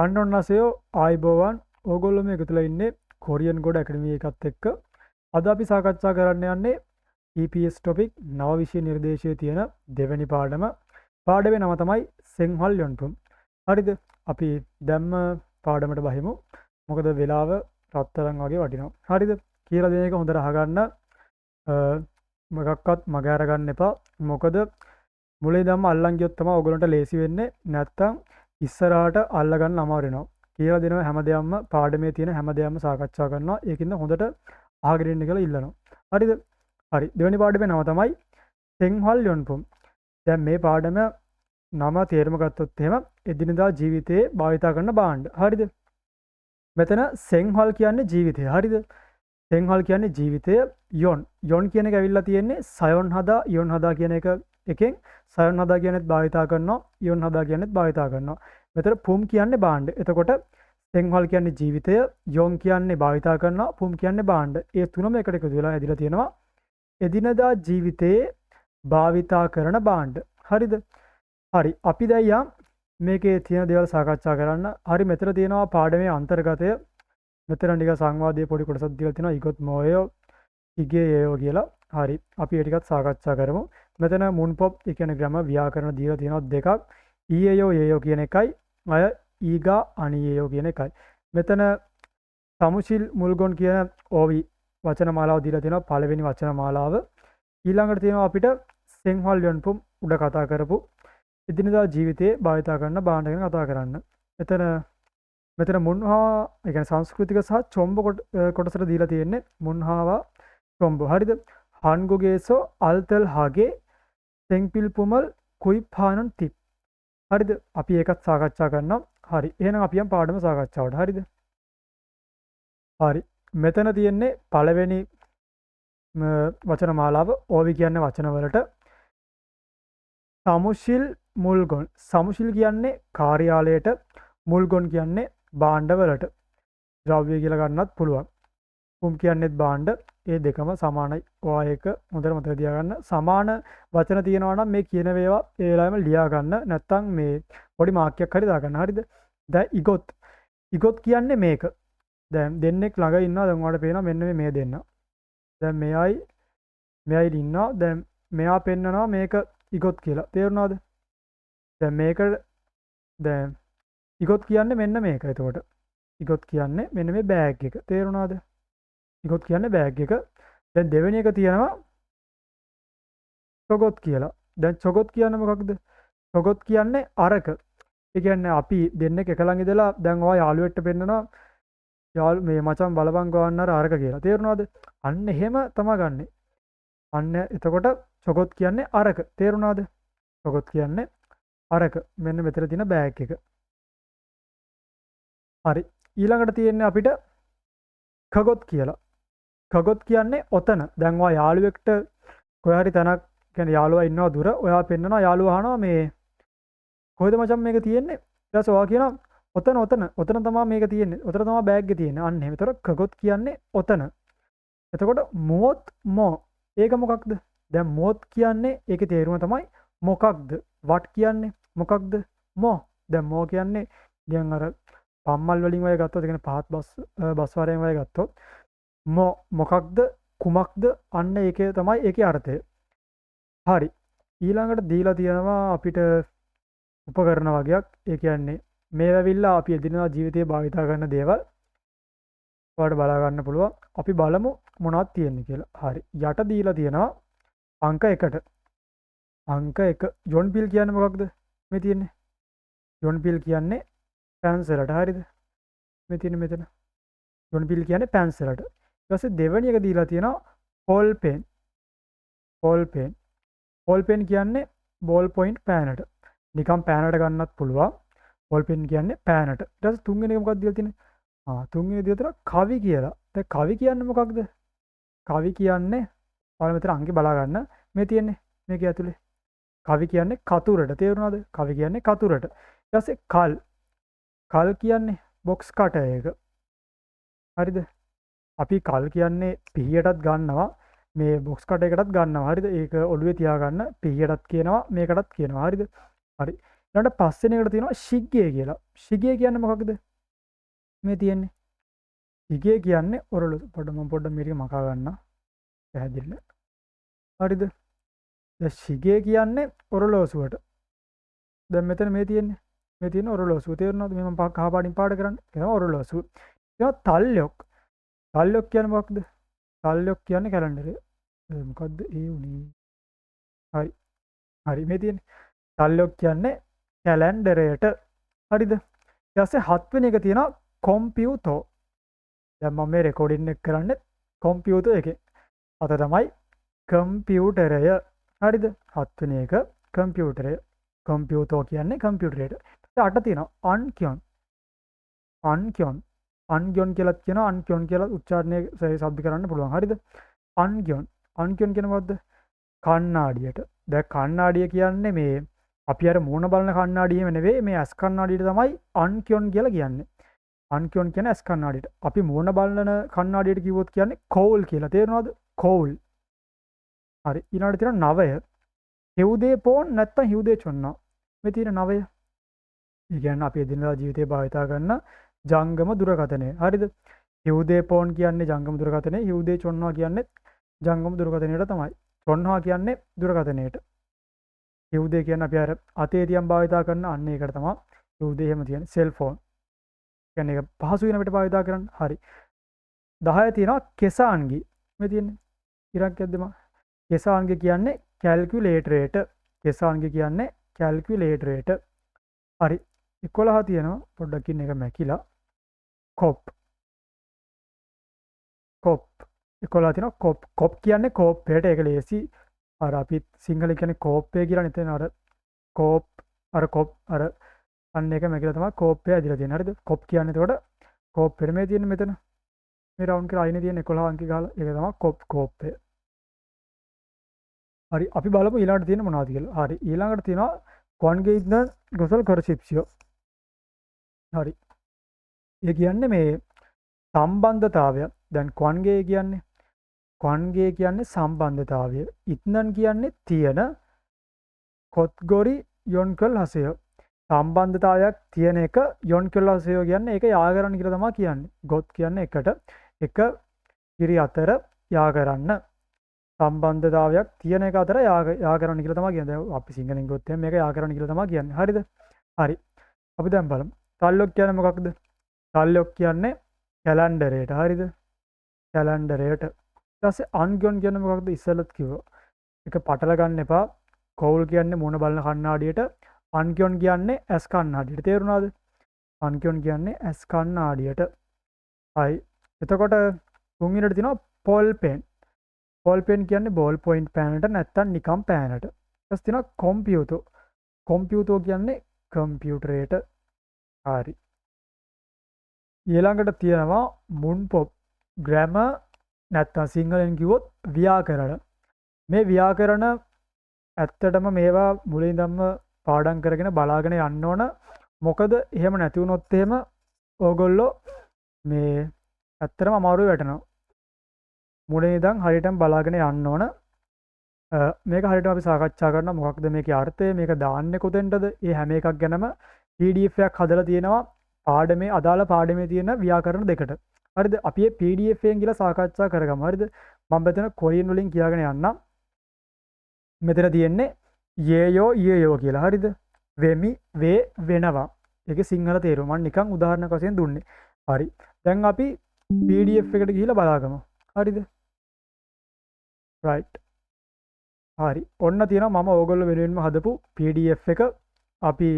අන්ඔන්නසයෝ ආයිබෝවන් ඕගොල්ලොම එකතුලා ඉන්නේ කොරියන් ගොඩ ඇකඩමිය එකත් එක්ක. අද අපි සාකච්ඡා කරන්න යන්නේ EPS ටොපික් නව විෂය නිර්දේශයේ තියෙන දෙවැනි පාඩම. පාඩමේ නම තමයි සෙන්හල් යොන්පුම්. හරිද? අපි දැම්ම පාඩමට බහිමු. මොකද වෙලාව රත්තරන් වගේ වටිනවා. හරිද? කියලා දෙන එක හොඳට අහගන්න. මොකක්වත් මග අරගන්න එපා. මොකද මුලින් දැම්ම අල්ලන් ගියොත් තමයි ඔයගොල්ලන්ට ලේසි වෙන්නේ. නැත්තම් ඉස්සරහට අල්ලගන්න අමාරු වෙනවා. කියලා දෙනවා හැම දෙයක්ම පාඩමේ තියෙන හැම දෙයක්ම සාකච්ඡා කරනවා. ඒකින්ද හොඳට අහගෙන ඉන්න කියලා ඉල්ලනවා. හරිද? හරි. දෙවෙනි පාඩමේ නම තමයි සෙන්හල් යොන්පුම්. දැන් මේ පාඩම නම තේරුම ගත්තොත් එහෙම එදිනදා ජීවිතයේ භාවිතා කරන භාණ්ඩ. හරිද? මෙතන සෙන්හල් කියන්නේ ජීවිතය. හරිද? සෙන්හල් කියන්නේ ජීවිතය. යොන් කියන එක ඇවිල්ලා තියෙන්නේ සයොන් හදා යොන් හදා කියන එකෙන් සයොන් හදා කියනෙත් භාවිතා කරනවා, යොන් හදා කියනෙත් භාවිතා කරනවා. මෙතන පුම් කියන්නේ භාණ්ඩ. එතකොට සෙන්හල් කියන්නේ ජීවිතය, යොන් කියන්නේ භාවිතා කරනවා, පුම් කියන්නේ භාණ්ඩ. ඒ තුනම එකට එකතු වෙලා ඇදිලා තියෙනවා එදිනදා ජීවිතයේ භාවිතා කරන භාණ්ඩ. හරිද? හරි. අපි දැන් යම් මේකේ තියෙන දේවල් සාකච්ඡා කරන්න. හරි. මෙතන තියෙනවා පාඩමේ අන්තර්ගතය. මෙතන ටික සංවාදයේ පොඩි කොටසක් දීලා තියෙනවා ඉගොත් මොයෝ ඉගේ යයෝ කියලා. හරි. අපි ඒ ටිකත් සාකච්ඡා කරමු. මෙතන මුන්පොප් ඒ කියන්නේ ග්‍රැමර් ව්‍යාකරණ දීලා තියෙනවා දෙකක්. ඊයෝ යයෝ කියන එකයි අය ඊගා අනියයෝ කියන එකයි. මෙතන සමුශිල් මුල්ගොන් කියන ඕවි වචන මාලාව දීලා තියෙනවා පළවෙනි වචන මාලාව. ඊළඟට තියෙනවා අපිට සෙන්හල් යොන්පුම් උඩ කතා කරපු එදිනදා ජීවිතයේ භාවිතා කරන භාණ්ඩ ගැන කතා කරන්න. මෙතන මුන්හා ඒ කියන්නේ සංස්කෘතික සහ චොම්බ කොටසට දීලා තියෙන්නේ මුන්හාවා චොම්බ. හරිද? හාන්ගුගේසෝ අල්තල් හාගේ සෙන්පිල් පුමල් කුයිපානන් තිප්. හරිද? අපි ඒකත් සාකච්ඡා කරනවා. හරි. එහෙනම් අපි යම් පාඩම සාකච්ඡාවට. හරිද? හරි. මෙතන තියෙන්නේ පළවෙනි වචන මාලාව. ඕවි කියන්නේ වචන වලට සමුශිල් මුල්ගොන්. සමුශිල් කියන්නේ කාර්යාලයට, මුල්ගොන් කියන්නේ භාණ්ඩ වලට. ද්‍රව්‍ය කියලා ගන්නත් පුළුවන්. පුම් කියන්නේත් භාණ්ඩ. ඒ දෙකම සමානයි. ඔයා ඒක හොඳට මතක තියාගන්න. සමාන වචන තියෙනවා නම් මේ කියන ඒවා ඒ වෙලාවෙම ලියා ගන්න. නැත්තම් මේ පොඩි මාක් එකක් හරි දාගන්න. හරිද? දැන් ඉගොත් කියන්නේ මේක. දැන් දෙන්නෙක් ළඟ ඉන්නවා. දැන් ඔයාලට පේනවා මෙන්න මේ දෙන්න. දැන් මෙයයි ඉන්නවා. දැන් මෙයා පෙන්නනවා මේක ඉගොත් කියලා. තේරුණාද? දැන් මේක දැන් ඉගොත් කියන්නේ මෙන්න මේක. එතකොට ඉගොත් කියන්නේ මෙන්න මේ බෑග් එක. තේරුණාද? ඉගොත් කියන්නේ බෑග් එක. දැන් දෙවෙනි එක තියෙනවා චොගොත් කියලා. දැන් චොගොත් කියන්නේ මොකක්ද? චොගොත් කියන්නේ අරක. ඒ කියන්නේ අපි දෙන්නෙක් එක ළඟ ඉඳලා දැන් ඔයා යාළුවෙක්ට පෙන්නනවා මේ මචං බලපං ගවන්න අරක කියලා. තේරුණාද? අන්න එහෙම තමයි ගන්නෙ. අන්න එතකොට චොගොත් කියන්නේ අරක. තේරුණාද? චොගොත් කියන්නේ අරක. මෙන්න මෙතන තියෙන බෑග් එක. හරි. ඊළඟට තියෙන්නේ අපිට කගොත් කියලා. කගොත් කියන්නේ ඔතන. දැන් ඔයා යාළුවෙක්ට කොහේ හරි තැනක් කියන්නේ යාළුවා ඉන්නවා දුර. ඔයා පෙන්නනවා යාළුවා අහනවා මේ කොහෙද මචං මේක තියෙන්නේ? ඊට පස්සේ ඔයා කියනවා ඔතන තමයි මේක තියෙන්නේ. ඔතන තමයි බෑග් එක තියෙන්නේ. අන්න එහෙම. ඒතර කගොත් කියන්නේ ඔතන. එතකොට මෝ ඒක මොකක්ද? දැන් මෝත් කියන්නේ ඒකේ තේරුම තමයි මොකක්ද? වට කියන්නේ මොකක්ද? මෝ. දැන් මෝ කියන්නේ දැන් අර පම්මල් වලින් වගේ ගත්තොත් ඒ කියන්නේ පහත් බස් වරෙන් වගේ ගත්තොත් මොකක්ද? කුමක්ද? අන්න ඒකේ තමයි ඒකේ අර්ථය. හරි. ඊළඟට දීලා තියෙනවා අපිට උපකරණ වගේක්. ඒ කියන්නේ මේ වෙවිලා අපි එදිනදා ජීවිතයේ භාවිතා කරන දේවල් ඔයාලට බලා ගන්න පුළුවන්. අපි බලමු මොනවද තියෙන්නේ කියලා. හරි. යට දීලා තියෙනවා අංක 1ට. අංක 1 යොන් පිල් කියන්නේ මොකක්ද? මේ තියෙන්නේ. යොන් පිල් කියන්නේ පැන්සලට. හරිද? මේ තියෙන්නේ මෙතන. යොන් පිල් කියන්නේ පැන්සලට. ඊට පස්සේ දෙවෙනි එක දීලා තියෙනවා බෝල් පෙන්. බෝල් පෙන් කියන්නේ බෝල් පොයින්ට් පෑනට. නිකම් පෑනට ගන්නත් පුළුවන්. බෝල් පෙන් කියන්නේ පෑනට. ඊට පස්සේ තුන්වෙනි එක මොකක්ද දීලා තියෙන්නේ? තුන්වෙනි දීලා තියෙනවා කවි කියලා. දැන් කවි කියන්නේ මොකක්ද? කවි කියන්නේ ඔයාලා මෙතන අංකේ බලා ගන්න. මේ තියෙන්නේ මේකේ ඇතුලේ. කවි කියන්නේ කතුරට. තේරුණාද? කවි කියන්නේ කතුරට. ඊට පස්සේ කල් කියන්නේ බොක්ස් කටර් එක. හරිද? අපි කල් කියන්නේ පිහියටත් ගන්නවා. මේ බොක්ස් කටර් එකටත් ගන්නවා. හරිද? ඒක ඔළුවේ තියාගන්න. පිහියටත් කියනවා මේකටත් කියනවා. හරිද? හරි. ඊළඟට පස්වෙනි එකට තියෙනවා ශිග්ගේ කියලා. ශිගේ කියන්නේ මොකක්ද මේ තියෙන්නේ? ශිගේ කියන්නේ ඔරලෝසුව. පොඩ්ඩක් මේක මකා ගන්න පැහැදිලිද? හරිද? දැන් ශිගේ කියන්නේ ඔරලෝසුවට. දැන් මෙතන මේ තියෙන්නේ. මේ තියෙන ඔරලෝසුව තේරුණාද? මේ මම කහ පාටින් පාඩ කරන්නේ. ඒක ඔරලෝසුව. ඒක තල්ලොක්. තල්ලොක් කියන්නේ මොකක්ද? තල්ලොක් කියන්නේ කැලෙන්ඩරේ. මොකද්ද ඒ උනේ? හරි. හරි මේ තියෙන්නේ. තල්ලොක් කියන්නේ කැලෙන්ඩරයට. හරිද? ඊට පස්සේ 7 වෙනි එක තියෙනවා කොම්පියුටර්. දැන් මම මේ රෙකෝඩින් එක කරන්නේ කොම්පියුටර් එකේ. අත තමයි කම්පියුටරය. හරිද? 7 වෙනි එක කම්පියුටරය. කම්පියුටර් කියන්නේ කම්පියුටරයට. ඊට 8 තියෙනවා අන්කියොන්. අන්කියොන්. අන්කියොන් කියලාත් කියනවා අන්කියොන් කියලා උච්චාරණය ශබ්ද කරන්න පුළුවන්. හරිද? අන්කියොන්. අන්කියොන් කියන්නේ මොකද්ද? කණ්ණාඩියට. දැන් කණ්ණාඩිය කියන්නේ මේ අපි අර මූණ බලන කණ්ණාඩියෙම නෙවෙයි මේ ඇස් කණ්ණාඩියට තමයි අන්කියොන් කියලා කියන්නේ. අන්කියොන් කියන්නේ ඇස් කණ්ණාඩියට. අපි මූණ බලන කණ්ණාඩියට කිව්වොත් කියන්නේ කෝල් කියලා. තේරෙනවද? කෝල්. හරි. ඊළඟට තියෙනවා නවය. හිව්දේ පොන් නැත්තම් හිව්දේ චොන්නා. මේ තියෙන නවය. ඒ කියන්නේ අපි එදිනදා ජීවිතේ භාවිතා කරන ජංගම දුරකථනය. හරිද? හිව්දේ පොන් කියන්නේ ජංගම දුරකථනය. හිව්දේ චොන්නා කියන්නේ ජංගම දුරකථනයට තමයි. චොන්නා කියන්නේ දුරකථනයට. හිව්දේ කියන්නේ අපි අර අතේ තියන් භාවිතා කරන අන්න ඒකට තමයි හිව්දේ එහෙම තියෙන සෙල්ෆෝන්. කියන්නේ ඒක පහසු වෙන අපිට භාවිතා කරන්න. හරි. 10 තියෙනවා කෙසාන්ගි. මේ තියෙන්නේ. ඉරක් යද්දම කෙසාන්ගි කියන්නේ කැල්කියුලේටරේට. කෙසාන්ගි කියන්නේ කැල්කියුලේටරේට. හරි. 11 තියෙනවා පොඩ්ඩක් ඉන්න එක මැකිලා. කොප්. කොප්. 11 තියෙනවා කොප්. කොප් කියන්නේ කෝප්පයට. ඒක ලේසි. අර අපි සිංහලෙන් කියන්නේ කෝප්පය කියලා නෙතන අර කෝප් අර කොප් අර අන්න එක මැකිලා තමයි කෝප්පය ඇදලා තියෙන්නේ. හරිද? කොප් කියන්නේ එතකොට කෝප්පෙට මේ තියෙන්නේ මෙතන. මේ රවුන්ඩ් කරලා අයිනේ තියෙන 11 අංක ගහලා ඒක තමයි කෝප්පය. හරි. අපි බලමු ඊළඟට තියෙන මොනවද කියලා. හරි. ඊළඟට තියෙනවා කොන්ගේට්න ගොසල් කරසිප්සියෝ. හරි. ඒ කියන්නේ මේ සම්බන්ධතාවය. දැන් කොන්ගේ කියන්නේ කොන්ගේ කියන්නේ සම්බන්ධතාවය. ඉත්නන් කියන්නේ තියෙන කොත්ගොරි යොන්කල් හසය. සම්බන්ධතාවයක් තියෙන එක යොන්කල් හසය කියන්නේ ඒක යා කරන්න කියලා තමයි කියන්නේ. ගොත් කියන්නේ එකට එක කිරි අතර යා කරන්න. සම්බන්ධතාවයක් තියෙන එක අතර යා කරන්න කියලා තමයි කියන්නේ. දැන් අපි සිංහලෙන් ගොත් මේක යා කරන්න කියලා තමයි කියන්නේ. හරිද? හරි. අපි දැන් බලමු. තල්ලොක් කියන්නේ මොකක්ද? තල්ලොක් කියන්නේ කැලෙන්ඩරයට. හරිද? කැලෙන්ඩරයට. ඊට පස්සේ අන්ගොන් කියන්නේ මොකක්ද? ඉස්සෙල්ලත් කිව්වා. ඒක පටල ගන්න එපා. කෝල් කියන්නේ මූණ බලන කණ්ණාඩියට. අන්ගොන් කියන්නේ ඇස් කණ්ණාඩියට. තේරුණාද? අන්ගොන් කියන්නේ ඇස් කණ්ණාඩියට. හයි. එතකොට තුන්වෙනිට තියෙනවා පොල් පෙන්. පොල් පෙන් කියන්නේ බෝල් පොයින්ට් පෑනට නැත්තම් නිකම් පෑනට. ඊට පස්සේ තියෙනවා කොම්පියුටර්. කොම්පියුටර් කියන්නේ කම්පියුටරයට. හරි. ඊළඟට තියෙනවා මුන් පොප්. ග්‍රැමර් නැත්තම් සිංහලෙන් කිව්වොත් ව්‍යාකරණ. මේ ව්‍යාකරණ ඇත්තටම මේවා මුලින් ඉඳන්ම පාඩම් කරගෙන බලාගෙන යන්න ඕන. මොකද එහෙම නැති වුණොත් එහෙම ඕගොල්ලෝ මේ ඇත්තටම අමාරුවේ වැටෙනවා. මුලින් ඉඳන් හරියටම බලාගෙන යන්න ඕන. මේක හරියටම අපි සාකච්ඡා කරනවා මොකක්ද මේකේ අර්ථය, මේක දාන්නේ කොතෙන්ටද? ඒ හැම එකක් ගැනම PDF එකක් හදලා තියෙනවා පාඩමේ අදාළ පාඩමේ තියෙන ව්‍යාකරණ දෙකට. හරිද? අපි මේ PDF එකෙන් කියලා සාකච්ඡා කරගමු. හරිද? මම මෙතන කොරියන් වලින් කියාගෙන යන්නම්. මෙතන තියෙන්නේ යේයෝ යේයෝ කියලා. හරිද? වෙමි වේ වෙනවා. ඒකේ සිංහල තේරුම මම නිකන් උදාහරණයක් වශයෙන් දුන්නේ. හරි. දැන් අපි PDF එකට ගිහිල්ලා බලාගමු. හරිද? right. හරි. ඔන්න තියෙනවා මම ඕගොල්ලෝ වෙනුවෙන්ම හදපු PDF එක. අපි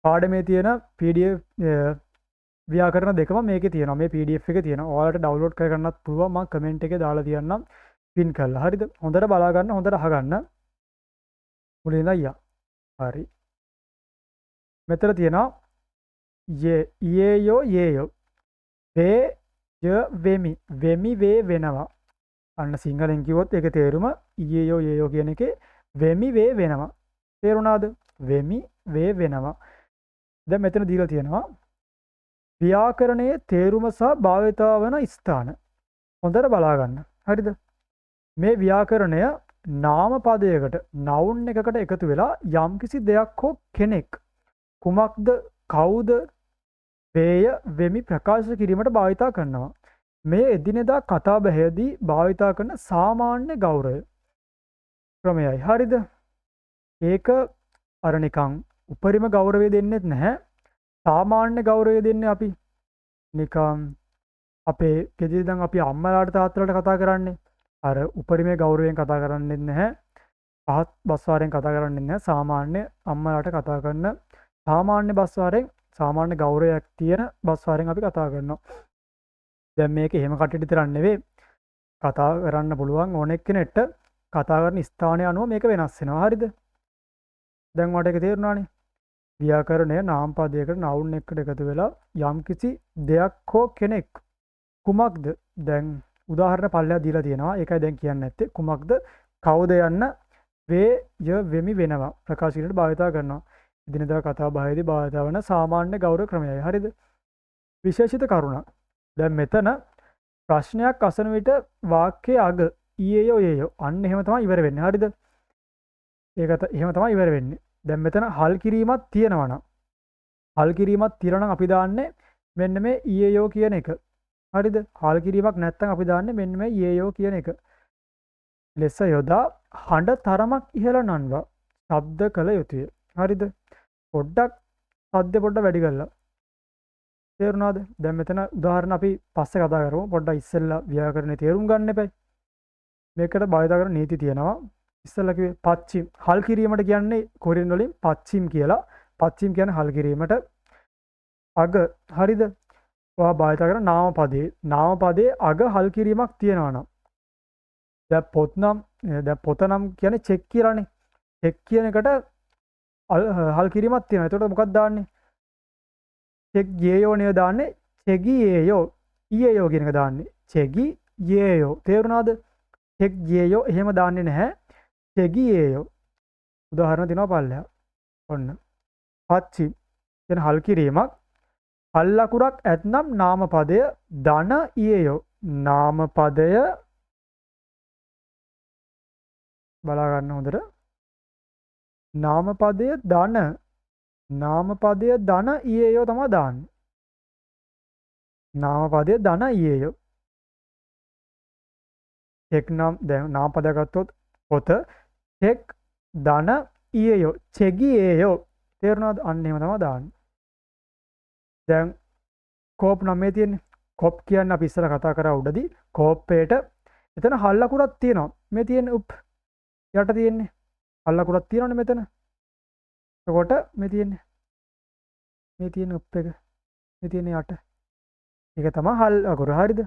පාඩමේ තියෙන PDF ව්‍යාකරණ දෙකම මේකේ තියෙනවා. මේ PDF එකේ තියෙනවා. ඔයාලට ඩවුන්ලෝඩ් කරගන්නත් පුළුවන්. මම කමෙන්ට් එකේ දාලා තියන්නම් පින් කරලා. හරිද? හොඳට බලා ගන්න, හොඳට අහගන්න. මුලින් ඉඳන් යා. හරි. මෙතන තියෙනවා යේයෝ යේයෝ. වේ ය වෙමි. වෙමි වේ වෙනවා. අන්න සිංහලෙන් කිව්වොත් ඒකේ තේරුම යේයෝ යේයෝ කියන එකේ වෙමි වේ වෙනවා. තේරුණාද? වෙමි වේ වෙනවා. දැන් මෙතන දීලා තියෙනවා ව්‍යාකරණයේ තේරුම සහ භාවිතා වන ස්ථාන. හොඳට බලා ගන්න. හරිද? මේ ව්‍යාකරණය නාම පදයකට noun එකකට එකතු වෙලා යම්කිසි දෙයක් හෝ කෙනෙක් කුමක්ද කවුද වේය වෙමි ප්‍රකාශ කිරීමට භාවිතා කරනවා. මේ එදිනෙදා කතා බහේදී භාවිතා කරන සාමාන්‍ය ගෞරවය ක්‍රමයයි. හරිද? ඒක අර නිකන් උපරිම ගෞරවය දෙන්නෙත් නැහැ. සාමාන්‍ය ගෞරවය දෙන්නේ අපි නිකන් අපේ ගෙදරදී දැන් අපි අම්මලාට තාත්තලාට කතා කරන්නේ අර උපරිමයේ ගෞරවයෙන් කතා කරන්නේත් නැහැ. පහත් බස්වාරයෙන් කතා කරන්නේත් නැහැ. සාමාන්‍ය අම්මලාට කතා කරන සාමාන්‍ය බස්වාරයෙන් සාමාන්‍ය ගෞරවයක් තියෙන බස්වාරයෙන් අපි කතා කරනවා. දැන් මේක එහෙම කටට විතරක් නෙවෙයි. කතා කරන්න පුළුවන් ඕන එක්කෙනෙක්ට කතා කරන ස්ථානය අනුව මේක වෙනස් වෙනවා. හරිද? දැන් මට ඒක තේරුණානේ. ව්‍යාකරණය නාමපදයකට නවුන් එකට එකතු වෙලා යම්කිසි දෙයක් හෝ කෙනෙක් කුමක්ද දැන් උදාහරණ පල්ලයක් දීලා තියෙනවා. ඒකයි දැන් කියන්නේ නැත්තේ කුමක්ද කවුද යන්න වේය වෙමි වෙනවා ප්‍රකාශ කිරීමට භාවිතා කරනවා. එදිනෙදා කතා බහේදී භාවිතා වන සාමාන්‍ය ගෞරව ක්‍රමයයි. හරිද? විශේෂිත කරුණක්. දැන් මෙතන ප්‍රශ්නයක් අසන විට වාක්‍යයේ අග ඊයේයෝ ඒයෝ අන්න එහෙම තමයි ඉවර වෙන්නේ. හරිද? ඒකත් එහෙම තමයි ඉවර වෙන්නේ. දැන් මෙතන හල් කිරීමක් තියෙනවා නම් හල් කිරීමක් තියෙනවා නම් අපි දාන්නේ මෙන්න මේ ඊයේයෝ කියන එක. හරිද? හල් කිරීමක් නැත්නම් අපි දාන්නේ මෙන්න මේ ඊයේයෝ කියන එක. ලෙස යොදා හඬ තරමක් ඉහළ නන්වා ශබ්ද කළ යුතුය. හරිද? පොඩ්ඩක් ශබ්ද පොඩ්ඩක් වැඩි කරලා. තේරුණාද? දැන් මෙතන උදාහරණ අපි පස්සේ කතා කරමු. පොඩ්ඩක් ඉස්සෙල්ලා ව්‍යාකරණේ තේරුම් ගන්න එපයි. මේකට භාවිත කරන නීති තියෙනවා. ඉස්සෙල්ලා කිව්වේ පච්චිම්. හල් කිරීමට කියන්නේ කොරියන් වලින් පච්චිම් කියලා. පච්චිම් කියන්නේ හල් කිරීමට. අග හරිද? ඔයා භාවිත කරන නාමපදයේ අග හල් කිරීමක් තියෙනවා නම් දැන් පොත නම් කියන්නේ චෙක් කියලානේ. චෙක් කියන එකට හල් කිරීමක් තියෙනවා. එතකොට මොකක්ද දාන්නේ? චෙක් යේයෝ නේ දාන්නේ. චෙගි යේයෝ ඊයේයෝ කියන එක දාන්නේ. චෙගි යේයෝ. තේරුණාද? චෙක් යේයෝ එහෙම දාන්නේ නැහැ. චෙගි යේයෝ. උදාහරණ දෙනවා පල්ලෙහා. ඔන්න. පච්චි කියන හල් කිරීමක්. හල් ලකුරක් ඇතනම් නාමපදය ධන ඊයේයෝ. නාමපදය බලා ගන්න හොඳට. නාමපදය ධන ඊයේයෝ තමයි දාන්නේ. නාමපදය ධන ඊයේයෝ. චෙක් නම් දැන් නාමපදයක් ගත්තොත් පොත චෙක් ධන ඊයේයෝ චෙගි ඒයෝ. තේරුණාද? අන්න එහෙම තමයි දාන්නේ. දැන් කෝප් නම් මේ තියෙන්නේ. කොප් කියන්නේ අපි ඉස්සර කතා කරා උඩදී කෝප්පේට එතන හල් ලකුරක් තියෙනවා. මේ තියෙන්නේ උප් යට තියෙන්නේ හල් ලකුරක් තියෙනවනේ මෙතන. එතකොට මේ තියෙන්නේ උප් එක. මේ තියෙන්නේ යට. ඒක තමයි හල් ලකුර. හරිද?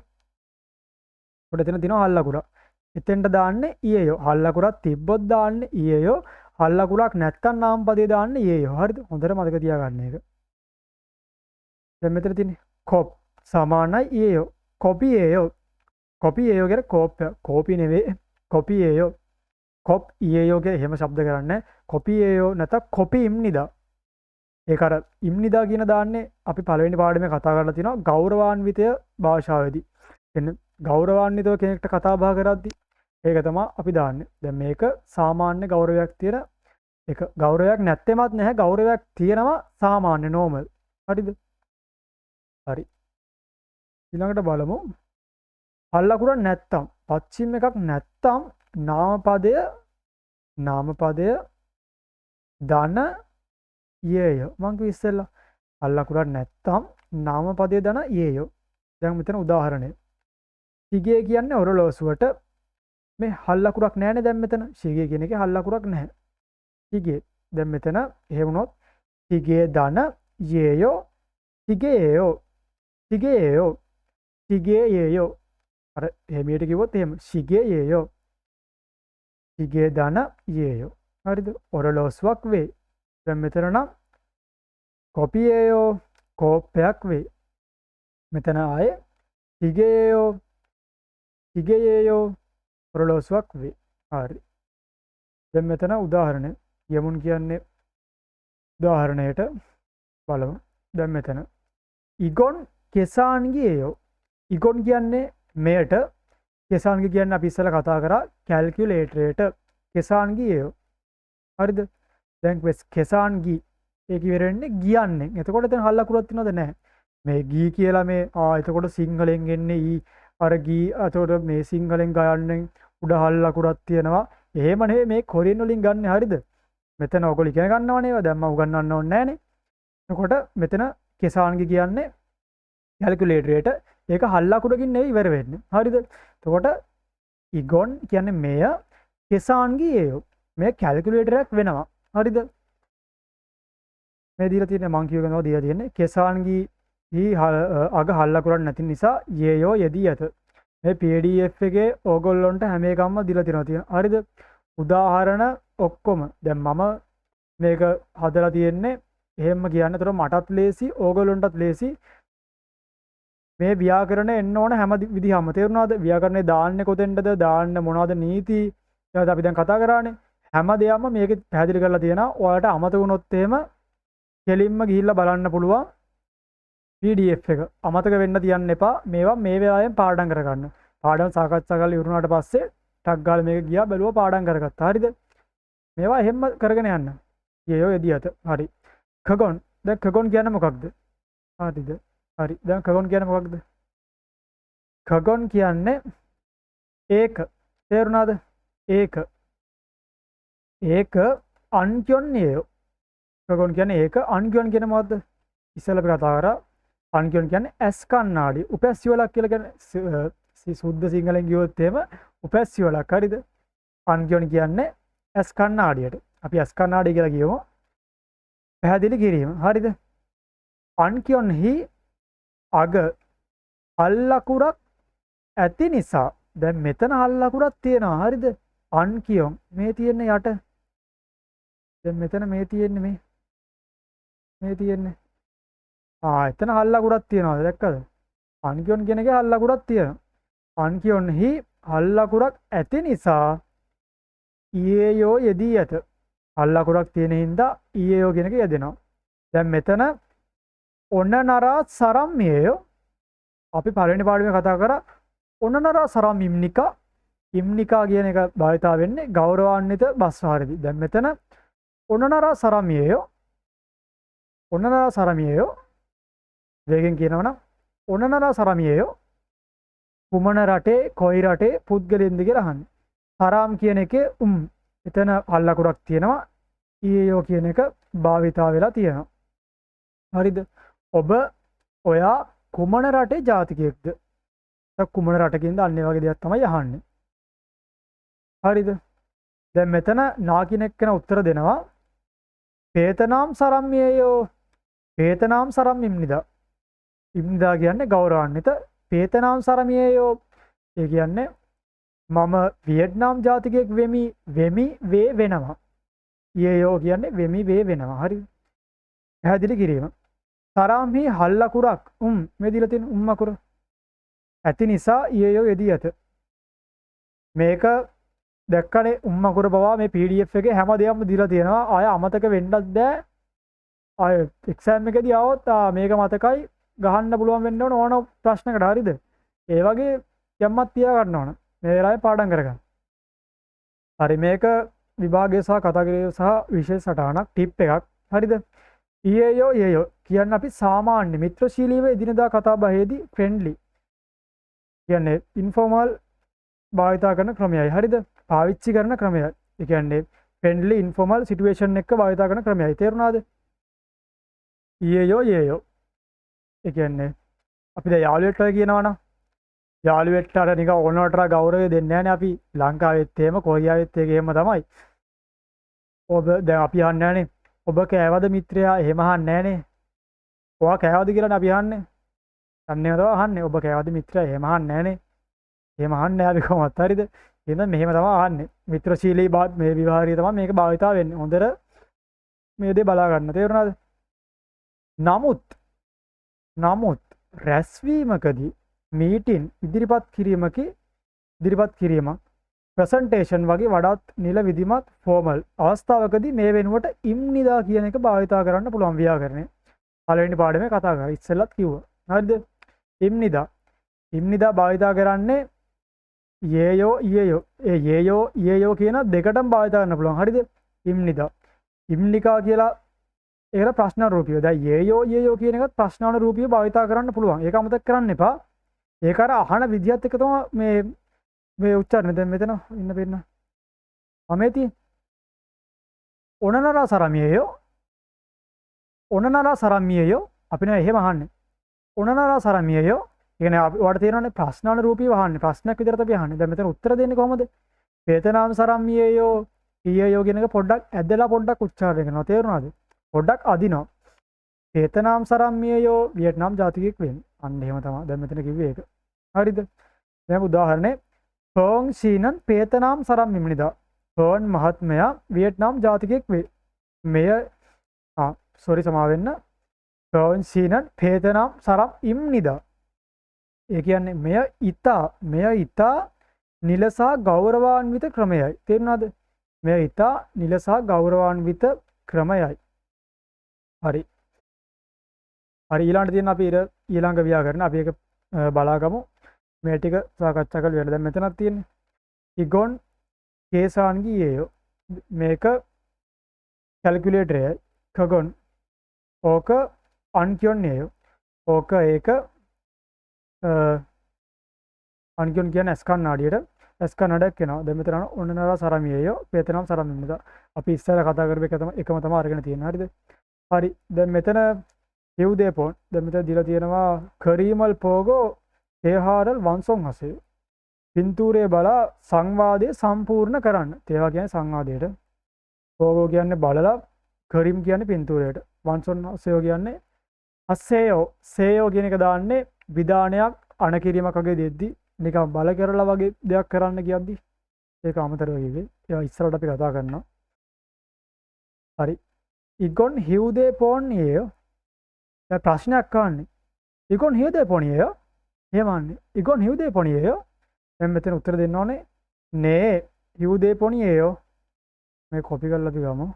උඩ එතන තියෙනවා හල් ලකුර. එතෙන්ට දාන්නේ ඊයේයෝ. හල් ලකුරක් තිබ්බොත් දාන්නේ ඊයේයෝ. හල් ලකුරක් නැත්තම් නාමපදේ දාන්නේ ඊයේයෝ. හරිද? හොඳට මතක තියාගන්න ඒක. දැන් මෙතන තියෙන්නේ කොප් සමානයි ඊයේයෝ. කොපි ඒයෝ. කොපි ඒයෝ කියන්නේ කෝප්ප. කෝපි නෙවෙයි. කොපි ඒයෝ. කොප් ඊයේයෝ කියලා එහෙම શબ્ද කරන්නේ. කොපි ඒයෝ නැත්නම් කොපි ඉම්නිදා. ඒක අර ඉම්නිදා කියන දාන්නේ අපි පළවෙනි පාඩමේ කතා කරලා තිනවා ගෞරවාන්විතය භාෂාවේදී. එන්නේ ගෞරවාන්විතව කෙනෙක්ට කතා බහ කරද්දී ඒක තමයි අපි දාන්නේ. දැන් මේක සාමාන්‍ය ගෞරවයක් තියෙන එක. ගෞරවයක් නැත්තේමත් නැහැ. ගෞරවයක් තියෙනවා සාමාන්‍ය නෝමල්. හරිද? හරි. ඊළඟට බලමු. හල් ලකුරක් නැත්තම් පච්චිම් එකක් නැත්තම් නාමපදය ධන ඊයේයෝ. මං කිව්ව ඉස්සෙල්ලා හල් ලකුරක් නැත්තම් නාමපදය ධන ඊයේයෝ. දැන් මෙතන උදාහරණය. සිගේ කියන්නේ ඔරලෝසුවට මේ හල් ලකුරක් නැහැනේ දැන් මෙතන. සිගේ කියන එකේ හල් ලකුරක් නැහැ. සිගේ. දැන් මෙතන එහෙම වුණොත් සිගේ ධන ඊයේයෝ සිගේයෝ සිගේයෝ. අර එහෙමයට කිව්වොත් එහෙම සිගේයෝ. සිගේ ධන ඊයේයෝ. හරිද? ඔරලෝසුවක් වේ. දැන් මෙතන නම් කොපියේයෝ කෝප්පයක් වේ. මෙතන ආයේ සිගේයෝ ඔරලෝසුවක් වේ. හරි. දැන් මෙතන උදාහරණය යමුන් කියන්නේ උදාහරණයට බලමු. දැන් මෙතන ඉගොන් කෙසාන්ගියේයෝ. ඉගොන් කියන්නේ මෙයට කෙසාන්ගි කියන්නේ අපි ඉස්සෙල්ලා කතා කරා කැල්කියුලේටරේට කෙසාන්ගියේයෝ. හරිද? දැන් කෙසාන්ගි ඒක ඉවර වෙන්නේ ගියන්නේ. එතකොට එතන හල්ලකුරක් තියනවද නැහැ. මේ ගී කියලා මේ එතකොට සිංහලෙන් එන්නේ අර ගී එතකොට මේ සිංහලෙන් ගයන්නේ උඩ හල්ලකුරක් තියෙනවා. එහෙම නෙවෙයි මේ කොරියන් වලින් ගන්න හරියද? මෙතන ඔයගොල්ලෝ ඉගෙන ගන්නවනේ ඒවා. දැන් මම උගන්වන්න ඕනේ නැහනේ. එතකොට මෙතන කෙසාන්ගි කියන්නේ කැල්කියුලේටරේට ඒක හල්ලකුරකින් නෙවෙයි ඉවර වෙන්නේ. හරිද? එතකොට ඉගොන් කියන්නේ මෙය කෙසාන්ගි ඒයෝ. මේ කැල්කියුලේටරයක් වෙනවා. හරිද? මේ දීලා තියෙන්නේ මං කියව ගන්නවා දීලා තියෙන්නේ කෙසාන්ගි අග හල්ලකුරක් නැති නිසා යේයෝ යෙදී ඇත. මේ PDF එකේ ඕගොල්ලොන්ට හැම එකක්ම දීලා තියෙනවා. හරිද? උදාහරණ ඔක්කොම දැන් මම මේක හදලා තියෙන්නේ එහෙම කියන්න. ඒතර මටත් ලේසි ඕගොල්ලොන්ටත් ලේසි. මේ ව්‍යාකරණ එන්න ඕන හැම විදිහම තේරුණාද? ව්‍යාකරණේ දාන්නේ කොතෙන්ද? දාන්න මොනවද නීති? ඊට අපි දැන් කතා කරානේ. හැම දෙයක්ම මේකේ පැහැදිලි කරලා තියෙනවා. ඔයාලට අමතක වුණොත් එහෙම කෙලින්ම ගිහිල්ලා බලන්න පුළුවන් PDF එක. අමතක වෙන්න තියන්න එපා. මේවා මේ වෙලාවෙන් පාඩම් කරගන්න. පාඩම් සාකච්ඡා කරලා ඉවරුනාට පස්සේ ටක් ගාලා මේක ගියා බැලුවා පාඩම් කරගත්තා. හරිද? මේවා එහෙම කරගෙන යන්න. යේයෝ එදියත. හරි. කගොන්. දැන් කගොන් කියන්නේ මොකක්ද? හරිද? හරි. දැන් කගොන් කියන්නේ මොකක්ද? කගොන් කියන්නේ ඒක. තේරුණාද? ඒක. ඒක අන්කියොන් යේයෝ. කගොන් කියන්නේ ඒක අන්කියොන් කියන්නේ මොකද්ද? ඉස්සෙල්ලා අපි කතා කරා අන්කියොන් කියන්නේ ඇස් කන්නාඩි. උපැස්සිවලක් කියලා කියන්නේ සුද්ධ සිංහලෙන් කිව්වොත් එහෙම උපැස්සිවලක්. හරිද? අන්කියොන් කියන්නේ ඇස් කන්නාඩියට. අපි ඇස් කන්නාඩි කියලා කියමු. පැහැදිලි කිරීම. හරිද? අන්කියොන්හි අග හල්ලකුරක් ඇති නිසා දැන් මෙතන හල්ලකුරක් තියෙනවා. හරිද? අන්කියොන් මේ තියෙන්නේ යට. දැන් මෙතන මේ තියෙන්නේ මේ තියෙන්නේ. එතන හල්ලකුරක් තියෙනවා. දැක්කද? අන්කියොන් කියන එකේ හල්ලකුරක් තියෙනවා. අන්කියොන්හි හල්ලකුරක් ඇති නිසා ඊයෝ යෙදී ඇත. හල්ලකුරක් තියෙන හින්දා ඊයෝ කියන එක යෙදෙනවා. දැන් මෙතන ඔන්න නරා සරම්යෝ අපි පළවෙනි පාඩමේ කතා කරා ඔන්න නරා සරම් ඉම්නිකා. ඉම්නිකා කියන එක භාවිතා වෙන්නේ ගෞරවාන්විත බස්වාරදී. දැන් මෙතන ඔන්න නරා සරම්යෝ ඔන්න නරා සරම්යෝ වේගෙන් කියනවනම් ඔන්න නරා සරම්යෝ කුමන රටේ කොයි රටේ පුද්ගලයෙන්ද කියලා අහන්නේ. සරාම් කියන එකේ එතන හල්ලකුරක් තියෙනවා. ඊයෝ කියන එක භාවිතා වෙලා තියෙනවා. හරිද? ඔයා කුමන රටේ ජාතිකයෙක්ද? කුමන රටකින්ද? අන්න ඒ වගේ දෙයක් තමයි අහන්නේ. හරිද? දැන් මෙතන නාකින එක්කන උත්තර දෙනවා. පේතනාම් සරම්යයෝ. පේතනාම් සරම් ඉම්නිදා. ඉම්නිදා කියන්නේ ගෞරවාන්විත. පේතනාම් සරම්යයෝ ඒ කියන්නේ මම වියට්නාම් ජාතිකයෙක් වෙමි වේ වෙනවා. යේයෝ කියන්නේ වෙමි වේ වෙනවා. හරිද? පැහැදිලි කිරීම. සරම්හි හල්ලකුරක් මේ දීලා තියෙන අකුර ඇති නිසා යේයෝ යෙදී ඇත. මේක දැක්කනේ අකුර බව මේ PDF එකේ හැම දෙයක්ම දීලා තියෙනවා. ආය අමතක වෙන්නත් බෑ. ආය එක්සෑම් එකේදී આવොත් මේක මතකයි ගහන්න පුළුවන් වෙන්න ඕන ප්‍රශ්නකට. හරිද? ඒ වගේ යම්මත් තියා ගන්න ඕන. මේ වෙලාවේ පාඩම් කරගන්න. හරි මේක විභාගය සහ කතා කිරීම සහ විශේෂ සටහනක් ටිප් එකක්. හරිද? ඊයෝ කියන්නේ අපි සාමාන්‍ය මිත්‍රශීලීව එදිනදා කතා බහේදී ෆ්‍රෙන්ඩ්ලි කියන්නේ ඉන්ෆෝමල් භාවිතා කරන ක්‍රමයයි. හරිද? පාවිච්චි කරන ක්‍රමයයි. ඒ කියන්නේ ෆ්‍රෙන්ඩ්ලි ඉන්ෆෝමල් සිටුේෂන් එක භාවිතා කරන ක්‍රමයයි. තේරුණාද? ඊයෝ ඒ කියන්නේ අපි දැන් යාළුවෙක්ට කියනවනම් යාළුවෙක්ට අර නිකන් ඕනකට ගෞරවය දෙන්නේ නැහනේ අපි ලංකාවෙත් එහෙම කොරියාවෙත් එහෙම තමයි. ඔබ දැන් අපි අහන්නේ නැහනේ ඔබ කෑවද මිත්‍රයා එහෙම අහන්නේ නැහනේ. ඔයා කෑවද කියලානේ අපි අහන්නේ. අන්නේ නේද අහන්නේ ඔබ කෑවද මිත්‍රයා එහෙම අහන්නේ නැහනේ. එහෙම අහන්නේ නැහැ අපි කොහොමවත්. හරිද? එහෙනම් මෙහෙම තමයි අහන්නේ. මිත්‍රශීලී මේ විවහාරය තමයි මේක භාවිතා වෙන්නේ. හොඳට මේ දේ බලා ගන්න. තේරුණාද? නමුත් රැස්වීමකදී මීටින් ඉදිරිපත් කිරීමක් ප්‍රසන්ටේෂන් වගේ වඩාත් නිල විධිමත් ෆෝමල් අවස්ථාවකදී මේ වෙනුවට ඉම්නිදා කියන එක භාවිතා කරන්න පුළුවන් ව්‍යාකරණය. පළවෙනි පාඩමේ කතා කරා. ඉස්සෙල්ලත් කිව්වා. හරිද? ඉම්නිදා භාවිතා කරන්නේ යේයෝ ඊයෝ. ඒ යේයෝ කියන දෙකටම භාවිතා කරන්න පුළුවන්. හරිද? ඉම්නිදා. ඉම්නිකා කියලා ඒකට ප්‍රශ්නානුරූපීව. දැන් යේයෝ කියන එකත් ප්‍රශ්නානුරූපීව භාවිතා කරන්න පුළුවන්. ඒක අමතක කරන්න එපා. ඒක අර අහන විදිහත් එක්ක තමයි මේ උච්චාරණය. දැන් මෙතන ඉන්න පෙන්න. අමේති ඔනනරා සරමියයෝ ඔනනරා සරමියයෝ අපි නෑ එහෙම අහන්නේ. ඔනනරා සරමියයෝ කියන්නේ අපි ඔයාලට තේරෙනවනේ ප්‍රශ්නානුරූපීව අහන්නේ. ප්‍රශ්නයක් විදිහට අපි අහන්නේ. දැන් මෙතන උත්තර දෙන්නේ කොහමද? වේතනාම් සරමියයෝ ඊයයෝ කියන එක පොඩ්ඩක් ඇදලා පොඩ්ඩක් උච්චාරණය කරනවා. තේරුණාද? පොඩ්ඩක් අදිනවා. වේතනාම් සරමියයෝ වියට්නාම් ජාතිකයෙක් වෙන්නේ. අන්න එහෙම තමයි. දැන් මෙතන කිව්වේ ඒක. හරිද? දැන් උදාහරණේ ෆෝන් සීනන් වේතනාම් සරම්මිමිනිදා. ෆෝන් මහත්මයා වියට්නාම් ජාතිකයෙක් වේ. මෙය සෝරි සමා වෙන්න. ෆෝන් සීනන් වේතනාම් සරම් ඉම්නිදා. ඒ කියන්නේ මෙය ඊතා නිලසා ගෞරවාන්විත ක්‍රමයයි. තේරුණාද? මෙය ඊතා නිලසා ගෞරවාන්විත ක්‍රමයයි. හරි. හරි ඊළඟට තියෙන අපි ඊළඟ ව්‍යාකරණ අපි ඒක බලාගමු. මේ ටික සාකච්ඡා කරලා වෙන. දැන් මෙතනක් තියෙන්නේ. ඉගොන් කේසාන්ගියේයෝ මේක කැල්කියුලේටරයයි. කගොන් ඕක අන්කියොන්නේයෝ ඕක ඒක අන්කියොන් කියන්නේ ඇස් කණ්ණාඩියට ඇස් කණ්ණාඩියක් වෙනවා. දැන් මෙතන ඔන්නනරා සරමියේයෝ වේතනම් සරමියේද අපි ඉස්සර කතා කරපු එකම තමයි අරගෙන තියෙන්නේ. හරිද? හරි. දැන් මෙතන හිව්දේපොන් දැන් මෙතන දීලා තියෙනවා කරීමල් පෝගෝ තේහාරල් වංසොන් හසේ පින්තූරේ බලා සංවාදය සම්පූර්ණ කරන්න. තේවා කියන්නේ සංවාදයට. පෝගෝ කියන්නේ බලලා කරීම් කියන්නේ පින්තූරයට. වංසොන් හසයෝ කියන්නේ සේයෝ කියන එක දාන්නේ විධානයක් අණකිරීමක් වගේ දෙද්දි නිකන් බල කරලා වගේ දෙයක් කරන්න කියද්දි ඒක අමතරව කිව්වේ. ඒවා ඉස්සරහට අපි කතා කරනවා. හරි. ඉගොන් හිව්දේපොන්නියෝ දැන් ප්‍රශ්නයක් අහන්නේ. ඉගොන් හිව්දේපොන්නියෝ එහෙම අහන්නේ. ඉගොන් හිව්දේපොන්නියෝ දැන් මෙතන උත්තර දෙන්න ඕනේ. නේ හිව්දේපොන්නියෝ මේ කොපි කරලා අපි ගමු.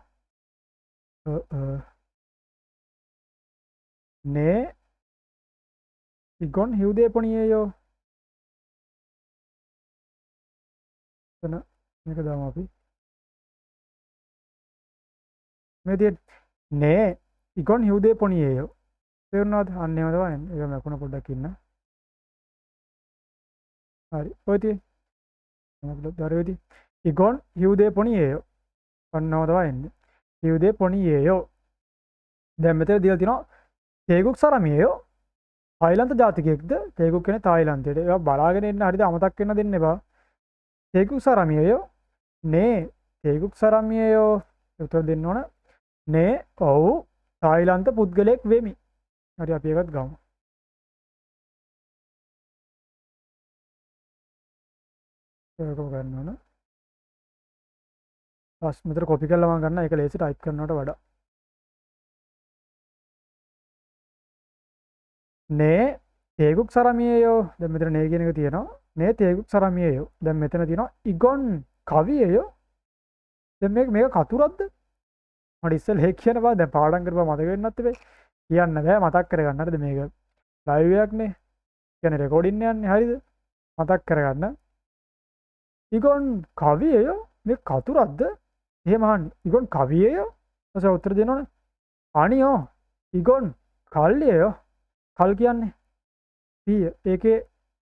නේ ඉගොන් හිව්දේපොන්නියෝ එතන මේක දාමු අපි. මේ තියෙන්නේ නේ ඉගොන් හිව්දේපොන්නියෝ තේරුණාද? අන්න එහෙම තමයි. ඒක මකුණ පොඩ්ඩක් ඉන්න. හරි. ඔය තියෙන්නේ. මොකද දරුවේදී ඉගොන් හිව්දේපොන්නියෝ ඔන්නව තමයි එන්නේ. හිව්දේපොන්නියෝ දැන් මෙතන දීලා තිනවා තේගුක් සරමියෝ තායිලන්ත ජාතිකයෙක්ද? තේගුක් කියන්නේ තායිලන්තයට. ඒවා බලාගෙන ඉන්න හරිද? අමතක් වෙන්න දෙන්න එපා. තේගුක් සරමියෝ නේ තේගුක් සරමියෝ උත්තර දෙන්න ඕන. නේ ඔව් තායිලන්ත පුද්ගලයෙක් වෙමි. හරි අපි ඒකත් ගමු. ඒක ගන්න ඕන. මෙතන කොපි කරලා මම ගන්න. ඒක ලේසි ටයිප් කරනවට වඩා. නේ තේගුක් සරමියයෝ දැන් මෙතන නේ කියන එක තියෙනවා. නේ තේගුක් සරමියයෝ දැන් මෙතන තියෙනවා ඉගොන් කවියයෝ. දැන් මේක කතුරක්ද? මට ඉස්සෙල් හේක් කියන බා දැන් පාඩම් කරපුවා මතක වෙන්නත් එපේ. කියන්න බෑ මතක් කරගන්න. හරිද? මේක ලයිව් එකක්නේ. කියන්නේ රෙකෝඩින් යන්නේ. හරිද? මතක් කරගන්න. ඉගොන් කවියයෝ මේ කතුරක්ද? එහෙම අහන්නේ. ඉගොන් කවියයෝ ඊට උත්තර දෙනවනේ. අනියෝ ඉගොන් කල්ලියයෝ කල් කියන්නේ පීය. ඒකේ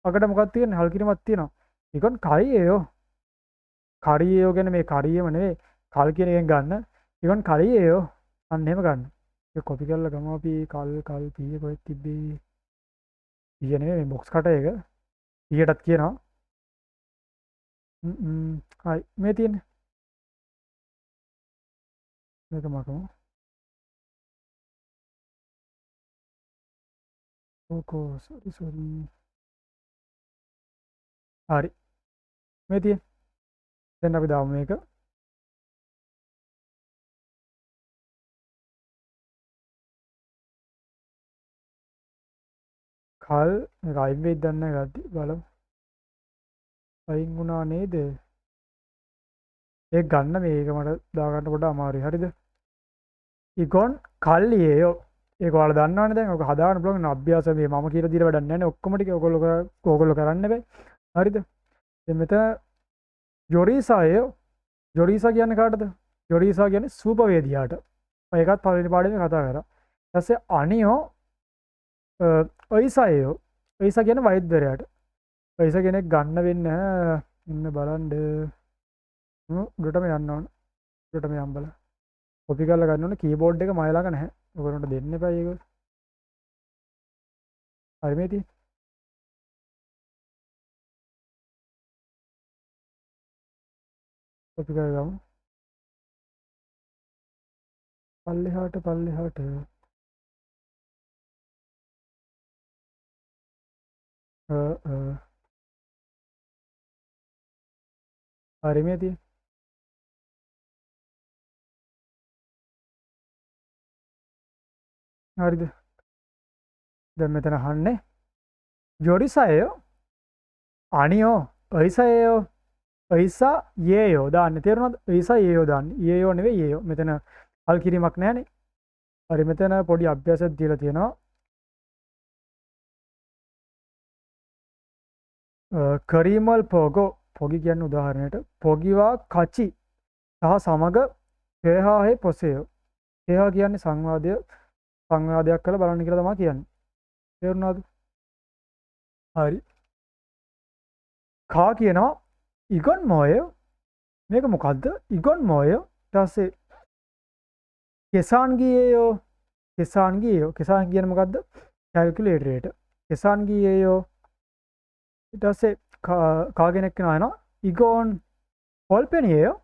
අකට මොකක්ද තියෙන්නේ? හල් කිරීමක් තියෙනවා. ඉගොන් කරියයෝ කරියයෝ කියන්නේ මේ කරියම නෙවෙයි කල් කියන එකෙන් ගන්න. ඉගොන් කරියයෝ අන්න එහෙම ගන්න. ඒක කොපි කරලා ගමු අපි. කල් පීය කොහෙද තිබ්බේ? පීය නෙවෙයි මේ බොක්ස් කට එක. පීයටත් කියනවා. හයි මේ තියෙන්නේ. මේක මකමු. ඕකෝ සෝරි. හරි. මේ තියෙන්නේ. දැන් අපි දාමු මේක. කල් මේක අයින් වෙයිද දන්නේ නැහැ ගද්දි බලමු. අයින් වුණා නේද? ඒක ගන්න මේක මට දාගන්න පොඩ්ඩක් අමාරුයි. හරිද? ඉගොන් කල්ලියයෝ ඒක ඔයාලා දන්නවනේ දැන්. ඔක හදාගන්න පුළුවන් අභ්‍යාස මේ මම කියලා දීලා වැඩක් නැහැ නේ. ඔක්කොම ටික ඔයගොල්ලෝ කරන්න බෑ. හරිද? දැන් මෙතන යොරීසායෝ යොරීසා කියන්නේ කාටද? යොරීසා කියන්නේ සූපවේදියාට. ඒකත් පළවෙනි පාඩමේ කතා කරා. ඊට පස්සේ අනියෝ ඔයිසයෝ. ඔයිසා කියන්නේ වෛද්‍යවරයාට. ඔයිසා කෙනෙක් ගන්න වෙන්නේ නැහැ. ඉන්න බලන්න. උඩටම යන්න ඕන. උඩටම යන්න බලන්න. කොපි කරලා ගන්න ඕනේ කීබෝඩ් එක මයි ළඟ නැහැ. ඔයගොල්ලන්ට දෙන්න එපා ඒක. හරි මේ තියෙන්නේ. කොපි කරගමු. පල්ලෙහාට. හරි මේ තියෙන්නේ. හරිද? දැන් මෙතන අහන්නේ යොරිසයෝ අනියෝ ඔයිසයෝ ඔයිසා යේයෝ දාන්න තේරුණාද? ඔයිසා යේයෝ දාන්න. යේයෝ නෙවෙයි යේයෝ. මෙතන අල් කිරීමක් නැහැනේ. හරි මෙතන පොඩි අභ්‍යාසයක් දීලා තියෙනවා. කරීමල් පොගෝ පොගි කියන්නේ උදාහරණයට පොගිවා කචි සහ සමග හේහාහේ පොසේයෝ. හේහා කියන්නේ සංවාදයක් කළා බලන්න කියලා තමයි කියන්නේ. තේරුණාද? හරි. කා කියනවා ඉගොන් මොයෝ. මේක මොකද්ද? ඉගොන් මොයෝ. ඊට පස්සේ කෙසාන් ගියේයෝ. කෙසාන් කියන්නේ මොකද්ද? කැල්කියුලේටර් එකට. කෙසාන් ගියේයෝ. ඊට පස්සේ කා කෙනෙක් කියනවා ඉගොන් පොල්පෙනියේයෝ.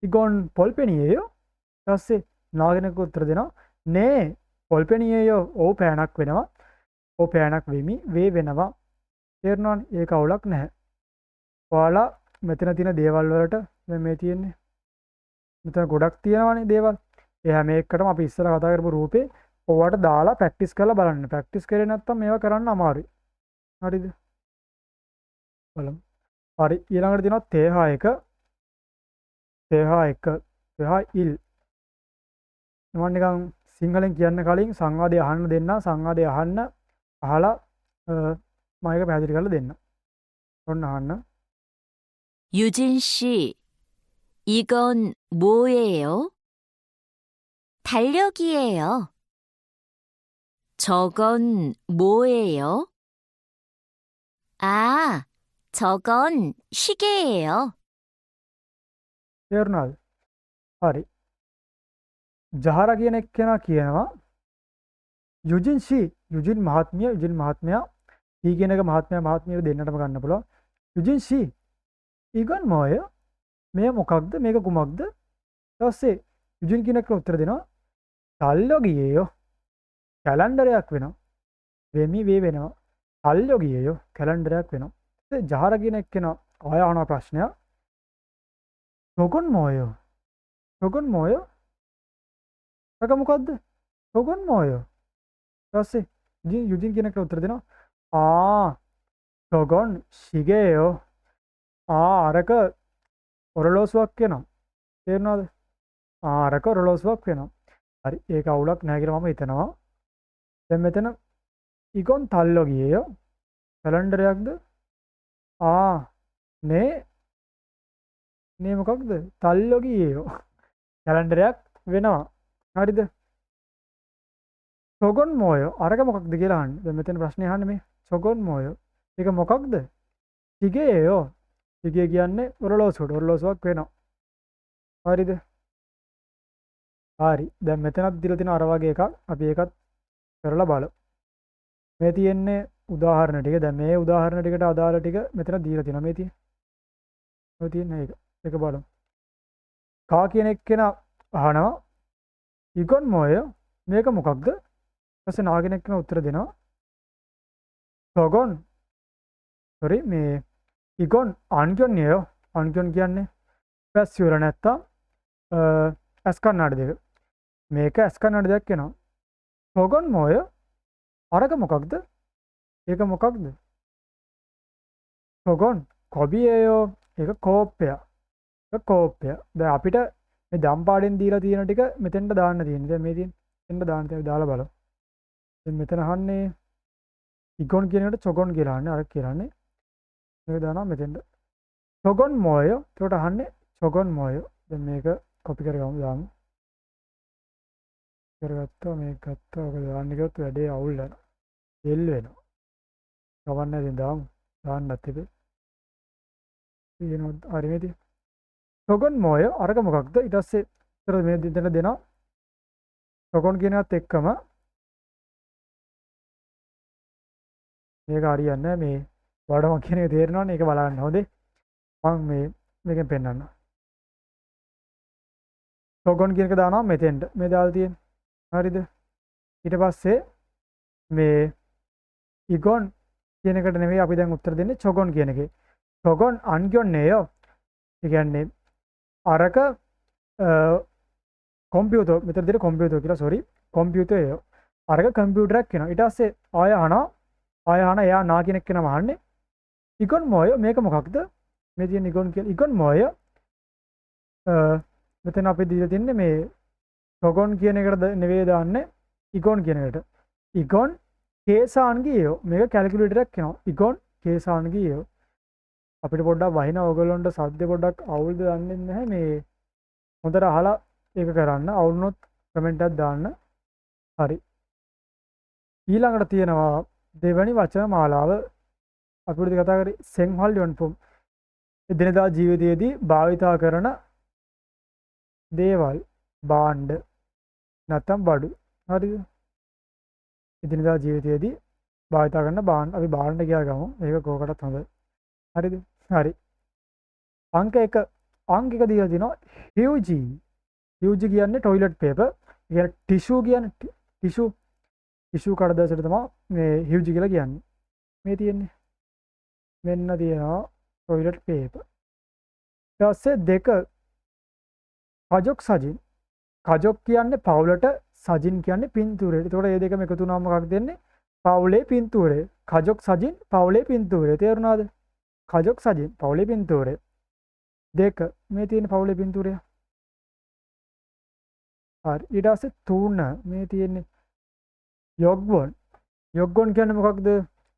ඉගොන් පොල්පෙනියේයෝ. ඊට පස්සේ නාගෙනක උත්තර දෙනවා නේ පොල්පෙනියේයෝ. ඔව් පෑනක් වෙනවා. ඔව් පෑනක් වෙමි. වේ වෙනවා. තේරුණානේ? ඒක අවුලක් නැහැ. ඔයාලා මෙතන තියෙන දේවල් වලට මේ තියෙන්නේ. මෙතන ගොඩක් තියෙනවානේ දේවල්. ඒ හැම එකකටම අපි ඉස්සර කතා කරපු රූපේ ඔයාලට දාලා ප්‍රැක්ටිස් කරලා බලන්න. ප්‍රැක්ටිස් කරේ නැත්නම් මේවා කරන්න අමාරුයි. හරිද? බලමු. හරි ඊළඟට තියෙනවා තේහා එක. තේහා ඉල්. මම නිකන් සිංහලෙන් කියන්න කලින් සංවාදය අහන්න දෙන්න. සංවාදය අහලා මම ඒක පැහැදිලි කරලා දෙන්න. ඔන්න අහන්න. 유진 씨, 이건 뭐예요? 달력이에요. 저건 뭐예요? 아, 저건 시계예요. තේරුණාද? හරි. ජහරා කියන එක්කෙනා කියනවා යුජින් මහත්මයා ඊ කියන එක මහත්මයා දෙන්නටම ගන්න පුළුවන්. යුජින් ෂී ඉගන් මොය මේ මොකක්ද? මේක කුමක්ද? ඊට පස්සේ යුජින් කියන එකට උත්තර දෙනවා තල්ලෝ ගියේයෝ. කැලෙන්ඩරයක් වෙනවා. වෙමි වේ වෙනවා. තල්ලෝ ගියේයෝ කැලෙන්ඩරයක් වෙනවා. ඊට ජහරා කියන එක්කෙනා ආය අහන ප්‍රශ්නයක් සොගොන් මොයෝ. ඒක මොකද්ද? සොගොන් මොයෝ. ඊට පස්සේ යුජින් කියන එකට උත්තර දෙනවා සොගොන් ශිගේයෝ. අරක ඔරලෝසුවක් වෙනවා. තේරුණාද? අරක ඔරලෝසුවක් වෙනවා. හරි ඒක අවුලක් නැහැ කියලා මම හිතනවා. දැන් මෙතන ඉගොන් තල්ලෝ ගියේයෝ කැලෙන්ඩරයක්ද? නේ මොකක්ද? තල්ලෝ ගියේයෝ කැලෙන්ඩරයක් වෙනවා. හරිද? සොගොන් මොයෝ අරක මොකක්ද කියලා අහන්නේ. දැන් මෙතන ප්‍රශ්නේ අහන්නේ මේ සොගොන් මොයෝ. ඒක මොකක්ද? ශිගේයෝ. ශිගේ කියන්නේ ඔරලෝසුවක් වෙනවා. හරිද? හරි. දැන් මෙතනත් දීලා තියෙන අර වගේ එකක්. අපි ඒකත් කරලා බලමු. මේ තියෙන්නේ උදාහරණ ටික. දැන් මේ උදාහරණ ටිකට අදාළ ටික මෙතන දීලා තියෙනවා. මේ තියෙන්නේ ඒක බලමු. කා කියන එක්කෙනා අහනවා ඉගොන් මොය මේක මොකක්ද? ඊපස්සේ නා කියන එක්කෙනා උත්තර දෙනවා සොගොන් මේ ඉගොන් අන්ගොන්යෝ. අන්ගොන් කියන්නේ පැස් වල නැත්තම් ඇස් කන්නාඩි දෙක. මේක ඇස් කන්නාඩි දෙකක් වෙනවා. සොගොන් මොය අරක මොකක්ද? ඒක මොකක්ද? සොගොන් කොබියේයෝ. ඒක කෝප්පයක්. දැන් අපිට මේ දම්පාඩෙන් දීලා තියෙන ටික මෙතෙන්ට දාන්න තියෙන්නේ. දැන් මේ තියෙන මෙතෙන්ට දාන්න තියෙනවා. දාලා බලමු. දැන් මෙතන අහන්නේ ඉගොන් කියන එකට සොගොන් කියලා අහන්නේ. අර කියලානේ. මේක දානවා මෙතෙන්ට. සොගොන් මොය. ඒකට අහන්නේ සොගොන් මොය. දැන් මේක කොපි කරගමු දාමු. කරගත්තා මේක ගත්තා ඔක දාන්න ගියොත් වැඩේ අවුල් වෙනවා. එල් වෙනවා. ගවන්න ඉතින් දාමු. දාන්නත් තිබේ. කියනොත් හරි මේදී. සොගොන් මොය අරක මොකක්ද? ඊට පස්සේ ඉතර මේ දෙන්න දෙනවා. සොගොන් කියනවත් එක්කම මේක හරියන්නේ නැහැ මේ වඩම කියන එක තේරෙනවනේ ඒක බලන්න හොඳේ. මම මේකෙන් පෙන්නන්න. සොගොන් කියන එක දානවා මෙතෙන්ට. මේ දාලා තියෙන්නේ. හරිද? ඊට පස්සේ මේ ඉගොන් කියන එකට නෙමෙයි අපි දැන් උත්තර දෙන්නේ චොගොන් කියන එකේ. චොගොන් අන්ගොන්නේය. ඒ කියන්නේ අරක කොම්පියුටර් මෙතන දෙන කොම්පියුටර් කියලා සෝරි කොම්පියුටර් අරක කම්පියුටරයක් වෙනවා. ඊට පස්සේ ආය අහන එයා නා කියන එක්කනම අහන්නේ ඉගොන් මොය මේක මොකක්ද? මේ තියෙන ඉගොන් කියලා ඉගොන් මොය මෙතන අපි දීලා තින්නේ මේ චොගොන් කියන එකට නෙවෙයි දාන්නේ ඉගොන් කියන එකට. ඉගොන් කේසාන්ගියෝ මේක කැල්කියුලේටරයක් වෙනවා. ඉගොන් කේසාන්ගියෝ අපිට පොඩ්ඩක් වහින ඕගොල්ලොන්ට සද්ද පොඩ්ඩක් අවුල්ද දන්නේ නැහැ මේ හොඳට අහලා ඒක කරන්න අවුලුනොත් කමෙන්ට් එකක් දාන්න. හරි. ඊළඟට තියෙනවා දෙවැනි වචන මාලාව අපිට කතා කරේ සෙන්හල් යොන්පොම් එදිනදා ජීවිතයේදී භාවිතා කරන දේවල් භාණ්ඩ නැත්නම් බඩු. හරිද? එදිනදා ජීවිතයේදී භාවිතා කරන භාණ්ඩ අපි භාණ්ඩ කියලා ගමු. ඒක කෝකටත් හොඳයි. හරිද? හරි. අංක 1 දීලා තිනවා HUG. HUG කියන්නේ টয়ලට් පේපර්. ඒ කියන්නේ ටිෂු කියන්නේ ටිෂු කඩදාසියට තමයි මේ HUG කියලා කියන්නේ. මේ තියෙන්නේ. මෙන්න තියෙනවා টয়ලට් පේපර්. ඊට පස්සේ 2 කජොක් සජින්. කජොක් කියන්නේ පවුලට සජින් කියන්නේ පින්තූරේ. ඒතකොට මේ දෙකම එකතු වුණාම මොකක්ද දෙන්නේ? පවුලේ පින්තූරේ. කජොක් සජින් පවුලේ පින්තූරේ. තේරුණාද? කජොක් සජින් පවුලේ පින්තූරේ. 2 මේ තියෙන පවුලේ පින්තූරය. හරි. ඊට පස්සේ 3 මේ තියෙන්නේ යොග්ගොන්. යොග්ගොන් කියන්නේ මොකක්ද?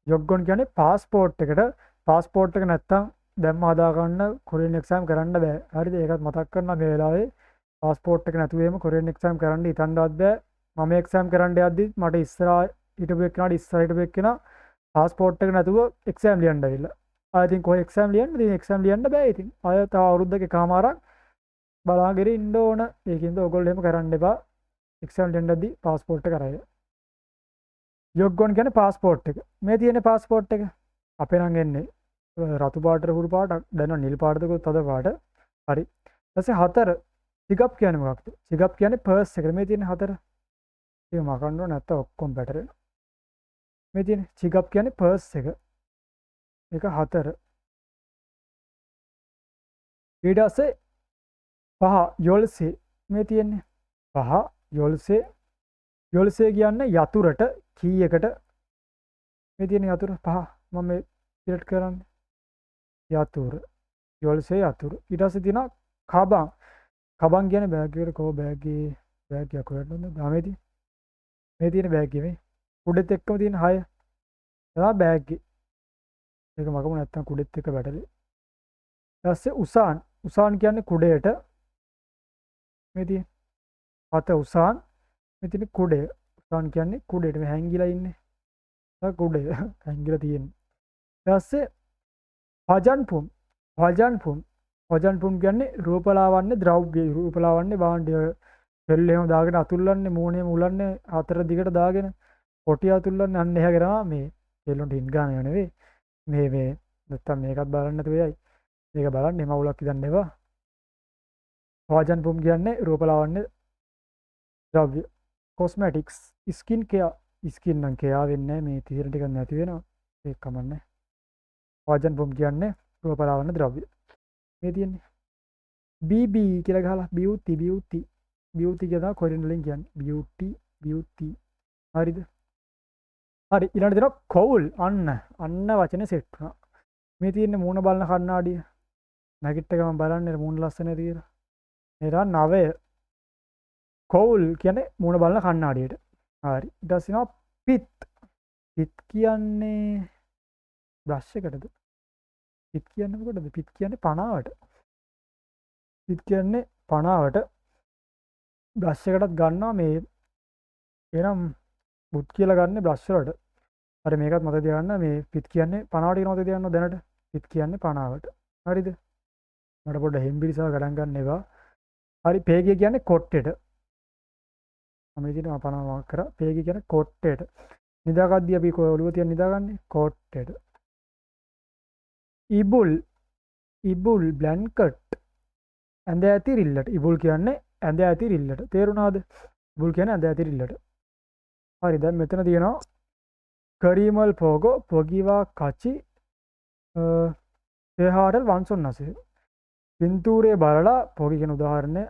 යොග්ගොන් කියන්නේ પાස්පෝර්ට් එක නැත්තම් දැම්ම හදා ගන්න කොරියන් එක්සෑම් කරන්න බෑ. හරිද? ඒකත් මතක් කරනවා මේ වෙලාවේ. පාස්පෝර්ට් එක නැතුව එහෙම කොරියන් එක්සෑම් කරන්න හිතන්නවත් බෑ. මම එක්සෑම් කරන්න යද්දි මට ඉස්සරහා හිටපු එක්කෙනා පාස්පෝර්ට් එක නැතුව එක්සෑම් ලියන්න ඇවිල්ලා. ආයෙ ඉතින් කොහේ එක්සෑම් ලියන්නද? ඉතින් එක්සෑම් ලියන්න බෑ ඉතින්. ආයෙ තව අවුරුද්දක එකමාරක් බලාගෙන ඉන්න ඕන. ඒකින්ද ඔයගොල්ලෝ එහෙම කරන්න එපා. එක්සෑම් ලියන්න යද්දි පාස්පෝර්ට් එක අරගෙන. යොග්ගොන් කියන්නේ පාස්පෝර්ට් එක. මේ තියෙන පාස්පෝර්ට් එක අපේ නම් එන්නේ රතු පාටට හුරු පාටක් දැන් නිල් පාටද තද පාට. හරි. ඊපස්සේ 4 සිගප් කියන්නේ මොකක්ද? සිගප් කියන්නේ පර්ස් එක. මේ තියෙන 4. ඒක මකන්න ඕන නැත්නම් ඔක්කොම පැටරෙනවා. මේ තියෙන සිගප් කියන්නේ පර්ස් එක. ඒක 4. ඊට පස්සේ 5 යොල්සේ. මේ තියෙන්නේ 5 යොල්සේ. යොල්සේ කියන්නේ යතුරට කීයකට මේ තියෙන යතුර 5 මම මේ සිලෙක්ට් කරන්නේ. යතුර යොල්සේ යතුර. ඊට පස්සේ තියෙනවා කබන්. කබන් කියන්නේ බෑග් එකට කො බෑග් එකක් හොයන්න ගාමේදී මේ තියෙන බෑග් එක මේ කුඩෙත් එක්කම තියෙන 6 තමයි බෑග් එක. ඒක මගම නැත්තම් කුඩෙත් එක්ක වැටලි. ඊපස්සේ උසාන් කියන්නේ කුඩේට මේ තියෙන 7 උසාන් මේ තියෙන කුඩේ. උසාන් කියන්නේ කුඩේට මේ හැංගිලා ඉන්නේ. ඒක කුඩේ හැංගිලා තියෙන්නේ. ඊපස්සේ වජන්පුම් කියන්නේ රූපලාවන්‍ය ද්‍රව්‍ය. රූපලාවන්‍ය භාණ්ඩය පෙල්ලෙම දාගෙන අතුල්ලන්නේ මූණේම උලන්නේ 4 දිගට දාගෙන කොටිය අතුල්ලන්නේ අන්න එහා කරා මේ කෙල්ලොන්ට හින් ගන්න නෙවෙයි. මේ නැත්තම් මේකත් බලන්න නැතුව යයි. මේක බලන්න එම උලක් ඉදන්න එපා. වජන්පුම් කියන්නේ රූපලාවන්‍ය ද්‍රව්‍ය. කොස්මැටික්ස් ස්කින් කෙයා. ස්කින් නම් කෙයා වෙන්නේ මේ තීර ටිකක් නැති වෙනවා. ඒක කමන්නේ. වජන්පුම් කියන්නේ රූපලාවන්‍ය ද්‍රව්‍ය. මේ තියෙන්නේ BB කියලා ගහලා beauty කියලා කොරියන් වලින් කියන්නේ beauty. හරිද? හරි. ඊළඟට දෙනවා cowl. අන්න වචනේ සෙට් වුණා. මේ තියෙන්නේ මූණ බලන කණ්ණාඩිය. නැගිට ගමන් බලන්නේ මූණ ලස්සන කියලා. මේවා 9. cowl කියන්නේ මූණ බලන කණ්ණාඩියට. හරි. ඊට පස්සේ පිත් කියන්නේ බ්‍රෂ් එකටද? පිත් කියන්නේ මොකටද? පිත් කියන්නේ පණාවට. පිත් කියන්නේ පණාවට බ්‍රෂ් එකටත් ගන්නවා මේ එහෙනම් බුත් කියලා ගන්න බ්‍රෂ් වලට. හරි මේකත් මතක තියාගන්න මේ පිත් කියන්නේ 50ට කියන මතක තියාගන්න දැනට. පිත් කියන්නේ 50ට. හරිද? මට පොඩ්ඩක් හෙම්බිරිසව ගණන් ගන්න එපා. හරි පේගිය කියන්නේ කොට්ටෙට. මම ඉතින් 50 මාක් කරා. පේගිය කියන්නේ කොට්ටෙට. නිදාගද්දී අපි ඔළුව තියන් නිදාගන්නේ කොට්ටෙට. ඉබුල් ඉබුල් බ්ලැන්කට් ඇඳ ඇති රිල්ලට. ඉබුල් කියන්නේ ඇඳ ඇති රිල්ලට. තේරුණාද? ඉබුල් කියන්නේ ඇඳ ඇති රිල්ලට. හරි දැන් මෙතන තියෙනවා කරීමල් පෝගෝ පොගිවා කචි තේහාරල් වන්සොන්නසේ. පින්තූරයේ බලලා පොගි කියන උදාහරණය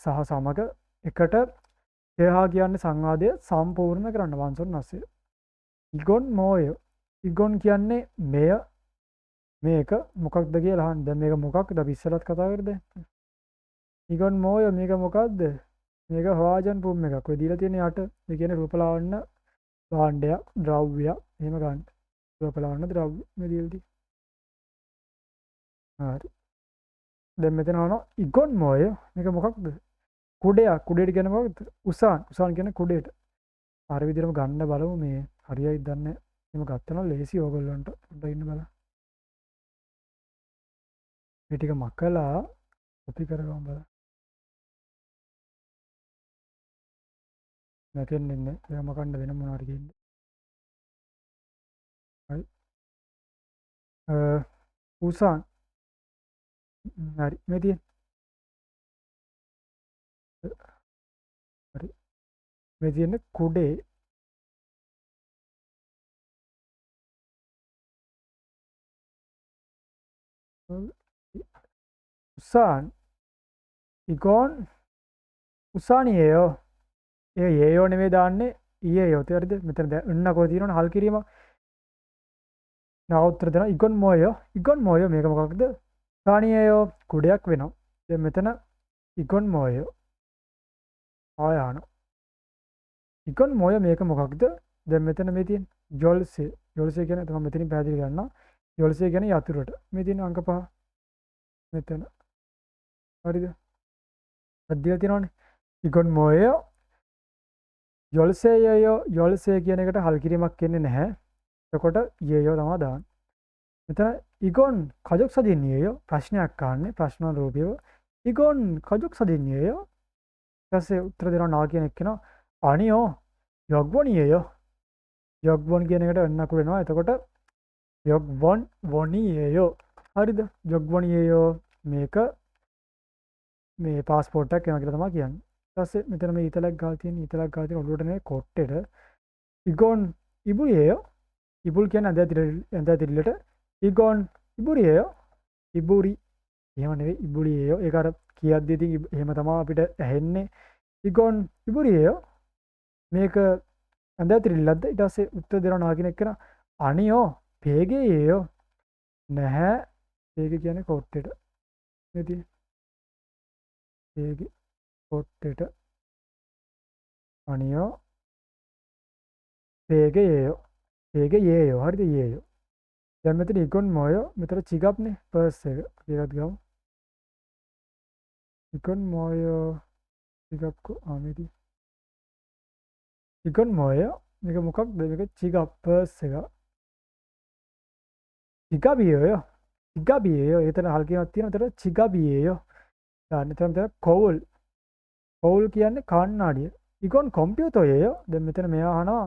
සහ සමග එකට තේහා කියන්නේ සංවාදය සම්පූර්ණ කරන්න වන්සොන්නසේ. ඉගොන් මෝය. ඉගොන් කියන්නේ මෙය මේක මොකක්ද කියලා අහන්න. දැන් මේක මොකක්ද අපි ඉස්සෙල්ලත් කතා කරද? ඉගොන් මෝය මේක මොකක්ද? මේක හොයාජන් පුම් එකක්. ඔය දීලා තියෙන යට ඒ කියන්නේ රූපලාවන්‍ය භාණ්ඩයක් ද්‍රව්‍යයක් එහෙම ගන්න. රූපලාවන්‍ය ද්‍රව්‍ය මේ දීලා තියෙන්නේ. හරි. දැන් මෙතන අහනවා ඉගොන් මෝය මේක මොකක්ද? කුඩයක්. කුඩේට කියන්නේ මොකක්ද? උසාන්. උසාන් කියන්නේ කුඩේට. අර විදිහටම ගන්න බලමු මේ හරියයිද දන්නේ නැහැ. එහෙම ගත්තනම් ලේසි ඕගොල්ලන්ට. පොඩ්ඩක් ඉන්න බලන්න. මේ ටික මකලා කොපි කරගමු බලන්න. නැකෙන්නේ නැහැ. ඒක මකන්න වෙන මොනවාරි කියන්නේ. හරි. උසාන්. හරි. මේ තියෙන. හරි. මේ තියෙන කුඩේ උසාන් ඉගොන් උසානියේයෝ. ඒ ඒයෝ නෙමෙයි දාන්නේ ඊයේයෝ. තේරෙද? මෙතන දැන් එන්න කොහෙද තියෙනවනේ හල් කිරීමක්. නා උත්තර දෙනවා ඉගොන් මෝයෝ. ඉගොන් මෝයෝ මේක මොකක්ද? උසානියේයෝ කුඩයක් වෙනවා. දැන් මෙතන ඉගොන් මෝයෝ ආයහන. ඉගොන් මෝයෝ මේක මොකක්ද? දැන් මෙතන මේ තියෙන ජොල්සේ. ජොල්සේ කියන්නේ තමයි මෙතනින් පැහැදිලි කරන්න. ජොල්සේ කියන්නේ යතුරට. මේ තියෙන අංක 5 මෙතන. හරිද? අද්දිලා තියෙනවනේ. ඉගොන් මෝයෝ යොල්සේයෝ. යොල්සේ කියන එකට හල් කිරීමක් කියන්නේ නැහැ. එතකොට යේයෝ තමයි දාන්නේ. මෙතන ඉගොන් කජොක් සදින්නේයෝ ප්‍රශ්නයක් අහන්නේ ප්‍රශ්න රූපීව. ඉගොන් කජොක් සදින්නේයෝ. ඊපස්සේ උත්තර දෙනවා නා කියන එක්කෙනා අනියෝ යොග්වණියේයෝ. යොග්වොන් කියන එකට එන්නක් වෙනවා. එතකොට යොග්වොන් වොනියේයෝ. හරිද? යොග්වොනියේයෝ මේක මේ පාස්පෝර්ට් එකක් එනවා කියලා තමයි කියන්නේ. ඊට පස්සේ මෙතන මේ ඊතලක් ගාල් තියෙන ඔළුවට නේ කොට්ටෙට ඉගොන් ඉබුරියේයෝ. ඉබුල් කියන්නේ ඇඳ ඇතිරිල්ලට. ඉගොන් ඉබුරියේයෝ. ඉබුරි එහෙම නෙවෙයි ඉබුරියේයෝ. ඒක අර කියද්දී ඉතින් එහෙම තමයි අපිට ඇහෙන්නේ. ඉගොන් ඉබුරියේයෝ මේක ඇඳ ඇතිරිල්ලක්ද? ඊට පස්සේ උත්තර දෙනවා නා කියන එක්කන අනියෝ පේගේයේයෝ. නැහැ. පේගේ කියන්නේ කොට්ටෙට. මේ පේගේ කොට්ටෙට අනියෝ පේගේයේයෝ. පේගේයේයෝ. හරිද? යේයෝ. දැන් මෙතන ඉගොන් මෝයෝ මෙතන චිගප්නේ පර්ස් එක. ඒකත් ගමු. ඉගොන් මෝයෝ චිගප් කො ආමේදී. ඉගොන් මෝයෝ මේක මොකක්ද? මේක චිගප් පර්ස් එක. චිගබියේයෝ. චිගබියේයෝ. එතන හල් කියනක් තියෙනවා. එතන චිගබියේයෝ. දාන්න එතන කොවුල්. කොවුල් කියන්නේ කණ්ණාඩිය. ඉගොන් කොම්පියුටරයේයෝ. දැන් මෙතන මෙයා අහනවා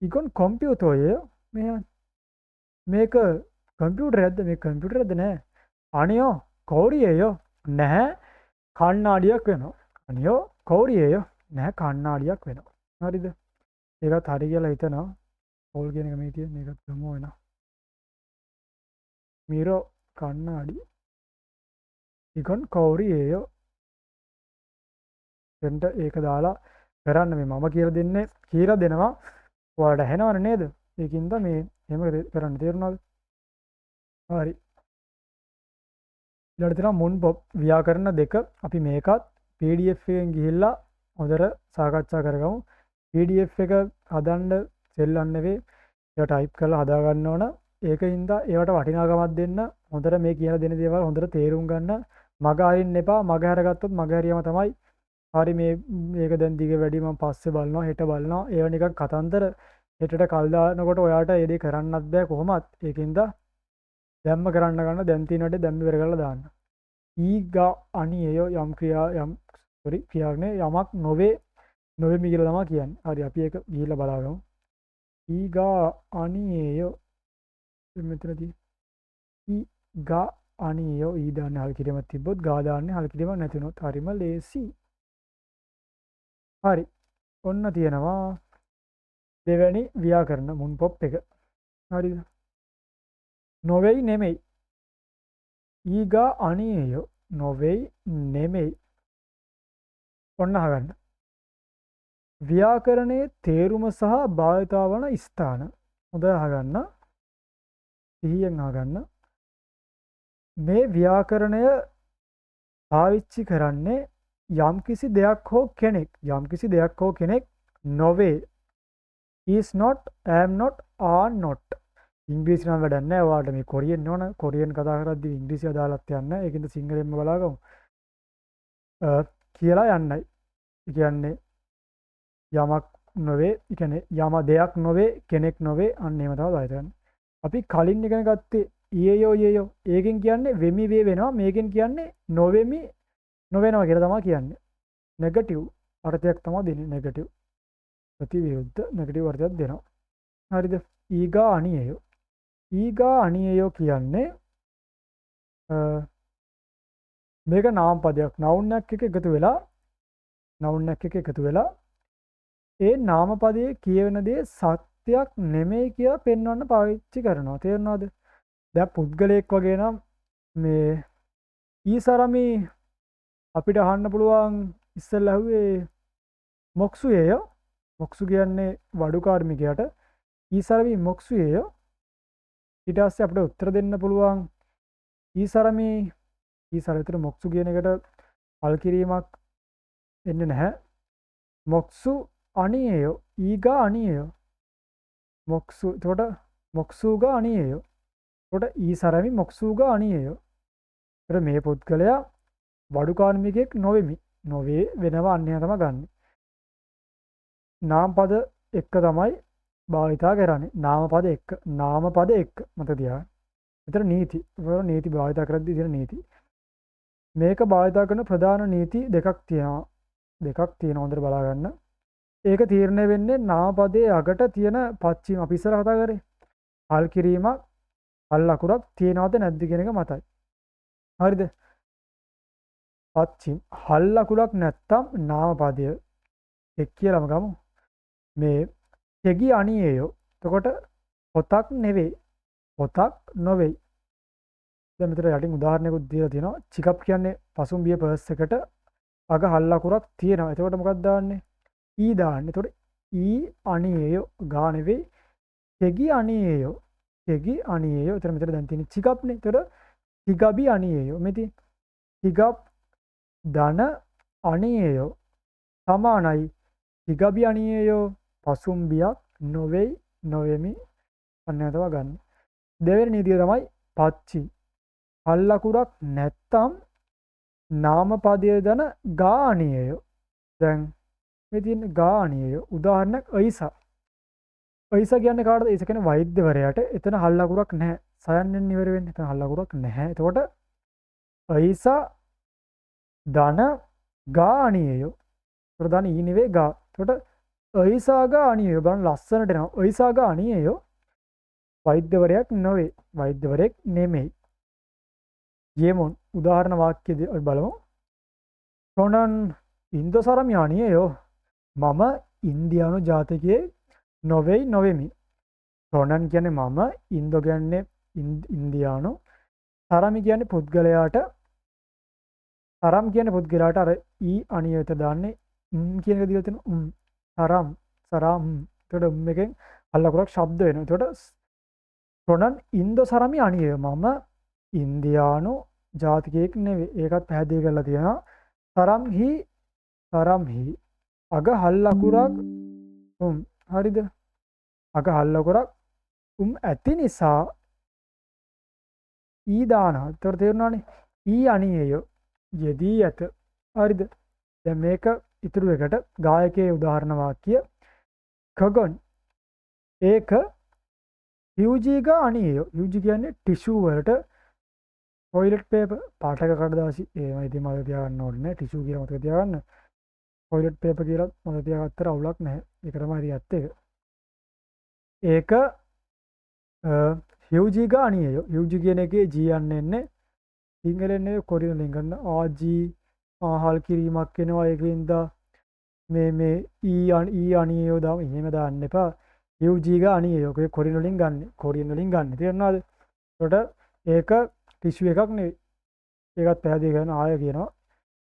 ඉගොන් කොම්පියුටරයේයෝ. මේක කම්පියුටරයක්ද? මේක කම්පියුටරයක්ද? නැහැ. අනියෝ කෝරියේයෝ. නැහැ. කණ්ණාඩියක් වෙනවා. අනියෝ කෝරියේයෝ. නැහැ. කණ්ණාඩියක් වෙනවා. හරිද? ඒකත් හරි කියලා හිතනවා. කොවුල් කියන එක මේ තියෙන මේකත් ගමු වෙනවා. මීරෝ කණ්ණාඩි. ඉගොන් කෝරියේයෝ. එතනට ඒක දාලා කරන්න මේ මම කියලා දෙනවා. ඔයාලට ඇහෙනවනේ නේද? ඒකින්ද මේ එහෙම කරන්න. තේරුණාද? හරි. ඊළඟට තියෙනවා මුන් පොප් ව්‍යාකරණ දෙක. අපි මේකත් PDF එකෙන් ගිහිල්ලා හොඳට සාකච්ඡා කරගමු. PDF එක හදන්න සෙල්ලම් නෙවෙයි. ඒක ටයිප් කරලා හදා ගන්න ඕන. ඒකින්ද ඒවට වටිනාකමක් දෙන්න. හොඳට මේ කියන දෙන දේවල් හොඳට තේරුම් ගන්න. මග අරින්න එපා. මග හැරගත්තොත් මග හැරියම තමයි හරි මේක දැන් දිග වැඩි මම පස්සේ බලනවා හෙට බලනවා ඒව නිකන් කතන්දර හෙටට කල් දානකොට ඔයාට ඒ දේ කරන්නත් බෑ කොහොමත් ඒකින්ද දැම්ම කරන්න ගන්න දැන් තියෙනට දැම්ම ඉවර කරලා දාන්න ඊගා අනියයෝ යම් ක්‍රියාවනේ යමක් නොවෙමි කියලා තමයි කියන්නේ හරි අපි ඒක ගිහිල්ලා බලාගමු ඊගා අනියයෝ මෙතනදී ඊගා අනියයෝ ඊ දාන්නේ හල් කිරීමක් තිබ්බොත් ගා දාන්නේ හල් කිරීමක් නැති වුණොත් හරිම ලේසි හරි ඔන්න තියෙනවා දෙවැනි ව්‍යාකරණ මුන් පොප් එක හරිද නොවේයි නෙමෙයි ඊගා අනියයෝ නොවේයි නෙමෙයි ඔන්න අහගන්න ව්‍යාකරණයේ තේරුම සහ භාවිතා වන ස්ථාන හොඳ අහගන්න සිහියෙන් අහගන්න මේ ව්‍යාකරණය පාවිච්චි කරන්නේ යම්කිසි දෙයක් හෝ කෙනෙක් නොවේ is not am not are not ඉංග්‍රීසි නම් වැඩක් නැහැ ඔයාලට මේ කොරියන් නෝන කොරියන් කතා කරද්දී ඉංග්‍රීසි අදාළත් යන්නේ ඒකින්ද සිංහලෙන්ම බලාගමු කියලා යන්නයි කියන්නේ යමක් නොවේ කියන්නේ යම දෙයක් නොවේ කෙනෙක් නොවේ අන්න එහෙම තමයි බලන්න අපි කලින් ඉගෙන ගත්තේ ඊයෝ ඒකෙන් කියන්නේ වෙමි වේ වෙනවා මේකෙන් කියන්නේ නොවෙමි නොවෙනවා කියලා තමයි කියන්නේ නෙගටිව් අර්ථයක් තමයි දෙන්නේ නෙගටිව් ප්‍රතිවිරුද්ධ නෙගටිව් අර්ථයක් දෙනවා හරිද ඊගා අනියයෝ කියන්නේ මේක නාම පදයක් noun එකක් එකතු වෙලා ඒ නාම පදයේ කියවෙන දේ සත්‍යයක් නෙමෙයි කියලා පෙන්වන්න පාවිච්චි කරනවා තේරුණාද දැන් පුද්ගලයෙක් වගේ නම් මේ ඊසරමි අපිට අහන්න පුළුවන් ඉස්සෙල්ලා ඇහුවේ මොක්සුයේය මොක්සු කියන්නේ වඩු කාර්මිකයාට ඊසරමි මොක්සුයේය ඊට පස්සේ අපිට උත්තර දෙන්න පුළුවන් ඊසරමි විතර මොක්සු කියන එකට අල් කිරීමක් එන්නේ නැහැ මොක්සු අනියයෝ ඊගා අනියයෝ මොක්සු එතකොට මොක්සුගා අනියයෝ එතකොට ඊසරමි මොක්සුගා අනියයෝ එතකොට මේ පුද්ගලයා වඩු කාර්මිකයෙක් නොවේ වෙනවා අන්‍යය තමයි ගන්න. නාම පද එක්ක තමයි භාවිතා කරන්නේ. නාම පද එක්ක මතක තියාගන්න. එතන නීති භාවිතා කරද්දී තියෙන නීති. මේක භාවිතා කරන ප්‍රධාන නීති දෙකක් තියෙනවා හොඳට බලා ගන්න. ඒක තීරණය වෙන්නේ නාම පදයේ අගට තියෙන පච්චිම අපි ඉස්සර කතා කරේ. හල් කිරීමක් හල් ලකුරක් තියනවද නැද්ද කියන එක මතයි. හරිද? පච්චිම හල් ලකුරක් නැත්තම් නාම පදය එක් කියලාම ගමු. මේ තෙගි අනියයෝ. එතකොට පොතක් නෙවෙයි. පොතක් නොවේයි. දැන් මෙතන යටින් උදාහරණයකුත් දීලා තියෙනවා. චිකප් කියන්නේ පසුම්බිය පර්ස් එකට අග හල් ලකුරක් තියෙනවා. එතකොට මොකක්ද දාන්නේ? ඊ දාන්නේ. එතකොට ඊ අනියයෝ ගා නෙවෙයි. තෙගි අනියයෝ. එතන මෙතන දැන් තියෙන්නේ චිකප්නේ. එතකොට චිගබි අනියයෝ. මෙතන චිගප් ධන අනියයෝ සමානයි චිගබි අනියයෝ පසුම්බියක් නොවෙමි අන්නතව ගන්න. දෙවෙනි නීතිය තමයි පච්චි. හල් ලකුරක් නැත්තම් නාම පදය දන ගා අනියයෝ. දැන් මේ තියෙන ගා අනියයෝ උදාහරණයක් අයිසා. අයිසා කියන්නේ කාටද? ඒ කියන්නේ වෛද්‍යවරයාට. එතන හල් ලකුරක් නැහැ. සයන්ෙන් ඉවර වෙන්නේ. එතන හල් ලකුරක් නැහැ. එතකොට අයිසා ධන ගා අනියයෝ. ප්‍රධාන ඊ නෙවෙයි ගා. එතකොට අයිසාගා අනියයෝ බලන්න ලස්සනට එනවා. අයිසාගා අනියයෝ වෛද්‍යවරයෙක් නොවේ. වෛද්‍යවරයෙක් නෙමෙයි. යේමොන් උදාහරණ වාක්‍යයේදී අපි බලමු. තොනන් ඉන්දසරමි අනියයෝ මම ඉන්දියානු ජාතිකයේ නොවෙමි. තොනන් කියන්නේ මම, ඉන්දෝ කියන්නේ ඉන්දියානු, සරමි කියන්නේ පුද්ගලයාට සරම් කියන්නේ පුද්ගලයාට අර ඊ අනියත දාන්නේ කියන එක දීලා තියෙනවා. සරම්. එතකොට එකෙන් අල්ලකුරක් ශබ්ද වෙනවා. එතකොට තොනන් ඉන්දසරමි අනියය මම ඉන්දියානු ජාතිකයෙක් නෙවෙයි. ඒකත් පැහැදිලි කරලා තියෙනවා. සරම්හි අග හල් ලකුරක් හරිද? අග හල් ලකුරක් ඇති නිසා ඊ දානවා. ඒතර තේරුණානේ? ඊ අනියය යෙදී ඇත. හරිද? දැන් මේක ඉතුරු එකට ගායකයේ උදාහරණ වාක්‍ය කගොන් ඒක යුජීගා අනියෝ. යුජි කියන්නේ ටිෂූ වලට ටොයිලට් පේපර් පාටක කඩදාසි ඒවා ඉතින් මතක තියාගන්න ඕනේ නෑ. ටිෂූ කියලා මතක තියාගන්න. ටොයිලට් පේපර් කියලා මතක තියාගත්තට අවුලක් නැහැ. ඒක තමයි හරි ඇත්ත එක. ඒක යුජීගා අනියෝ. යුජි කියන එකේ G යන්නේ සිංහලෙන් නෙවෙයි කොරියන් වලින් ගන්න ආජී ආහල් කිරීමක් වෙනවා. ඒකින්ද මේ ඊ අනියෝ දාම එහෙම දාන්න එපා. යුජීගා අනියෝ ඔය කොරියන් වලින් ගන්න. කොරියන් වලින් ගන්න. තේරුණාද? එතකොට ඒක ටිෂු එකක් නෙවෙයි. ඒකත් පැහැදිලි කරන ආය කියනවා.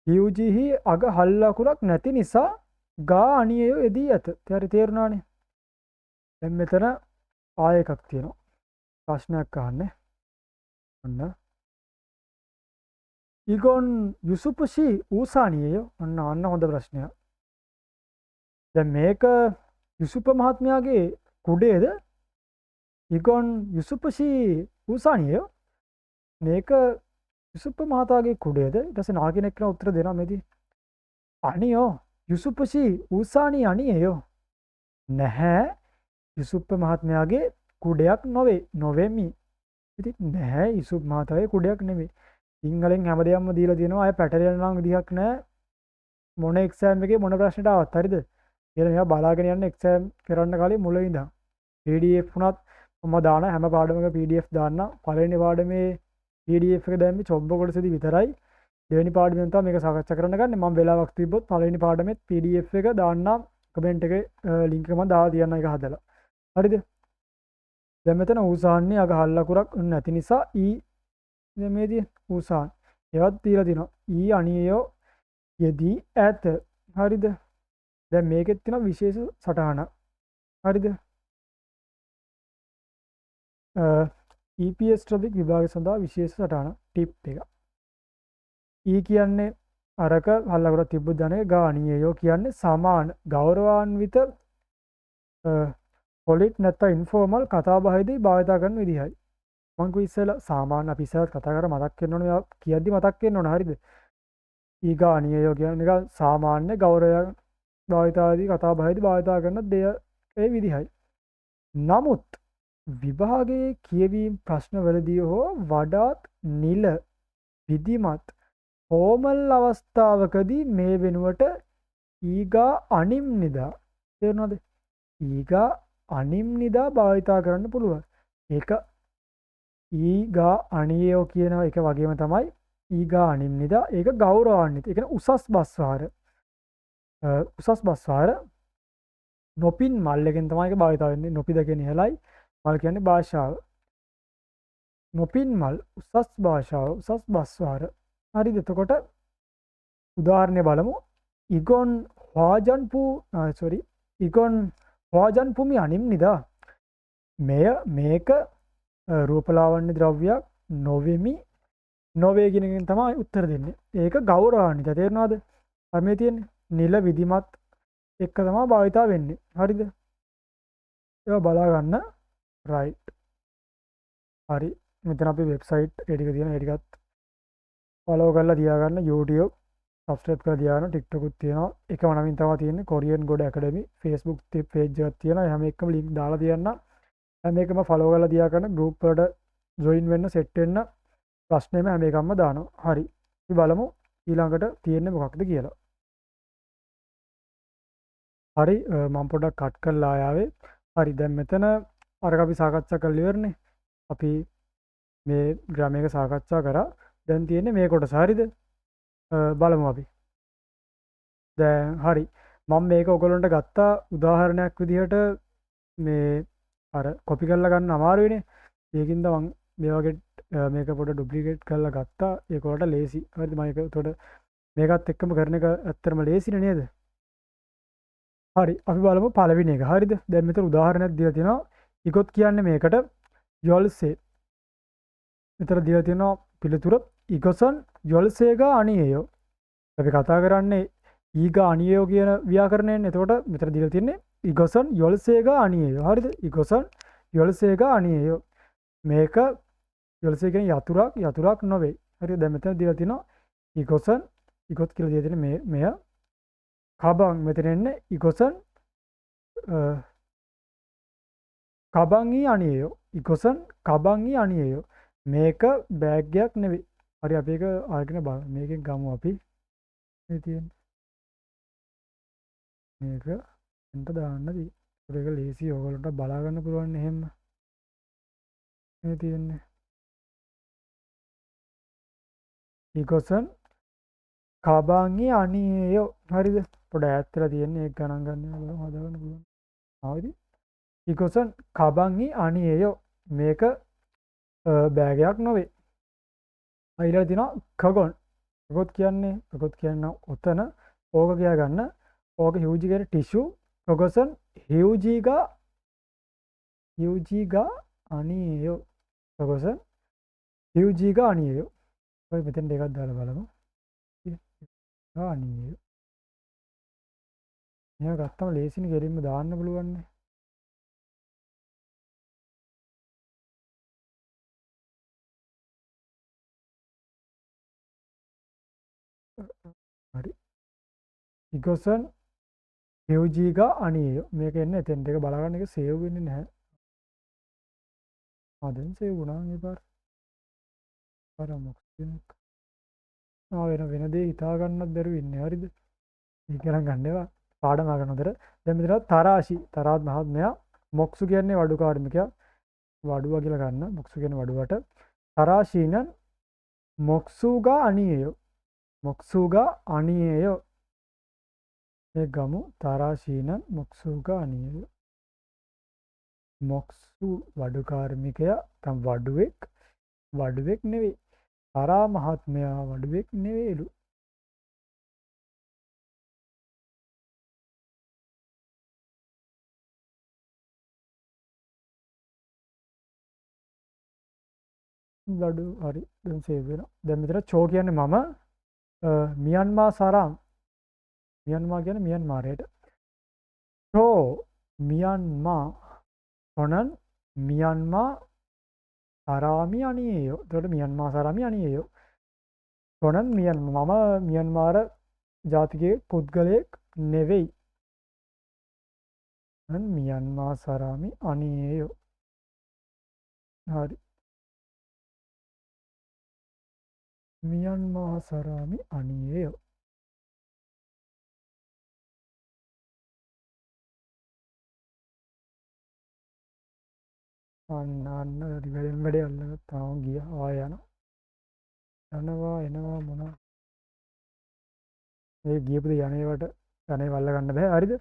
යුජිහි අග හල්ලකුරක් නැති නිසා ගා අනියෝ එදී ඇත. හරි තේරුණානේ? දැන් මෙතන ආය එකක් තියෙනවා. ප්‍රශ්නයක් අහන්නේ. ඔන්න. ඉගොන් යුසුපුෂි ඌසානියෝ අන්න හොඳ ප්‍රශ්නයක්. දැන් මේක යුසුප මහත්මයාගේ කුඩේද? ඉගොන් යුසුපුෂි ඌසානියෝ මේක යුසුප මහතාගේ කුඩේද? ඊට පස්සේ නා කෙනෙක් කෙනා උත්තර දෙනවා මේදී. අනියෝ යුසුපුෂි ඌසානි අනියෝ නැහැ. යුසුප මහත්මයාගේ කුඩයක් නොවේමි. ඉතින් නැහැ යුසුප් මහතාගේ කුඩයක් නෙමෙයි. සිංහලෙන් හැමදේම දීලා තියෙනවා. අය පැටලෙන නම් විදිහක් නැහැ. මොන එක්සෑම් එකේ මොන ප්‍රශ්නට ආවත් හරිද? කියලා මේවා බලාගෙන යන්න එක්සෑම් කරන්න කලින් මුලින් ඉඳන්. PDF උනත් මම දාන හැම පාඩමක PDF දාන්න. පළවෙනි පාඩමේ PDF එක දැම්මේ චොබ්බ කොටසේදී විතරයි. දෙවෙනි පාඩමෙන් තමයි මේක සාකච්ඡා කරන්න ගන්නේ. මම වෙලාවක් තිබ්බොත් පළවෙනි පාඩමෙත් PDF එක දාන්නම්. කමෙන්ට් එකේ ලින්ක් එක මම දාලා තියන්න ඒක හදලා. හරිද? දැන් මෙතන ඌසාන්නේ අග හල්ලකුරක් නැති නිසා මේදී ඌසාන් ඒවත් තියලා තිනවා. අනියෝ යෙදී ඇත. හරිද? දැන් මේකෙත් තියෙනවා විශේෂ සටහනක්. හරිද? EPS ටොපික් විභාගය සඳහා විශේෂ සටහන ටිප් එක. කියන්නේ අරක හල්ලකුරක් තිබ්බ ධනෙ ගාණීයෝ කියන්නේ සමාන ගෞරවාන්විත පොලිට් නැත්නම් ඉන්ෆෝමල් කතා බහේදී භාවිත කරන විදිහයි. මං කිව්ව ඉස්සෙල්ලා සාමාන්‍ය අපි ඉස්සෙල්ලා කතා කරලා මතක් වෙන්න ඕනේ. කියද්දි මතක් වෙන්න ඕනේ. හරිද? ඊගාණීයෝ කියන්නේ නිකන් සාමාන්‍ය ගෞරවය භාවිතාදී කතා බහේදී භාවිත කරන දෙය ඒ විදිහයි. නමුත් විභාගයේ කියවීම් ප්‍රශ්නවලදී හෝ වඩාත් නිල විධිමත් ෆෝමල් අවස්ථාවකදී මේ වෙනුවට ඊගා අනිම්නිදා තේරුණාද? ඊගා අනිම්නිදා භාවිතා කරන්න පුළුවන්. ඒක ඊගා අනියෝ කියන එක වගේම තමයි ඊගා අනිම්නිදා. ඒක ගෞරවාන්විත. ඒ කියන්නේ උසස් බස්වාර. උසස් බස්වාර නොපින් මල් එකෙන් තමයි ඒක භාවිත වෙන්නේ. නොපිද කියන්නේ ඉහළයි. මල් කියන්නේ භාෂාව. නොපින් මල් උසස් භාෂාව උසස් බස්වාර. හරිද? එතකොට උදාහරණය බලමු. ඉගොන් හවාජන් පුමි අනිම්නිදා. මේක රූපලාවන්‍ය ද්‍රව්‍යයක් නොවේ කියන එකෙන් තමයි උත්තර දෙන්නේ. ඒක ගෞරවාන්විත. තේරුණාද? මේ තියෙන්නේ නිල විධිමත් එක තමයි භාවිතා වෙන්නේ. හරිද? ඒවා බලා ගන්න. රයිට්. හරි. මෙතන අපේ වෙබ්සයිට් එක ටික තියෙනවා. ඒ ටිකත් ෆලෝ කරලා තියාගන්න. YouTube සබස්ක්‍රයිබ් කරලා තියාගන්න. TikTok උත් තියෙනවා. එකම නමින් තමයි තියෙන්නේ කොරියන් ගොඩ ඇකඩමි. Facebook page එකක් තියෙනවා. හැම එකම link දාලා තියන්න. හැම එකම ෆලෝ කරලා තියාගන්න. group වලට join වෙන්න, set වෙන්න. ප්‍රශ්නෙම හැම එකක්ම දානවා. හරි. අපි බලමු ඊළඟට තියෙන්නේ මොකක්ද කියලා. හරි. මම පොඩ්ඩක් කට් කරලා ආවේ. හරි. දැන් මෙතන අරක අපි සාකච්ඡා කරලා ඉවරනේ. අපි මේ ග්‍රාම එක සාකච්ඡා කරා. දැන් තියෙන්නේ මේ කොටස. හරිද? බලමු අපි. දැන් හරි. මම මේක ඔයගොල්ලන්ට ගත්තා උදාහරණයක් විදිහට. මේ අර කොපි කරලා ගන්න අමාරුයිනේ. ඒකින්ද මම මේ වගේ මේක පොඩ ඩුප්ලිකේට් කරලා ගත්තා. ඒක වලට ලේසි. හරිද? මම ඒක උඩ මේකත් එක්කම කරන එක ඇත්තටම ලේසිනේ නේද? හරි. අපි බලමු පළවෙනි එක. හරිද? දැන් මෙතන උදාහරණයක් දීලා තියෙනවා. ඉගොත් කියන්නේ මේකට යොල්සේ. මෙතන දීලා තියෙනවා පිළිතුර ඉගොසන් යොල්සේගා අනියෝ. අපි කතා කරන්නේ ඊගා අනියෝ කියන ව්‍යාකරණයෙන්. එතකොට මෙතන දීලා තියෙන්නේ ඉගොසන් යොල්සේගා අනියෝ. හරිද? ඉගොසන් යොල්සේගා අනියෝ. මේක යොල්සේ කියන්නේ යතුරක් නොවේ. හරිද? දැන් මෙතන දීලා තියෙනවා ඉගොත් කියලා දීලා තියෙන්නේ මෙය කබන් මෙතන එන්නේ ඉකොසන් කබන් ඊ අනියයෝ ඉකොසන් කබන් ඊ අනියයෝ මේක බෑග් එකක් නෙවෙයි. හරි අපි ඒක අරගෙන බලමු. මේකෙන් ගමු අපි. මේ තියෙන්නේ මේක එන්ට දාන්නදී. ඒක ලේසි ඔයගොල්ලන්ට බලා ගන්න පුළුවන් එහෙම. මේ තියෙන්නේ ඉකොසන් කබන් ඊ අනියයෝ. හරිද? පොඩ ඈත් වෙලා තියෙන්නේ ඒක ගණන් ගන්න බලමු හදාගන්න පුළුවන්. හරිද? ඉකොසන් කබන් ඊ අනියයෝ මේක බෑග් එකක් නෙවෙයි. ඊළඟ තියෙනවා කගොන්. කගොත් කියන්නේ ඔතන ඕක කියා ගන්න. ඕක හියුජි කියන ටිෂු. කගොසන් හියුජිගා අනියයෝ. කගොසන් හියුජිගා අනියයෝ. ඔය මෙතෙන් දෙකක් දාලා බලමු. අනියයෝ. මේක ගත්තම ලේසියෙන් ගෙලින්ම දාන්න පුළුවන් නේ. හරි. ඉකොසන් හියුජිගා අනියයෝ. මේක එන්නේ එතෙන් දෙක බලාගන්න එක සේව් වෙන්නේ නැහැ. දැන් සේව් වුණා මේ පාර. මොකක්ද වෙන දේ හිතා ගන්නත් බැරුව ඉන්නේ. හරිද? ඒක ගණන් ගන්න ඒවා පාඩම ගන්න හොඳට. දැන් මෙතන තරාෂි තරාත් මහත්මයා මොක්සු කියන්නේ වඩු කාර්මිකයා. වඩුවා කියලා ගන්න. මොක්සු කියන්නේ වඩුවට. තරාෂීනන් මොක්සුගා අනියයෝ. මොක්සුගා අනියයෝ. මේ ගමු තරාෂීනන් මොක්සුගා අනියයෝ. මොක්සු වඩු කාර්මිකයා තම වඩුවෙක් නෙවෙයි. තරා මහත්මයා වඩුවෙක් නෙවෙයිලු. වඩු හරි දැන් සේව් වෙනවා. දැන් මෙතන චෝ කියන්නේ මම මියන්මා සරම්. මියන්මා කියන්නේ මියන්මාරයට. චෝ මියන්මා ඔනන් මියන්මා සරාමි අනියයෝ. එතකොට මියන්මා සරාමි අනියයෝ. ඔනන් මම මියන්මාර ජාතිකයේ පුද්ගලයෙක් නෙවෙයි. ඔනන් මියන්මා සරාමි අනියයෝ. හරි. මියන්මා සරාමි අනියයෝ. අන්න වැඩේ අල්ලගත්තා. තාම ගියා. ආය යනවා මොනවා මේ ගියපු යන්නේවට යන්නේ වල්ල ගන්න බෑ. හරිද?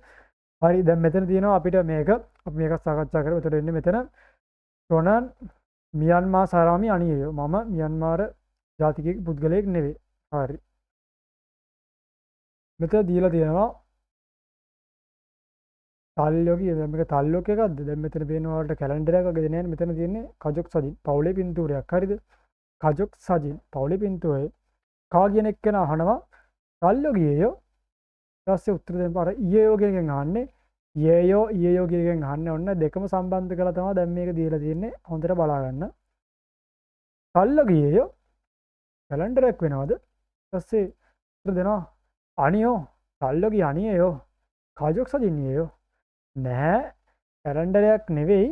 හරි දැන් මෙතන තියෙනවා අපිට මේක අපි මේක සාකච්ඡා කරමු. එතකොට එන්නේ මෙතන රොනන් මියන්මා සරාමි අනියයෝ. මම මියන්මාර ජාතිකයේ පුද්ගලයෙක් නෙවෙයි. හරි. මෙතන දීලා තියෙනවා තල්ලෝකී. දැන් මේක තල්ලෝක එකක්ද? දැන් මෙතන පේනවා වලට කැලෙන්ඩර් එකක් වගේ දෙන්නේ. මෙතන තියෙන්නේ කජොක් සජින් පවුලේ පින්තූරයක්. හරිද? කජොක් සජින් පවුලේ පින්තූරේ කා කියන එක්කෙනා අහනවා තල්ලෝකියෝ. ඊපස්සේ උත්තර දෙන්න පාර ඊයෝ කියනකින් අහන්නේ ඊයෝ කියනකින් අහන්නේ. ඔන්න දෙකම සම්බන්ධ කරලා තමයි දැන් මේක දීලා තියෙන්නේ. හොඳට බලා ගන්න. තල්ලෝකියෝ කැලෙන්ඩර් එක වෙනවද? ඊපස්සේ උත්තර දෙනවා අනියෝ තල්ලෝකී අනියෝ කජොක් සජින්නියෝ. නෑ කැලෙන්ඩරයක් නෙවෙයි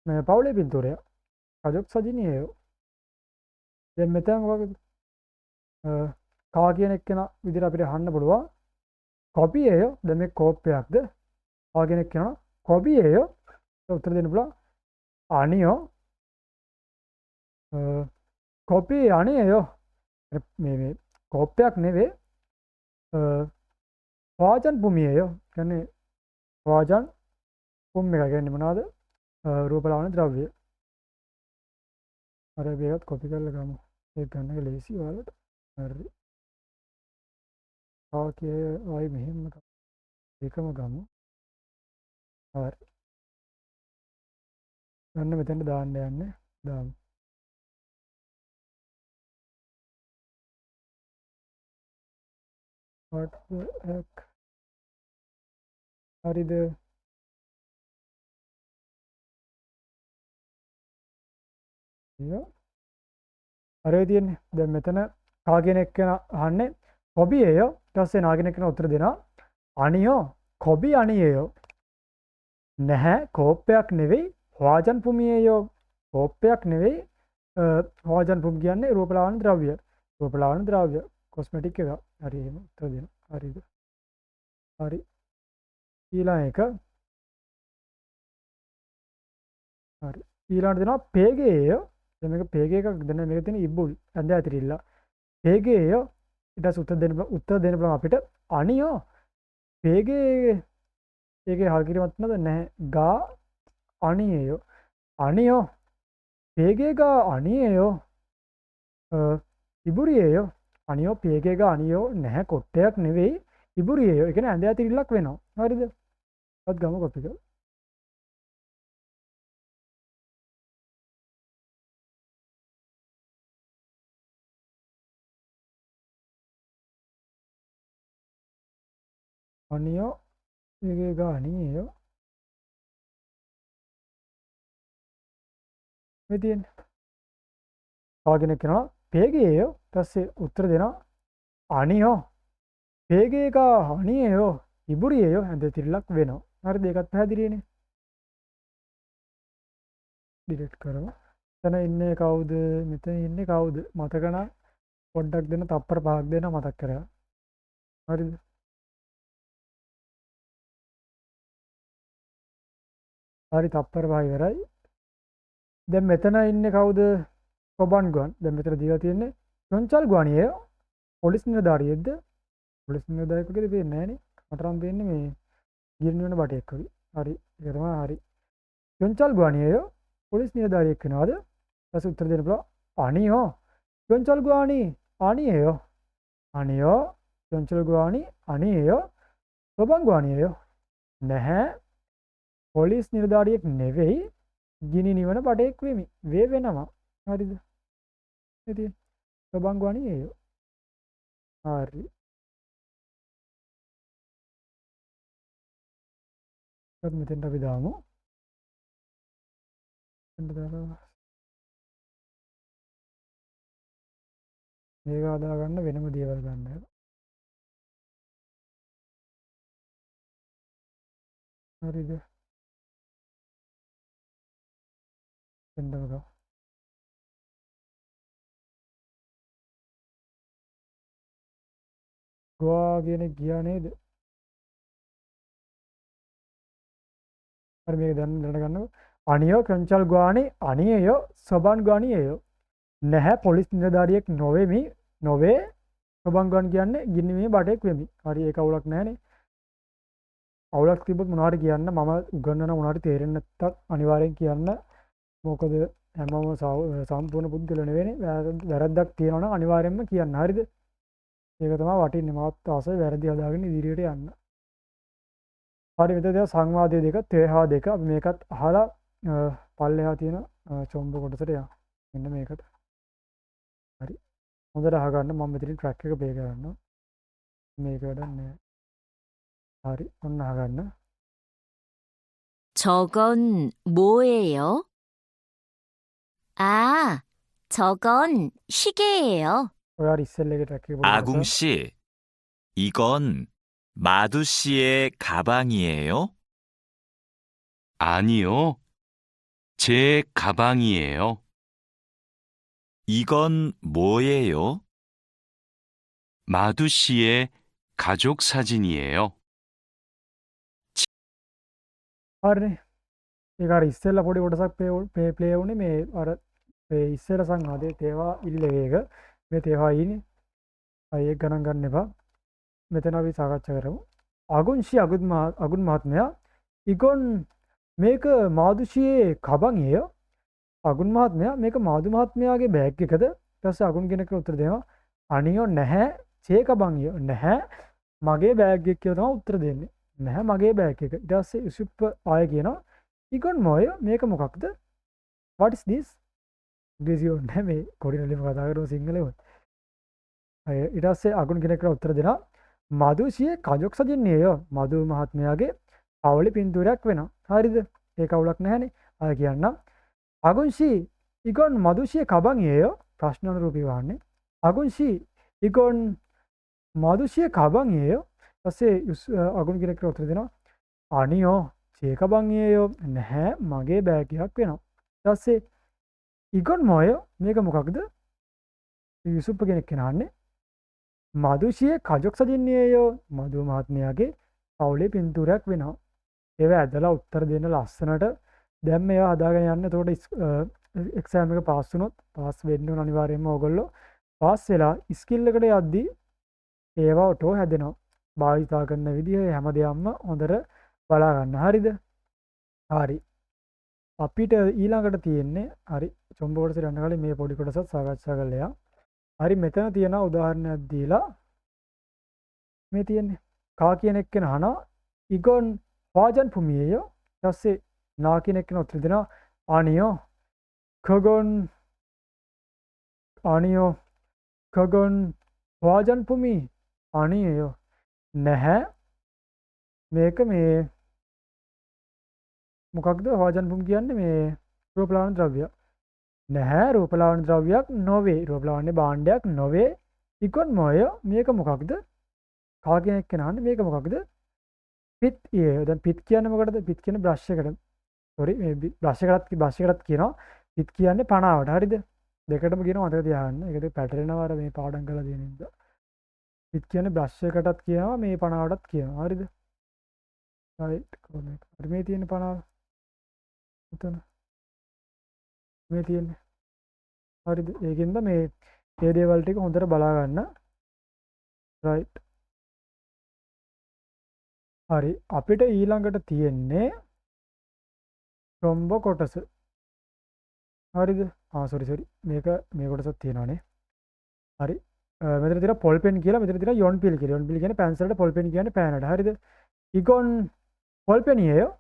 මේ පවුලේ පින්තූරයක්. කජොක් සජිනියෝ. දැන් මෙතන මොකක්ද? කා කියන එක්කෙනා විදිහට අපිට අහන්න පුළුවන් කොපියේයෝ. දැන් මේ කෝප්පයක්ද? කා කියන එක්කෙනා කොපියේයෝ. උත්තර දෙන්න පුළුවන් අනියෝ කොපි අනියෝ. මේ කෝප්පයක් නෙවෙයි වාජන් පුමියේයෝ. කියන්නේ වාජන් පුම් එක කියන්නේ මොනවද? රූපලාවන්‍ය ද්‍රව්‍ය. අර මේකත් කොපි කරලා ගමු. ඒක ගන්න එක ලේසි ඔයාලට. හරි. ආකේ ආයි මෙහෙම එකම ගමු. හරි. ගන්න මෙතෙන්ට දාන්න යන්නේ. දාමු. what the heck. හරිද? අර තියෙන්නේ. දැන් මෙතන කා කියන එක්කෙනා අහන්නේ කොපියේයෝ. ඊට පස්සේ නා කියන එක්කෙනා උත්තර දෙනවා අනියෝ කොබි අනියේයෝ නැහැ කෝප්පයක් නෙවෙයි හොජන් පුමියේයෝ කෝප්පයක් නෙවෙයි හොජන් පුම් කියන්නේ රූපලාවන්‍ය ද්‍රව්‍ය රූපලාවන්‍ය ද්‍රව්‍ය කොස්මෙටික් එක හරි එහෙම උත්තර දෙන්න හරිද හරි ඊළඟ එක හරි ඊළඟට දෙනවා පේගේයෝ දැන් මේක පේගේ එකක් දැන් මේක තියෙන ඉබ්බුල් ඇඳ ඇතිරිල්ල පේගේයෝ ඊට පස්සේ උත්තර දෙන්න පුළුවන් අපිට අනියෝ පේගේ ඒකේ හල් කිරීමක් නැද නැහැ ගා අනියේයෝ අනියෝ පේගේගා අනියේයෝ ඉබුරියේයෝ අනියෝ පේගේගා අනියෝ නැහැ කොට්ටයක් නෙවෙයි ඉබුරියේයෝ ඒ කියන්නේ ඇඳ ඇතිරිල්ලක් වෙනවා හරිද අත් ගමු කොපික අනියෝ පේගේගා අනියේයෝ මේ තියෙන්නේ වාගෙන කරනවා පේගේයෝ ඊපස්සේ උත්තර දෙනවා අනියෝ පේගේගා අනියේයෝ ඉබුරියේයෝ ඇඳ ඇතිරිල්ලක් වෙනවා හරිද ඒකත් පැහැදිලිනේ ඩිලීට් කරමු එතන ඉන්නේ කවුද මෙතන ඉන්නේ කවුද මතක නම් පොඩ්ඩක් දෙන්න තප්පර 5ක් දෙන්න මතක් කරගන්න හරිද හරි තප්පර 5 ඉවරයි දැන් මෙතන ඉන්නේ කවුද සොබන් ගුවන් දැන් මෙතන දීලා තියෙන්නේ චොන්චල් ගුවනියේ පොලිස් නිලධාරියෙක්ද පොලිස් නිලධාරියෙකුද පේන්නේ නැහනේ මට නම් පේන්නේ මේ ගිරණි වෙන බටෙක් වගේ හරි ඒක තමයි හරි චොන්චල් ගුවනියේ පොලිස් නිලධාරියෙක් වෙනවද ඊට උත්තර දෙන්න පුළුවන් අනියෝ චොන්චල් ගුවනි අනියෝ අනියෝ චොන්චල් ගුවනි අනියෝ සොබන් ගුවනියේ නැහැ පොලිස් නිලධාරියෙක් නෙවෙයි ගිනි නිවන බඩේක් වෙමි වේ වෙනවා හරිද ඉතින් සොබන් ගුවනියේ හරි දැන් මෙතෙන්ට අපි දාමු මේක හදා ගන්න වෙනම දේවල් ගන්න හරිද එන්නම ගා ගෝවා කියන ගියා නේද හරි මේක දැනගන්නකො අනියෝ කංචල් ගුවානි අනියෝ සොබන් ගුවානියෝ නැහැ පොලිස් නිලධාරියෙක් නොවේමි නොවේ සොබන් ගුවන් කියන්නේ ගින්නි බඩේක් වෙමි හරි ඒක අවුලක් නැහැනේ අවුලක් තිබ්බොත් මොනවාරි කියන්න මම උගන්වන මොනවාරි තේරෙන්නේ නැත්තම් අනිවාර්යෙන් කියන්න මොකද හැමෝම සම්පූර්ණ පුද්ගල නෙවෙයිනේ වැරද්දක් තියෙනවා නම් අනිවාර්යෙන්ම කියන්න හරිද ඒක තමයි වටින්නේ මාත් ආසයි වැරදි හදාගෙන ඉදිරියට යන්න හරි මෙතන සංවාදයේ දෙක තේහා දෙක අපි මේකත් අහලා පල්ලෙහා තියෙන චොම්බ කොටසට යන්න මෙන්න මේකට හරි හොඳට අහගන්න මම මෙතනින් ට්‍රැක් එක ප්ලේ කරනවා මේක වැඩක් නෑ හරි ඔන්න අහගන්න 저건 뭐예요? 아, 저건 시계예요. ඔයාලා ඉස්සෙල්ල එක ට්‍රැක් එක 아궁 씨, 이건 마두 씨의 가방이에요? 아니요. 제 가방이에요. 이건 뭐예요? 마두 씨의 가족 사진이에요. හරිනේ ඒක අර ඉස්සෙල්ල පොඩි කොටසක් ප්ලේ වුණේ මේ අර මේ ඉස්සෙල්ල සංවාදයේ තේවා ඉල්ලේක මේ තේවා ඉන්නේ අය ඒක ගණන් ගන්න එපා මෙතන අපි සාකච්ඡා කරමු අගුන්ෂි අගුන් මහත්මයා ඉගොන් මේක මාදුෂියේ කබංගේය අගුන් මහත්මයා මේක මාදු මහත්මයාගේ බෑග් එකද ඊට පස්සේ අගුන් කෙනෙක් උත්තර දෙනවා අනියෝ නැහැ චේ කබංගිය නැහැ මගේ බෑග් එක කියලා තමයි උත්තර දෙන්නේ නැහැ මගේ බෑග් එක ඊට පස්සේ යුසුප් ආය කියනවා ඉගොන් මොය මේක මොකක්ද what is this ඉංග්‍රීසියෙන් නැහැ මේ කොරියන්ලි කතා කරන සිංහලෙන් අය ඊට පස්සේ අගුන් කෙනෙක්ට උත්තර දෙනවා මදුෂියේ කජොක් සජින්නේය මදු මහත්මයාගේ අවලි පින්තූරයක් වෙනවා හරිද ඒක අවුලක් නැහැනේ අය කියන්න අගුන්ෂි ඉගොන් මදුෂියේ කබංගේය ප්‍රශ්න අනුරූපී වන්නේ අගුන්ෂි ඉගොන් මදුෂියේ කබංගේය පස්සේ අගුණ කෙනෙක් උත්තර දෙනවා අනියෝ චේ කබංගියේයෝ නැහැ මගේ බෑගයක් වෙනවා. ඊට පස්සේ ඉගොන් මොයෝ මේක මොකක්ද? යුසුප් කෙනෙක් කියනන්නේ මදුෂියේ කජොක් සජින්නේයෝ මදු මහත්මයාගේ පවුලේ පින්තූරයක් වෙනවා. ඒව ඇදලා උත්තර දෙන්න ලස්සනට දැන් මේවා හදාගෙන යන්න. එතකොට එක්සෑම් එක පාස් වුණොත් පාස් වෙන්න ඕන අනිවාර්යයෙන්ම ඕගොල්ලෝ. පාස් වෙලා ස්කිල් එකට යද්දී ඒවා ඔටෝ හැදෙනවා. භාවිතා කරන විදිහ හැම දෙයක්ම හොඳට බලා ගන්න. හරිද? හරි. අපිට ඊළඟට තියෙන්නේ හරි චොම්බ කොටස යන කලින් මේ පොඩි කොටසත් සාකච්ඡා කරලා යන්න. හරි මෙතන තියෙන උදාහරණයක් දීලා මේ තියෙන්නේ කා කියන එක්කෙනා අහනවා ඉගොන් වාජන් පුමියේයෝ. ඊට පස්සේ නා කියන එක්කෙනා උත්තර දෙනවා අනියෝ කගොන් වාජන් පුමි අනියෝ නැහැ මේක මේ මොකක්ද වාජන් පුම් කියන්නේ මේ රූපලාවන්‍ය ද්‍රව්‍ය නැහැ රූපලාවන්‍ය ද්‍රව්‍යයක් නොවේ රූපලාවන්‍ය භාණ්ඩයක් නොවේ ඉකොන් මොය මේක මොකක්ද කා කියන එක්කෙනා අහන්නේ මේක මොකක්ද පිත් දැන් පිත් කියන්නේ මොකටද පිත් කියන්නේ බ්‍රෂ් එකට සෝරි මේ බ්‍රෂ් එකටත් කියනවා පිත් කියන්නේ පණාවට හරිද දෙකටම කියනවා මතක තියාගන්න ඒකට පැටලෙනවා අර මේ පාඩම් කරලා තියෙන නිසා පිත් කියන්නේ බ්‍රෂ් එකටත් කියනවා මේ පණාවටත් කියනවා හරිද රයිට් කොහොමද හරි මේ තියෙන පණාව උතන මේ තියෙන්නේ හරිද ඒකෙන්ද මේ දේවල් ටික හොඳට බලා ගන්න රයිට් හරි අපිට ඊළඟට තියෙන්නේ රොම්බ කොටස හරිද සෝරි මේක මේ කොටසක් තියෙනවානේ හරි මෙතන තියෙන පොල් පෙන් කියලා මෙතන තියෙන යොන් පිල් කියලා යොන් පිල් කියන්නේ පැන්සලට පොල් පෙන් කියන්නේ පෑනට හරිද ඉගොන් පොල් පෙනියෝ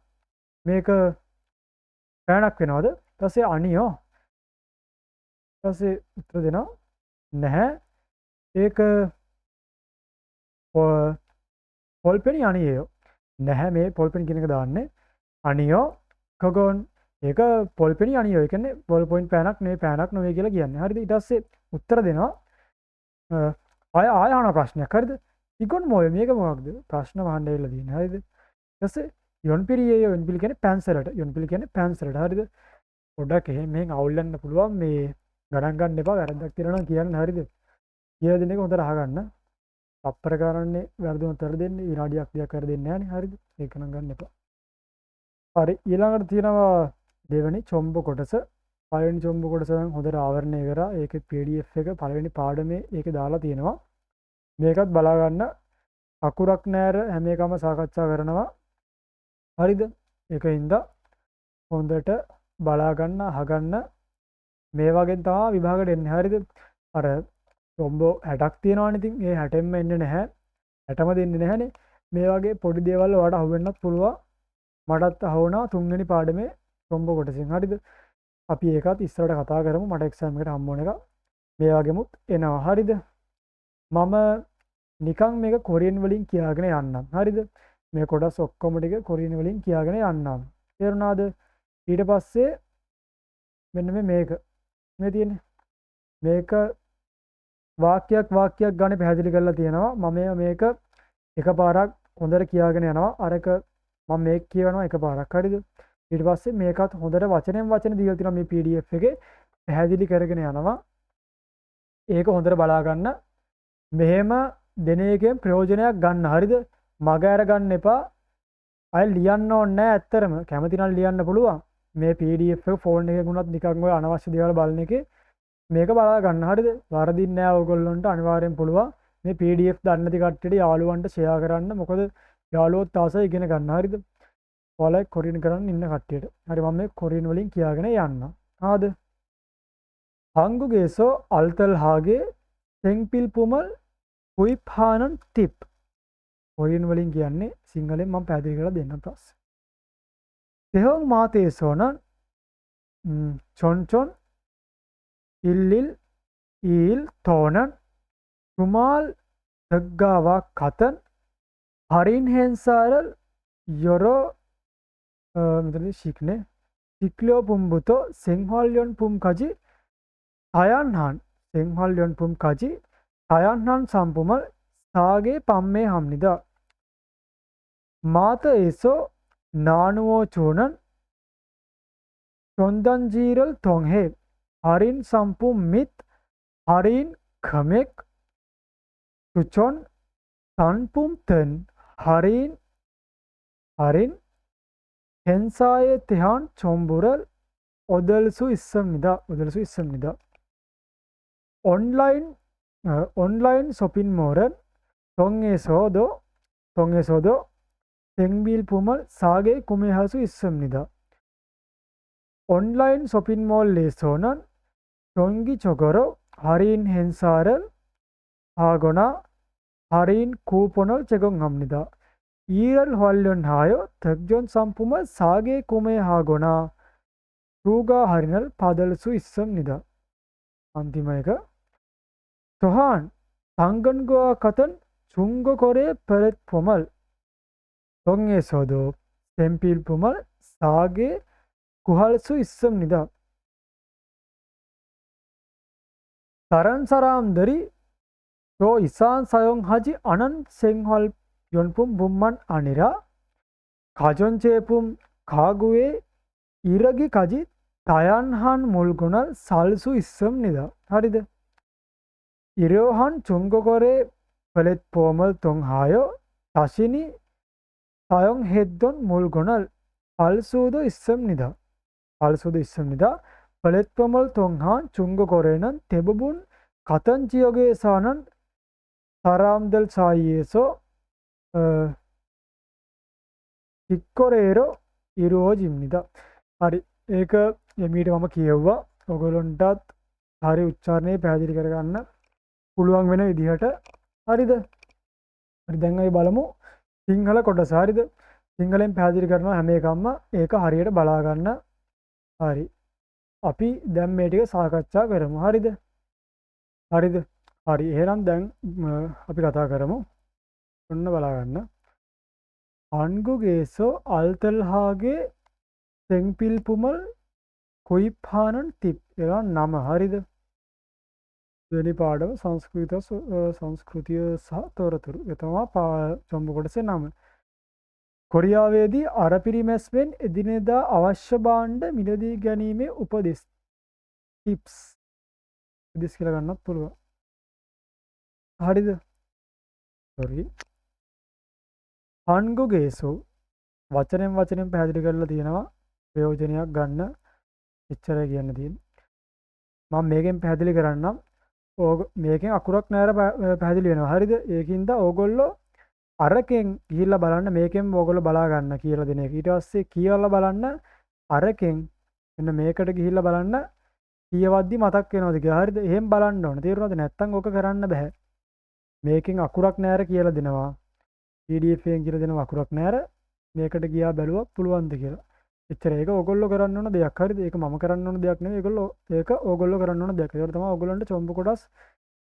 මේක පෑනක් වෙනවද ඊට පස්සේ අනියෝ ඊට පස්සේ උත්තර දෙනවා නැහැ ඒක පොල් පෙනි අනියෝ නැහැ මේ පොල් පෙන් කියන එක දාන්නේ අනියෝ කගොන් ඒක පොල් පෙනි අනියෝ ඒ කියන්නේ බෝල් පොයින්ට් පෑනක් නෙවෙයි පෑනක් නෙවෙයි කියලා කියන්නේ හරිද ඊට පස්සේ උත්තර දෙනවා ආය අහන ප්‍රශ්නයක් හරිද ඉකොන් මොය මේක මොකක්ද ප්‍රශ්න අහන්න ඇවිල්ලා තියෙන්නේ හරිද ඊට පස්සේ යොන් පිරියේ යොන් පිළි කියන්නේ පැන්සලට යොන් පිළි කියන්නේ පැන්සලට හරිද පොඩ්ඩක් එහෙම අවුල් වෙන්න පුළුවන් මේ ගණන් ගන්න එපා වැරද්දක් තියෙනවා නම් කියන්න හරිද කියලා දෙන එක හොඳට අහගන්න අප්පර කරන්නේ වැරදුනොත් වැරදි දෙන්නේ විනාඩියක් දෙකක් වැරදි දෙන්නේ නැහැ නේ හරිද ඒක නම් ගන්න එපා හරි ඊළඟට තියෙනවා දෙවෙනි චොම්බ කොටස පළවෙනි චොම්බ කොටස නම් හොඳට ආවරණය කරා ඒකේ PDF එක පළවෙනි පාඩමේ ඒකේ දාලා තියෙනවා මේකත් බලා ගන්න අකුරක් නැර හැම එකම සාකච්ඡා කරනවා හරිද ඒකින්ද හොඳට බලා ගන්න අහගන්න මේ වගේ තමයි විභාගෙට එන්නේ හරිද අර චොම්බ 60ක් තියෙනවනේ ඉතින් ඒ 60ෙන්ම එන්නේ නැහැ 60ම දෙන්නේ නැහනේ මේ වගේ පොඩි දේවල් වලට අහු වෙන්නත් පුළුවන් මටත් අහු වුණා තුන්වෙනි පාඩමේ චොම්බ කොටසෙන් හරිද අපි ඒකත් ඉස්සරහට කතා කරමු මට එක්සෑම් එකට හම්බ වෙන එක මේ වගේමුත් එනවා හරිද මම නිකන් මේක කොරියන් වලින් කියාගෙන යන්නම් හරිද මේ කොටස් ඔක්කොම ටික කොරියන් වලින් කියාගෙන යන්නම් තේරුණාද ඊට පස්සේ මෙන්න මේක මේ තියෙන්නේ මේක වාක්‍යයක් ගන්න පැහැදිලි කරලා තියෙනවා මම මේක එකපාරක් හොඳට කියාගෙන යනවා අරක මම මේක කියවනවා එකපාරක් හරිද ඊට පස්සේ මේකත් හොඳට වචනෙන් වචන දීලා තියෙනවා මේ PDF එකේ පැහැදිලි කරගෙන යනවා ඒක හොඳට බලා ගන්න මෙහෙම දෙන එකෙන් ප්‍රයෝජනයක් ගන්න හරිද මග අර ගන්න එපා අය ලියන්න ඕනේ නැහැ ඇත්තරම කැමති නම් ලියන්න පුළුවන් මේ PDF එක ෆෝන් එකේ ගුණත් නිකන් ඔය අනවශ්‍ය දේවල් බලන එකේ මේක බලා ගන්න හරිද වරදින්නේ නැහැ ඕගොල්ලන්ට අනිවාර්යෙන් පුළුවන් මේ PDF දන්නේ නැති කට්ටියට යාළුවන්ට ෂෙයා කරන්න මොකද යාළුවොත් ආසයි ඉගෙන ගන්න හරිද ඔයාලා කොරියන් කරන්න ඉන්න කට්ටියට හරි මම මේ කොරියන් වලින් කියාගෙන යන්න ආද හංගුගේසෝ අල්තල්හාගේ තෙන්පිල් පුමල් කුයිප්හානන් ටිප් කොරියන් වලින් කියන්නේ සිංහලෙන් මම පැහැදිලි කරලා දෙන්නම් පස්සේ තෙහොන් මාතේසෝනන් චොන්චොන් ඉල්ලිල් ඊල් තෝනන් රුමාල් දග්ගාවා කතන් හරින් හෙන්සාරල් යොරෝ මෙතන ශික්නේ ශික්ලියෝ පුම්බුතෝ සිංහල්යොන් පුම් කජි අයන්හන් සිංහල්යොන් පුම් කජි අයන්හන් සම්පුමල් සාගේ පම්මේ හම්නිදා මාත ඒසෝ නානුවෝ චෝනන් චොන්දන්ජීරල් තොන්හේ හරින් සම්පුම් මිත් හරින් කමෙක් තුචොන් තන්පුම් තෙන් හරින් හරින් හෙන්සායේ තිහාන් චොම්බුරල් ඔදල්සු ඉස්සම්නිදා 온라인 쇼핑몰은 동에서도 생필품을 싸게 구매할 수 있습니다. 온라인 쇼핑몰에서는 정기적으로 할인 행사를 하거나 할인 쿠폰을 제공합니다. 이를 활용하여 특정 상품을 싸게 구매하거나 추가 할인을 받을 수 있습니다. 안티마 එක 또한 당근과 같은 중고거래 플랫폼을 통해서도 생필품을 싸게 구할 수 있습니다. 다른 사람들이 더 이상 사용하지 않은 생활용품뿐만 아니라 가전제품, 가구에 이르기까지 다양한 물건을 살 수 있습니다. හරිද? 이러한 중고거래 플랫폼을 통하여 자신이 사용했던 물건을 살 수도 있습니다. 플랫폼을 통한 중고거래는 대부분 같은 지역에 사는 사람들 사이에서 직거래로 이루어집니다. හරි ඒක එමීට මම කියවුවා. ඔයගොල්ලන්ටත් හරි උච්චාරණය පැහැදිලි කරගන්න පුළුවන් වෙන විදිහට. හරිද? හරි දැන් අපි බලමු සිංහල කොටස. හරිද? සිංහලෙන් පැහැදිලි කරනවා හැම එකක්ම ඒක හරියට බලා ගන්න. හරි. අපි දැන් මේ ටික සාකච්ඡා කරමු. හරිද? හරි. එහෙනම් දැන් අපි කතා කරමු. ඔන්න බලා ගන්න. 한국에서 알뜰하게 생필품을 구입하는 팁. 이런 නම. හරිද? දෙවෙනි පාඩම සංස්කෘතිය සහ තොරතුරු. ඒ තමයි ජොම්බ කොටසේ නම. කොරියාවේදී අරපිරිමැස්වෙන් එදිනෙදා අවශ්‍ය භාණ්ඩ මිලදී ගැනීමේ උපදෙස් ටිප්ස්. උපදෙස් කියලා ගන්නත් පුළුවන්. හරිද? sorry. 한국에서 වචනෙන් පැහැදිලි කරලා තියෙනවා. ප්‍රයෝජනයක් ගන්න එච්චරයි කියන්න තියෙන්නේ. මම මේකෙන් පැහැදිලි කරන්නම්. මේකෙන් අකුරක් නැර පැහැදිලි වෙනවා. හරිද? ඒකින්ද ඕගොල්ලෝ අරකෙන් ගිහිල්ලා බලන්න මේකෙන් ඕගොල්ලෝ බලා ගන්න කියලා දෙන එක. ඊට පස්සේ කියවලා බලන්න අරකෙන් මෙන්න මේකට ගිහිල්ලා බලන්න කියවද්දි මතක් වෙනවද කියලා. හරිද? එහෙම බලන්න ඕන. තේරුණාද? නැත්තම් ඕක කරන්න බෑ. මේකෙන් අකුරක් නැර කියලා දෙනවා. PDF එකෙන් කියලා දෙනවා අකුරක් නැර. මේකට ගියා බැලුවා පුළුවන්ද කියලා. එච්චර ඒක ඕගොල්ලෝ කරන්න ඕන දෙයක්. හරිද? ඒක මම කරන්න ඕන දෙයක් නෙවෙයි. ඒක ඕගොල්ලෝ කරන්න ඕන දෙයක්. ඒකට තමයි ඕගොල්ලන්ට චොම්බ කොටස්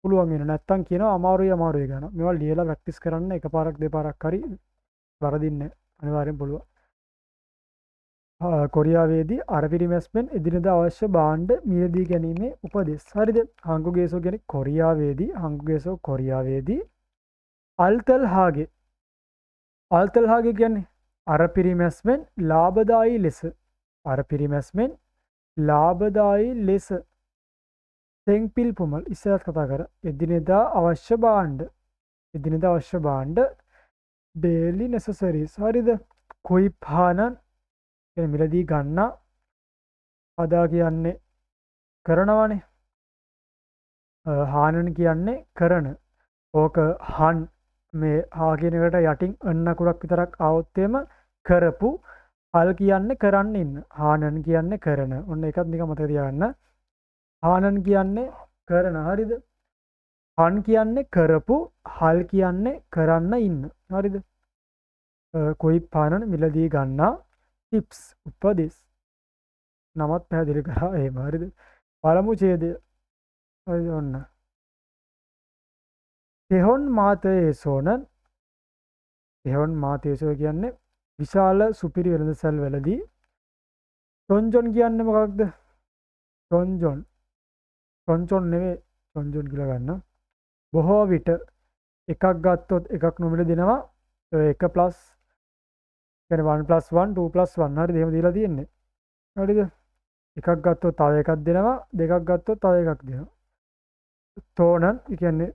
පුළුවන් වෙන්නේ. නැත්තම් කියනවා අමාරුයි ගන්න. මේවා ලියලා ප්‍රැක්ටිස් කරන්න එකපාරක් දෙපාරක් හරි වරදින්නේ අනිවාර්යෙන් පුළුවන්. කොරියාවේදී අරපිරිමැස්මෙන් එදිනෙදා අවශ්‍ය භාණ්ඩ මිලදී ගැනීමේ උපදෙස්. හරිද? 한국에서 කියන්නේ කොරියාවේදී 알뜰하게 කියන්නේ අරපිරිමැස්මෙන් ලාභදායි ලෙස 생필품을 ඉස්සරහට කතා කර එදිනෙදා අවශ්‍ය භාණ්ඩ daily necessaries. හරිද? කුයිපානන් කියන්නේ මිලදී ගන්න. අදා කියන්නේ කරනවනේ. හානන් කියන්නේ කරන. ඕක හන් මේ හා කියන එකට යටින් අන්න අකුරක් විතරක් ආවොත් එම කරපු. හල් කියන්නේ කරන්න ඉන්න. හානන් කියන්නේ කරන. ඔන්න ඒකත් නිකන් මතක තියාගන්න. හානන් කියන්නේ කරන. හරිද? හන් කියන්නේ කරපු. හල් කියන්නේ කරන්න ඉන්න. හරිද? කුයිපානන් මිලදී ගන්නා ටිප්ස් උපදෙස්. නමත් පැහැදිලි කරා එහෙම. හරිද? පළමු ඡේදය. හරිද? ඔන්න තෙහොන් මාතේසෝ කියන්නේ විශාල සුපිරි වෙළඳසැල් වලදී චොන්ජොන් කියන්නේ මොකක්ද? චොන්චොන් නෙවෙයි චොන්ජොන් කියලා ගන්න. බොහෝ විට එකක් ගත්තොත් එකක් නොමිල දෙනවා. 1 කියන්නේ 1 + 1 2 + 1 හරිද? එහෙම දීලා තියෙන්නේ. හරිද? එකක් ගත්තොත් තව එකක් දෙනවා, දෙකක් ගත්තොත් තව එකක් දෙනවා. තෝනන් ඒ කියන්නේ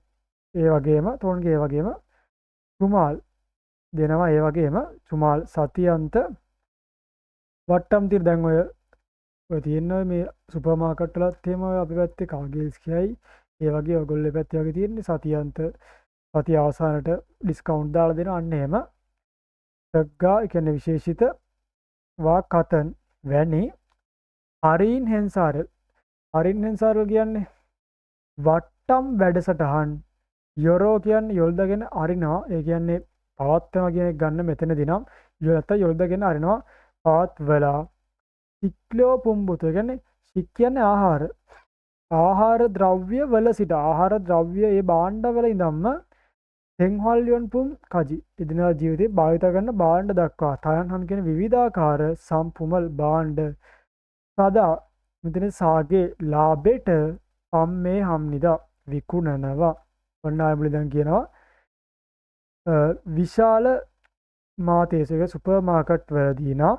ඒ වගේම තෝන්ගේ ඒ වගේම චුමාල් දෙනවා ඒ වගේම චුමාල් සතියන්ත වට්ටම් තිර දැන් ඔය තියෙනවා මේ සුපර් මාකට් වලත් එහෙම ඔය අපි පැත්තේ කාගේල්ස් කියයි ඒ වගේ ඔයගොල්ලෝ පැත්තේ වගේ තියෙන්නේ සතියන්ත සතිය අවසානට ඩිස්කවුන්ට් දාලා දෙනවා අන්න එහෙම සග්ගා ඒ කියන්නේ විශේෂිත වා කතන් වැනි හරින් හෙන්සාරල් කියන්නේ වට්ටම් වැඩසටහන් යොරෝ කියන්නේ යොල්දාගෙන අරිනවා ඒ කියන්නේ පවත්වනවා කියන එක ගන්න මෙතනදී නම් යොලත යොල්දාගෙන අරිනවා පවත්වලා සික්ලෝ පුම්බුත කියන්නේ සික් කියන්නේ ආහාර ද්‍රව්‍ය වල සිට ආහාර ද්‍රව්‍ය ඒ භාණ්ඩ වල ඉඳන්ම තෙන්හල්යොන් පුම් කජි එදිනෙදා ජීවිතේ භාවිත කරන භාණ්ඩ දක්වා තයන්හන් කියන විවිධාකාර සම්පුමල් භාණ්ඩ සදා මෙතන සාගේ ලාභෙට පම්මේ හම්නිදා විකුණනවා ඔන්න ආයමුලි දැන් කියනවා විශාල මාතේසක සුපර් මාකට් වලදී නම්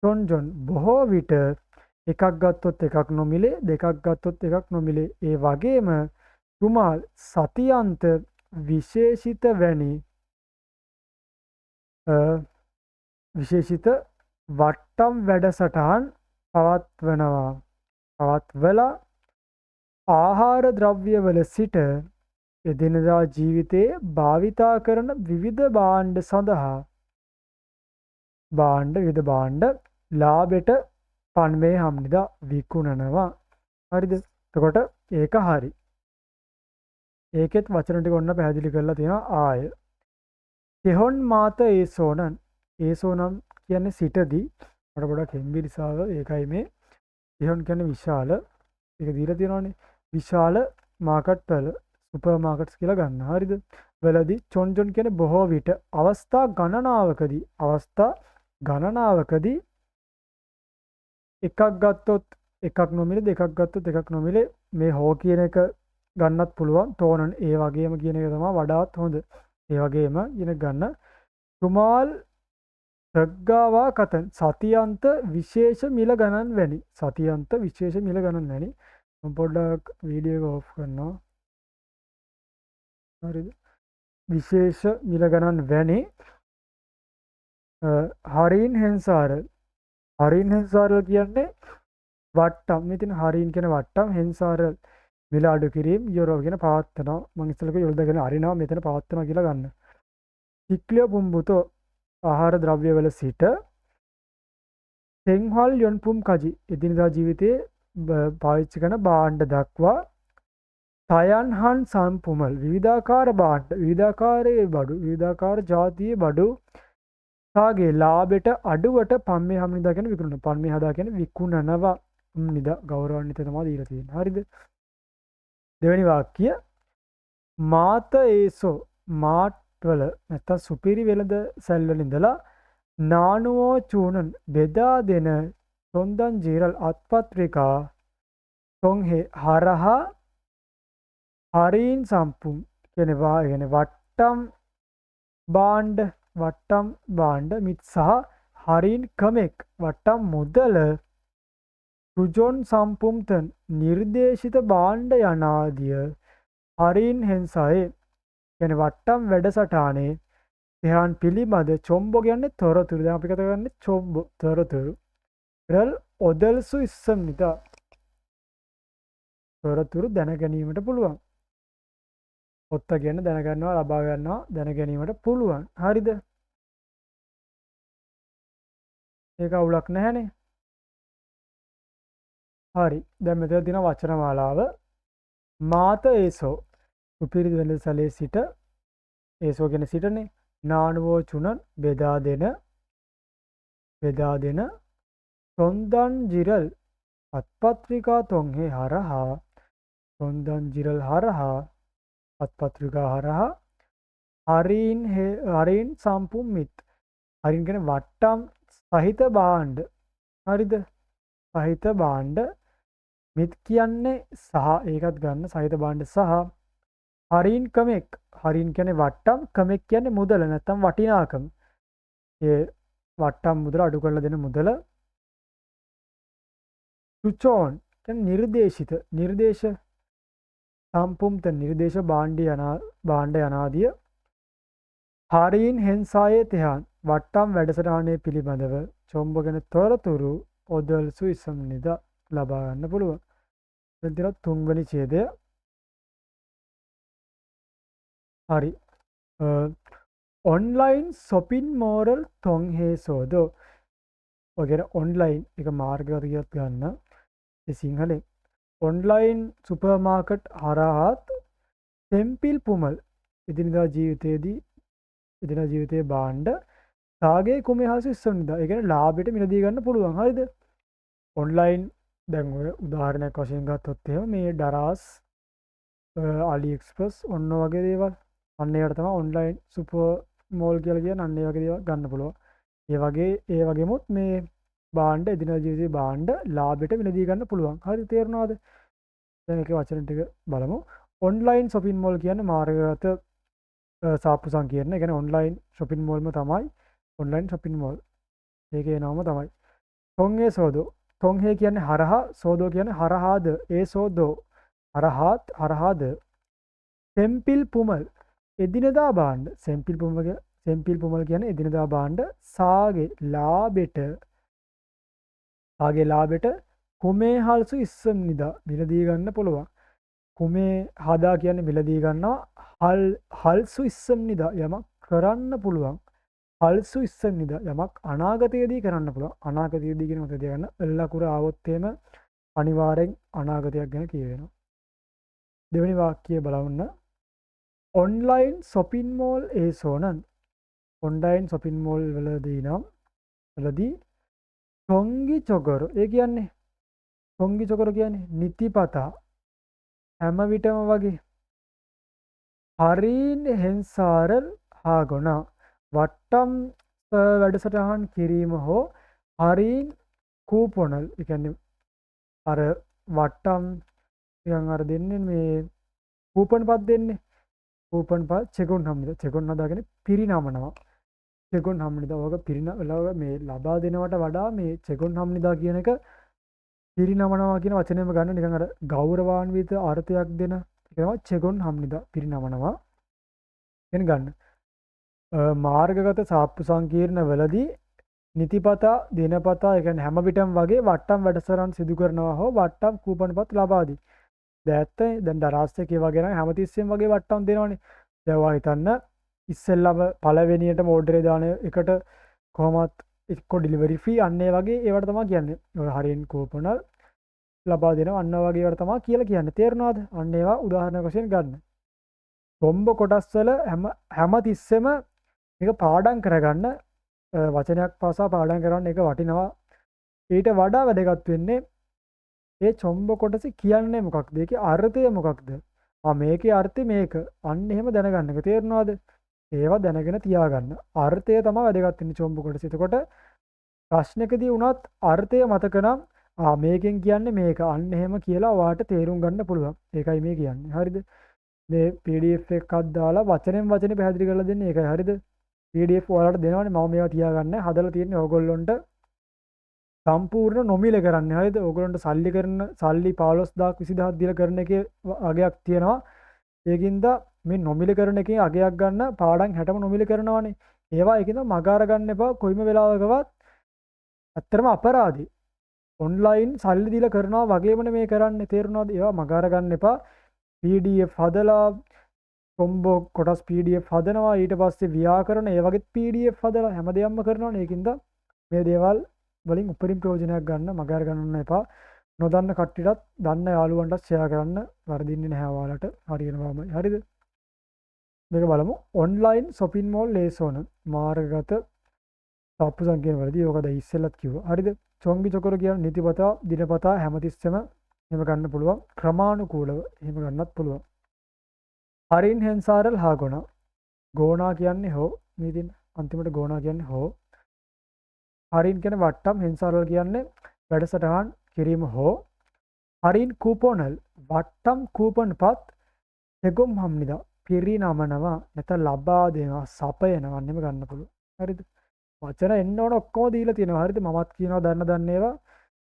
ජොන් බොහෝ විට එකක් ගත්තොත් එකක් නොමිලේ දෙකක් ගත්තොත් එකක් නොමිලේ ඒ වගේම තුමාල් සතියන්ත විශේෂිත වැනි විශේෂිත වට්ටම් වැඩසටහන් පවත්වලා ආහාර ද්‍රව්‍යවල සිට එදිනෙදා ජීවිතයේ භාවිතා කරන විවිධ භාණ්ඩ සඳහා විවිධ භාණ්ඩ ලාභෙට පන්වේ හම්නිදා විකුණනවා හරිද එතකොට ඒක හරි ඒකෙත් වචන ටික ඔන්න පැහැදිලි කරලා තියෙනවා ආය තෙහොන් මාත ඒසෝනම් කියන්නේ සිටදී මට පොඩක් හෙම්බිරිසාව ඒකයි මේ තෙහොන් කියන්නේ විශාල ඒක දීලා තියෙනවානේ විශාල මාකට් වල සුපර් මාකට්ස් කියලා ගන්න හරිද වලදී චොන් කියන්නේ බොහෝ විට අවස්ථා ගණනාවකදී එකක් ගත්තොත් එකක් නොමිලේ දෙකක් ගත්තොත් එකක් නොමිලේ මේ හෝ කියන එක ගන්නත් පුළුවන් තෝනන් ඒ වගේම කියන එක තමයි වඩාත් හොඳ ඒ වගේම ඉගෙන ගන්න තුමාල් සග්ගාවා කතන් සතියන්ත විශේෂ මිල ගණන් වැනි මම පොඩ්ඩක් වීඩියෝ එක ඔෆ් කරනවා හරිද විශේෂ මිල ගණන් වැනි හරින් හෙන්සාරල් කියන්නේ වට්ටම් ඉතින් හරින් කියන වට්ටම් හෙන්සාරල් මිල අඩු කිරීම යොරෝ කියන පවත්වනවා මම ඉස්සෙල්ලා යොල්දාගෙන අරිනවා මෙතන පවත්වනවා කියලා ගන්න සික්ලිය පුම්බුතෝ ආහාර ද්‍රව්‍ය වල සිට තෙන්හල් යොන් පුම් කජි එදිනදා ජීවිතයේ පාවිච්චි කරන භාණ්ඩ දක්වා තයන්හන් සම්පුමල් විවිධාකාර භාණ්ඩ විවිධාකාරයේ බඩු විවිධාකාර ජාතියේ බඩු සාගේ ලාභෙට අඩුවට පම්මේ හම්නිදා කියන විකුණන පම්මේ හදා කියන විකුණනවා නිදා ගෞරවාන්විත තමයි දීලා තියෙන්නේ හරිද දෙවෙනි වාක්‍ය මාත ඒසෝ මාට් වල නැත්තම් සුපිරි වෙළඳ සැල් වල ඉඳලා නානුවෝ චූනන් බෙදා දෙන සොන්දන් ජීරල් අත්පත්‍රිකා තොන්හේ හරහා හරින් සම්පුම් කියන්නේ වට්ටම් භාණ්ඩ මිත් සහ හරින් කමෙක් වට්ටම් මුදල රුජොන් සම්පුම්තන් නිර්දේශිත භාණ්ඩ යනාදිය හරින් හෙන්සයේ කියන්නේ වට්ටම් වැඩසටහනේ එහාන් පිළිබඳ චොම්බෝ කියන්නේ තොරතුරු දැන් අපි කතා කරන්නේ චොම්බෝ තොරතුරු රල් ඔදල්සු ඉස්සම් නිතා තොරතුරු දැන ගැනීමට පුළුවන් ඔත්ත කියන දැනගන්නවා ලබා ගන්නවා දැන ගැනීමට පුළුවන් හරිද ඒක අවුලක් නැහැනේ හරි දැන් මෙතන තියෙන වචන මාලාව මාත ඒසෝ සුපිරි වෙළඳසැලේ සිට ඒසෝ කියන සිටනේ නානුවෝ චුනන් බෙදා දෙන සොන්දන් ජිරල් අත්පත්‍රිකා තොන්හේ හරහා සොන්දන් ජිරල් හරහා අත්පත්‍රිකා හරහා හරින් සම්පුම්මිත් හරින් කියන වට්ටම් සහිත භාණ්ඩ හරිද සහිත භාණ්ඩ මිත් කියන්නේ සහ ඒකත් ගන්න සහිත භාණ්ඩ සහ හරින් කමෙක් හරින් කියන්නේ වට්ටම් කමෙක් කියන්නේ මුදල නැත්තම් වටිනාකම ඒ වට්ටම් මුදල අඩු කරලා දෙන මුදල. ස්විච් ඔන් කියන්නේ නිර්දේශිත නිර්දේශ සම්පුම්ත නිර්දේශ භාණ්ඩ යනාදිය. හරීන් හෙන්සායේ තෙහාන් වට්ටම් වැඩසටහනේ පිළිබඳව චොම්බගෙන තොරතුරු ඔදල්සු ඉසම්නිද ලබා ගන්න පුළුවන්. දැන් තියෙනවා තුන්වෙනි ඡේදය. හරි. ඔන්ලයින් shopping මෝරල් තොන්හේසෝදෝ. ඔය ඔන්ලයින් එක මාර්ගරියක් ගන්න. ඒ සිංහලෙන් ඔන්ලයින් සුපර් මාකට් හරහාත් තෙම්පිල් පුමල් එදිනදා ජීවිතයේ භාණ්ඩ තාගේ කුමේ හසු ඉස්සන්නිදා. ඒ කියන්නේ ලාභයට මිලදී ගන්න පුළුවන්. හරිද? ඔන්ලයින් දැන් ඔය උදාහරණයක් වශයෙන් ගත්තොත් එහෙම මේ ඩරාස් අලි එක්ස්ප්‍රස් ඔන්න වගේ දේවල් අන්න ඒවට තමයි ඔන්ලයින් සුපර් මෝල් කියලා කියන්නේ. අන්න ඒ වගේ දේවල් ගන්න පුළුවන්. ඒ වගේමොත් මේ භාණ්ඩ එදිනදා ජීවිතයේ භාණ්ඩ ලාභයට මිලදී ගන්න පුළුවන්. හරි තේරුණාද? දැන් මේකේ වචන ටික බලමු. ඔන්ලයින් shopping mall කියන්නේ මාර්ගගත සාප්පු සංකීර්ණ. ඒ කියන්නේ ඔන්ලයින් shopping mall ම තමයි ඔන්ලයින් shopping mall. ඒකේ නම තමයි. තොන්හේ සෝදෝ. තොන්හේ කියන්නේ හරහා, සෝදෝ කියන්නේ හරහාද. ඒ සෝදෝ හරහාද. තෙම්පිල් පුමල් එදිනදා භාණ්ඩ. සෙම්පිල් පුමල් කියන්නේ එදිනදා භාණ්ඩ සාගේ ලාභෙට කුමේ හල්සු ඉස්සම්නිදා මිලදී ගන්න පුළුවන්. කුමේ හදා කියන්නේ මිලදී ගන්නවා. හල්සු ඉස්සම්නිදා යමක් කරන්න පුළුවන්. හල්සු ඉස්සම්නිදා යමක් අනාගතයේදී කරන්න පුළුවන්. අනාගතයේදී කියන උදේ ගන්න එල්ලකුර ආවොත් එහෙම අනිවාර්යෙන් අනාගතයක් ගැන කියවෙනවා. දෙවෙනි වාක්‍යය බලන්න. ඔන්ලයින් shopping mall ඒසෝනන්. ඔන්ලයින් shopping mall වලදී ටොංගි චොකරු. ඒ කියන්නේ ටොංගි චොකරු කියන්නේ නිතිපතා හැම විටම වගේ. හරීන් හෙන්සාරල් හාගොනා වට්ටම් වැඩසටහන් කිරීම හෝ හරීන් කූපොනල්. ඒ කියන්නේ අර වට්ටම් නිකන් අර දෙන්නේ මේ කූපන් පත් දෙන්නේ. කූපන් පත් චෙගොන් හම්නිද. චෙගොන් හදාගෙන පිරිනමනවා. චෙගොන් හම්නිදා වගේ පිරිනමලා මේ ලබා දෙනවට වඩා මේ චෙගොන් හම්නිදා කියන එක පිරිනමනවා කියන වචනයම ගන්න නිකන් අර ගෞරවාන්විත අර්ථයක් දෙන එක තමයි චෙගොන් හම්නිදා පිරිනමනවා කියන ගන්න. මාර්ගගත සාප්පු සංකීර්ණ වලදී නිතිපතා දිනපතා ඒ කියන්නේ හැම විටම වගේ වට්ටම් වැඩසටහන් සිදු කරනවා හෝ වට්ටම් කූපන්පත් ලබා දී. දැන් දරාස් එකේ වගේ නම් හැමතිස්සෙම වගේ වට්ටම් දෙනවනේ. දැන් ඔයා හිතන්න ඉස්සෙල්ලාම පළවෙනියටම ඕඩර් එක දාන එකට කොහොමත් එක්ක ඩිලිවරි ෆී අන්න ඒ වගේ ඒවට තමයි කියන්නේ. ඔය හරියන් කූපන ලබා දෙනවා අන්න වගේ ඒවට තමයි කියලා කියන්නේ. තේරුණාද? අන්න ඒවා උදාහරණයක් වශයෙන් ගන්න. කොම්බ කොටස් වල හැමතිස්සෙම මේක පාඩම් කරගන්න වචනයක් පාසා පාඩම් කරන්න එක වටිනවා. ඊට වඩා වැදගත් වෙන්නේ ඒ චොම්බ කොටස කියන්නේ මොකක්ද? ඒකේ අර්ථය මොකක්ද? මේකේ අර්ථය මේක. අන්න එහෙම දැනගන්න එක. තේරුණාද? ඒවා දැනගෙන තියාගන්න. අර්ථය තමයි වැදගත් වෙන්නේ චොම්බ කොටස. එතකොට ප්‍රශ්නකදී වුණත් අර්ථය මතක නම් මේකෙන් කියන්නේ මේක. අන්න එහෙම කියලා ඔයාට තේරුම් ගන්න පුළුවන්. ඒකයි මේ කියන්නේ. හරිද? මේ PDF එකක් දාලා වචනෙන් වචනේ පැහැදිලි කරලා දෙන්නේ ඒකයි. හරිද? PDF ඔයාලට දෙනවනේ මම මේවා තියාගන්න. හදලා තියෙන්නේ ඕගොල්ලොන්ට සම්පූර්ණ නොමිලේ කරන්න. හරිද? ඕගොල්ලන්ට සල්ලි 15000ක් 20000ක් දීලා කරන එකේ අගයක් තියෙනවා. ඒකින්ද මේ නොමිලේ කරන එකේ අගයක් ගන්න පාඩම් 60ම නොමිලේ කරනවානේ. ඒවා ඒකින්ද මග අර ගන්න එපා. කොයිම වෙලාවකවත් ඇත්තටම අපරාධي. ඔන්ලයින් සල්ලි දීලා කරනවා වගේමනේ මේ කරන්නේ. තේරුණාද? ඒවා මග අර ගන්න එපා. PDF හදලා කොම්බෝ කොටස් PDF හදනවා. ඊට පස්සේ ව්‍යාකරණ ඒ වගේ PDF හදලා හැම දෙයක්ම කරනවානේ. ඒකින්ද මේ දේවල් වලින් උපරිම ප්‍රයෝජනයක් ගන්න මග අර ගන්න එපා. නොදන්න කට්ටියටත් දන්න යාළුවන්ටත් ෂෙයා කරන්න. වරදින්නේ නැහැ ඔයාලට. හරියනවාමයි. හරිද? මේක බලමු. ඔන්ලයින් shopping mall ලේසෝන මාර්ගගත සාප්පු සංකීර්ණ වලදී ඕක දැන් ඉස්සෙල්ලත් කිව්වා. හරිද? චොංගි චොකර කියන නිතිපතා දිනපතා හැමතිස්සෙම එහෙම ගන්න පුළුවන්. ක්‍රමානුකූලව එහෙම ගන්නත් පුළුවන්. හරින් හෙන්සාරල් හාගොනා. ගෝනා කියන්නේ හෝ මේ දින අන්තිමට ගෝනා කියන්නේ හෝ. හරින් කියන වට්ටම් හෙන්සාරල් කියන්නේ වැඩසටහන් කිරීම හෝ. හරින් කූපොනල් වට්ටම් කූපන්පත් එගොම් හම්නිදා පිරිනමනවා නැත්නම් ලබා දෙනවා සපයනවා නෙම ගන්න පුළුවන්. හරිද? වචන එන්න ඕන ඔක්කොම දීලා තියෙනවා. හරිද? මමත් කියනවා දන්න ඒවා.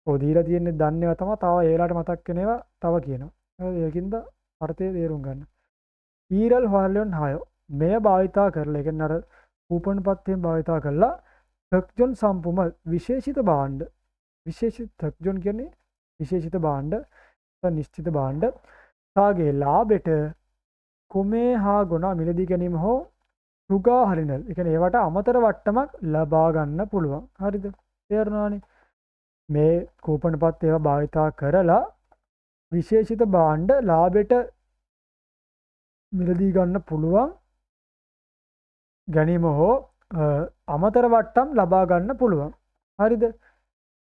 ඔය දීලා තියෙන්නේ දන්න ඒවා තමයි. තව ඒලාට මතක් වෙන ඒවා තව කියනවා. හරිද? ඒකින්ද අර්ථය තේරුම් ගන්න. ඊරල් හොල්ලොන් හය. මෙය භාවිතා කරලා ඒ කියන්නේ අර කූපන් පත්යෙන් භාවිතා කරලා තක්ජොන් සම්පුමල් විශේෂිත භාණ්ඩ. විශේෂිත තක්ජොන් කියන්නේ විශේෂිත භාණ්ඩ. නිශ්චිත භාණ්ඩ. තාගේ ලාභෙට කුමේ හා ගුණ මිලදී ගැනීම හෝ සුගා හරිනල්. ඒ කියන්නේ ඒවට අමතර වට්ටමක් ලබා ගන්න පුළුවන්. හරිද? තේරුණානේ? මේ කූපන් පත් ඒවා භාවිතා කරලා විශේෂිත භාණ්ඩ ලාභෙට මිලදී ගන්න පුළුවන් ගැනීම හෝ අමතර වට්ටම් ලබා ගන්න පුළුවන්. හරිද?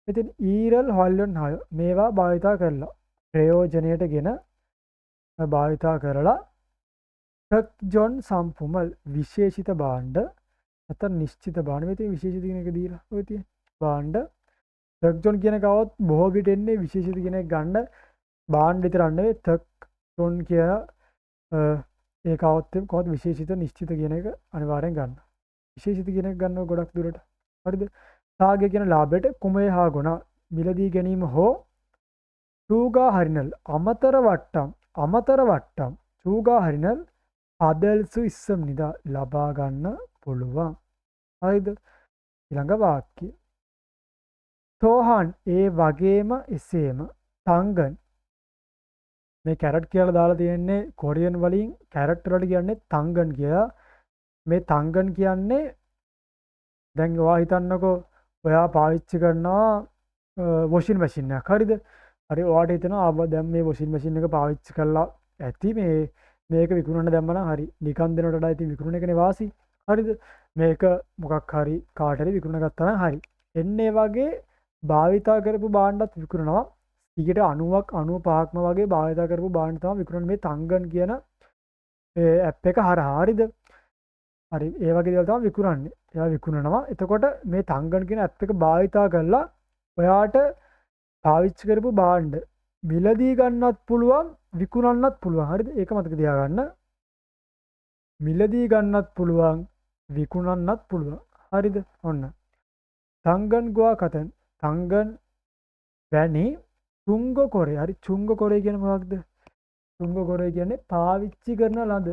ඉතින් ඊරල් හොල්ලොන් හය මේවා භාවිතා කරලා ප්‍රයෝජනයටගෙන භාවිතා කරලා තක්ජොන් සම්පුමල් විශේෂිත භාණ්ඩ නැත්නම් නිශ්චිත භාණ්ඩ මේ තියෙන විශේෂිත කියන එක දීලා ඔය තියෙන භාණ්ඩ තක්ජොන් කියන කවවත් බොහෝ විට එන්නේ විශේෂිත කියන එක ගන්න භාණ්ඩ විතරක් නෙවෙයි තක්ජොන් කියන ඒ කවවත් විශේෂිත නිශ්චිත කියන එක අනිවාර්යෙන් ගන්න. විශේෂිත කියන එක ගන්නව ගොඩක් දුරට. හරිද? තාගේ කියන ලාභයට කුමේ හා ගුණ මිලදී ගැනීම හෝ සූගා හරිනල් අමතර වට්ටම් සූගා හරිනල් අදල්සු ඉස්සම් නිදා ලබා ගන්න පුළුවන්. හරිද? ඊළඟ වාක්‍ය. තෝහන් ඒ වගේම එසේම තංගන් මේ කැරට් කියලා දාලා තියෙන්නේ කොරියන් වලින් කැරට් වලට කියන්නේ තංගන් කියලා. මේ තංගන් කියන්නේ දැන් ඔයා හිතන්නකෝ ඔයා පාවිච්චි කරනවා වොෂින් මැෂින් එකක්. හරිද? හරි ඔයාට හිතෙනවා දැන් මේ වොෂින් මැෂින් එක පාවිච්චි කරලා ඇති මේක විකුණන්න දැම්මනම් හරි නිකන් දෙනට වඩා ඉතින් විකුණන එකනේ වාසි. හරිද? මේක මොකක් හරි කාට හරි විකුණන ගත්තා නම් හරි. එන්නේ වගේ භාවිතා කරපු භාණ්ඩත් විකුණනවා. 90ක් 95ක්ම වගේ භාවිතා කරපු භාණ්ඩ තමයි විකුණන්නේ මේ තංගන් කියන ඇප් එක හරහා. හරිද? හරි ඒ වගේ දේවල් තමයි විකුණන්නේ. ඒවා විකුණනවා. එතකොට මේ තංගන් කියන ඇප් එක භාවිතා කරලා ඔයාට පාවිච්චි කරපු භාණ්ඩ මිලදී ගන්නත් පුළුවන් විකුණන්නත් පුළුවන්. හරිද? ඒක මතක තියාගන්න. මිලදී ගන්නත් පුළුවන් විකුණන්නත් පුළුවන්. හරිද? ඔන්න. තංගන් ගුවා කතන් තංගන් වැනි චුංග කොරේ. හරි චුංග කොරේ කියන්නේ මොකක්ද? චුංග කොරේ කියන්නේ පාවිච්චි කරන ලද.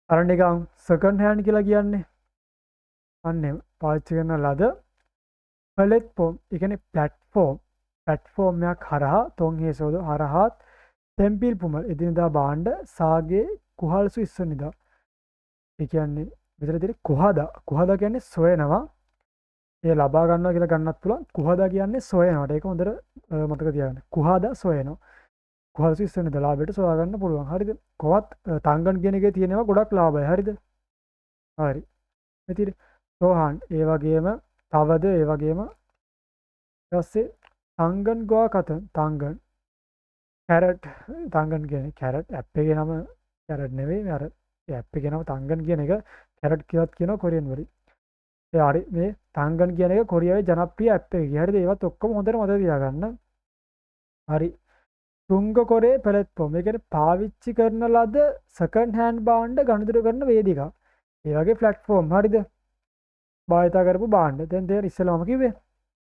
අර නිකන් සෙකන්ඩ් හෑන්ඩ් කියලා කියන්නේ. අන්නේ පාවිච්චි කරන ලද ප්ලැට්ෆෝම්. ඒ කියන්නේ ප්ලැට්ෆෝම් එකක් හරහා තොන් හේසෝද හරහාත් තෙම්පිල් පුමල් එදිනදා භාණ්ඩ සාගේ කුහල්සු ඉස්සනිදා. ඒ කියන්නේ මෙතන තියෙන්නේ කුහදා කියන්නේ සොයනවා. ඒ ලබා ගන්නවා කියලා ගන්නත් පුළුවන්. කුහදා කියන්නේ සොයනවාට. ඒක හොඳට මතක තියාගන්න. කුහදා සොයනවා. කුහල්සු ඉස්සනිදා ලාභයට සොයා ගන්න පුළුවන්. හරිද? කොහොත් තංගන් කියන එකේ තියෙනවා ගොඩක් ලාභයි. හරිද? හරි. ඉතින් සෝහන් ඒ වගේම තවද ඒ වගේම ඊපස්සේ තංගන් ගෝවා කතන් තංගන් කැරට් තංගන් කියන්නේ කැරට් ඇප් එකේ නම කැරට් නෙවෙයි අර ඇප් එකේ නම තංගන් කියන එක කැරට් කියලාත් කියනවා කොරියන් වලින්. ඒ හරි මේ තංගන් කියන එක කොරියාවේ ජනප්‍රිය ඇප් එකක්. හරිද? ඒවත් ඔක්කොම හොඳට මතක තියාගන්න. හරි. තුංග කොරේ ප්ලැට්ෆෝම්. ඒ කියන්නේ පාවිච්චි කරන ලද සෙකන්ඩ් හෑන්ඩ් භාණ්ඩ ගනුදෙනු කරන වේදිකා. ඒ වගේ ප්ලැට්ෆෝම්. හරිද? භාවිතා කරපු භාණ්ඩ. දැන් තේර ඉස්සෙල්ලාම කිව්වේ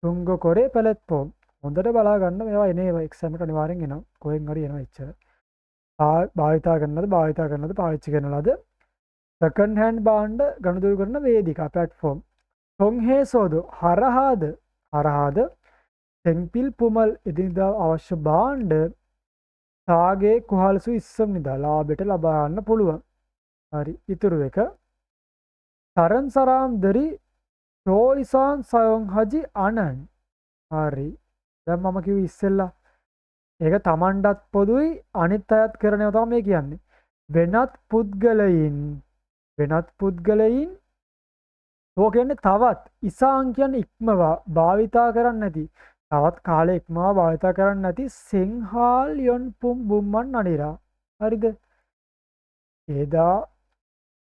තුංග කොරේ ප්ලැට්ෆෝම්. හොඳට බලා ගන්න මේවා එනේ ඒවා එක්සෑම් එකට අනිවාර්යෙන් එනවා. කොහෙන් හරි එනවා එච්චර. භාවිතා කරනද පාවිච්චි කරන ලද සෙකන්ඩ් හෑන්ඩ් භාණ්ඩ ගනුදෙනු කරන වේදිකා ප්ලැට්ෆෝම්. තොන්හේ සෝදු හරහාද තෙම්පිල් පුමල් එදිනදා අවශ්‍ය භාණ්ඩ තාගේ කුහල්සු ඉස්සම් නිදා ලාභයට ලබා ගන්න පුළුවන්. හරි. ඉතුරු එක තරන් සරාම් දරි සෝයිසාන් සයොන් හජි අනන්. හරි. දැන් මම කිව්වේ ඉස්සෙල්ලා ඒක Tamanටත් පොදුයි අනිත් අයත් කරන ඒවා තමයි මේ කියන්නේ. වෙනත් පුද්ගලයින් ඕක කියන්නේ තවත් ඉසාන් කියන්නේ ඉක්මවා භාවිතා කරන්නේ නැති තවත් කාලේ ඉක්මවා භාවිතා කරන්නේ නැති සෙන්හාල් යොන් පුම් බුම්මන් අනිරා. හරිද? එදා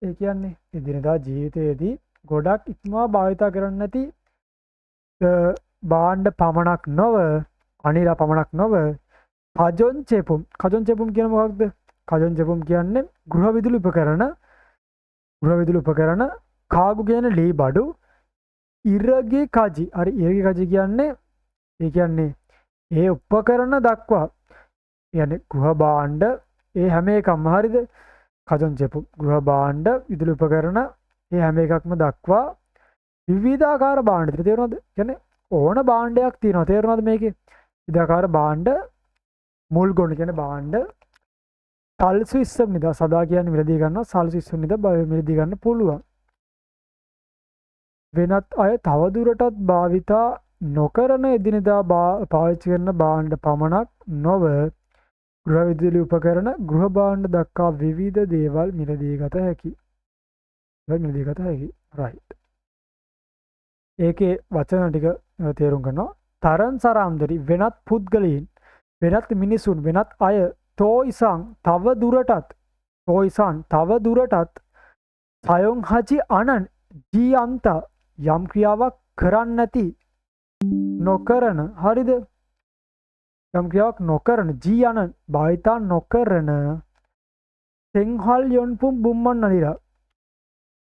ඒ කියන්නේ එදිනදා ජීවිතයේදී ගොඩක් ඉක්මවා භාවිතා කරන්නේ නැති භාණ්ඩ පමණක් නොව අනිරා පමණක් නොව කජොන් චෙපුම් කියන මොකක්ද? කජොන් චෙපුම් කියන්නේ ගෘහ විදුලි උපකරණ කාගු කියන ලී බඩු ඉරගේ කජි හරි ඉරගේ කජි කියන්නේ ඒ කියන්නේ ඒ උපකරණ දක්වා කියන්නේ ගෘහ භාණ්ඩ ඒ හැම එකක්ම හරිද කජොන් ජෙපු ගෘහ භාණ්ඩ විදුලි උපකරණ ඒ හැම එකක්ම දක්වා විවිධාකාර භාණ්ඩ තේරෙනවද කියන්නේ ඕන භාණ්ඩයක් තියෙනවා තේරෙනවද මේකේ විවිධාකාර භාණ්ඩ මුල් ගොන්න කියන්නේ භාණ්ඩ සල්සු ඉස්සම් නිදා සදා කියන්නේ මිලදී ගන්නවා සල්සු ඉස්සම් නිදා මිලදී ගන්න පුළුවන් වෙනත් අය තවදුරටත් භාවිතා නොකරන එදිනෙදා පාවිච්චි කරන භාණ්ඩ පමණක් නොව ගෘහ විදුලි උපකරණ ගෘහ භාණ්ඩ දක්වා විවිධ දේවල් මිලදී ගත හැකි right ඒකේ වචන ටික තේරුම් ගන්නවා තරන් සරාම්දරි වෙනත් පුද්ගලයන් වෙනත් මිනිසුන් වෙනත් අය තෝයිසං තව දුරටත් සයොන් හජි අනන් ජී අන්ත යම් ක්‍රියාවක් කරන්න නැති නොකරන හරිද යම් ක්‍රියාවක් නොකරන ජී අනන් භාවිතා නොකරන සෙන්හල් යොන්පුම් බුම්මන් නලිරා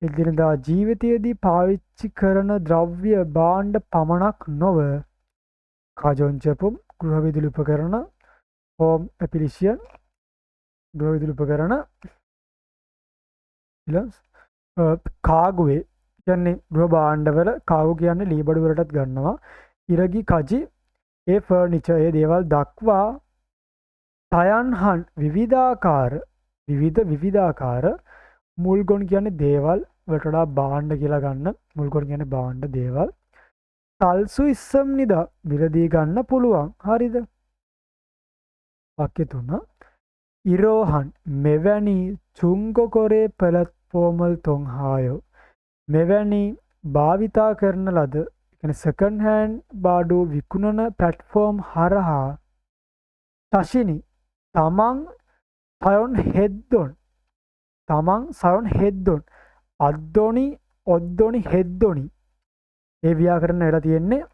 එදිනදා ජීවිතයේදී පාවිච්චි කරන ද්‍රව්‍ය භාණ්ඩ පමණක් නොව කජොන්චපුම් ගෘහ විදුලි උපකරණ හෝම් ඇපිලිසියන් ගෘහ විදුලි උපකරණ කාගුවේ කියන්නේ ගෘහ භාණ්ඩවල කාගු කියන්නේ ලීබඩු වලටත් ගන්නවා ඉරගි කජි ඒ ෆර්නිචර් ඒ දේවල් දක්වා තයන්හන් විවිධාකාර මුල්ගොන් කියන්නේ දේවල් වලට වඩා භාණ්ඩ කියලා ගන්න මුල්ගොන් කියන්නේ භාණ්ඩ දේවල් තල්සු ඉස්සම් නිදා මිලදී ගන්න පුළුවන් හරිද वाक्य 3 ඉරෝහන් මෙවැනි චුංගකොරේ පලත්ෆෝමල් තොන්හායෝ මෙවැනි භාවිතා කරන ලද කියන්නේ සෙකන්ඩ් හෑන්ඩ් බාඩු විකුණන ප්ලැට්ෆෝම් හරහා තශිනි තමන් සයොන් හෙද්දොන් අද්දොනි ඔද්දොනි හෙද්දොනි ඒ ව්‍යාකරණ වෙලා තියෙන්නේ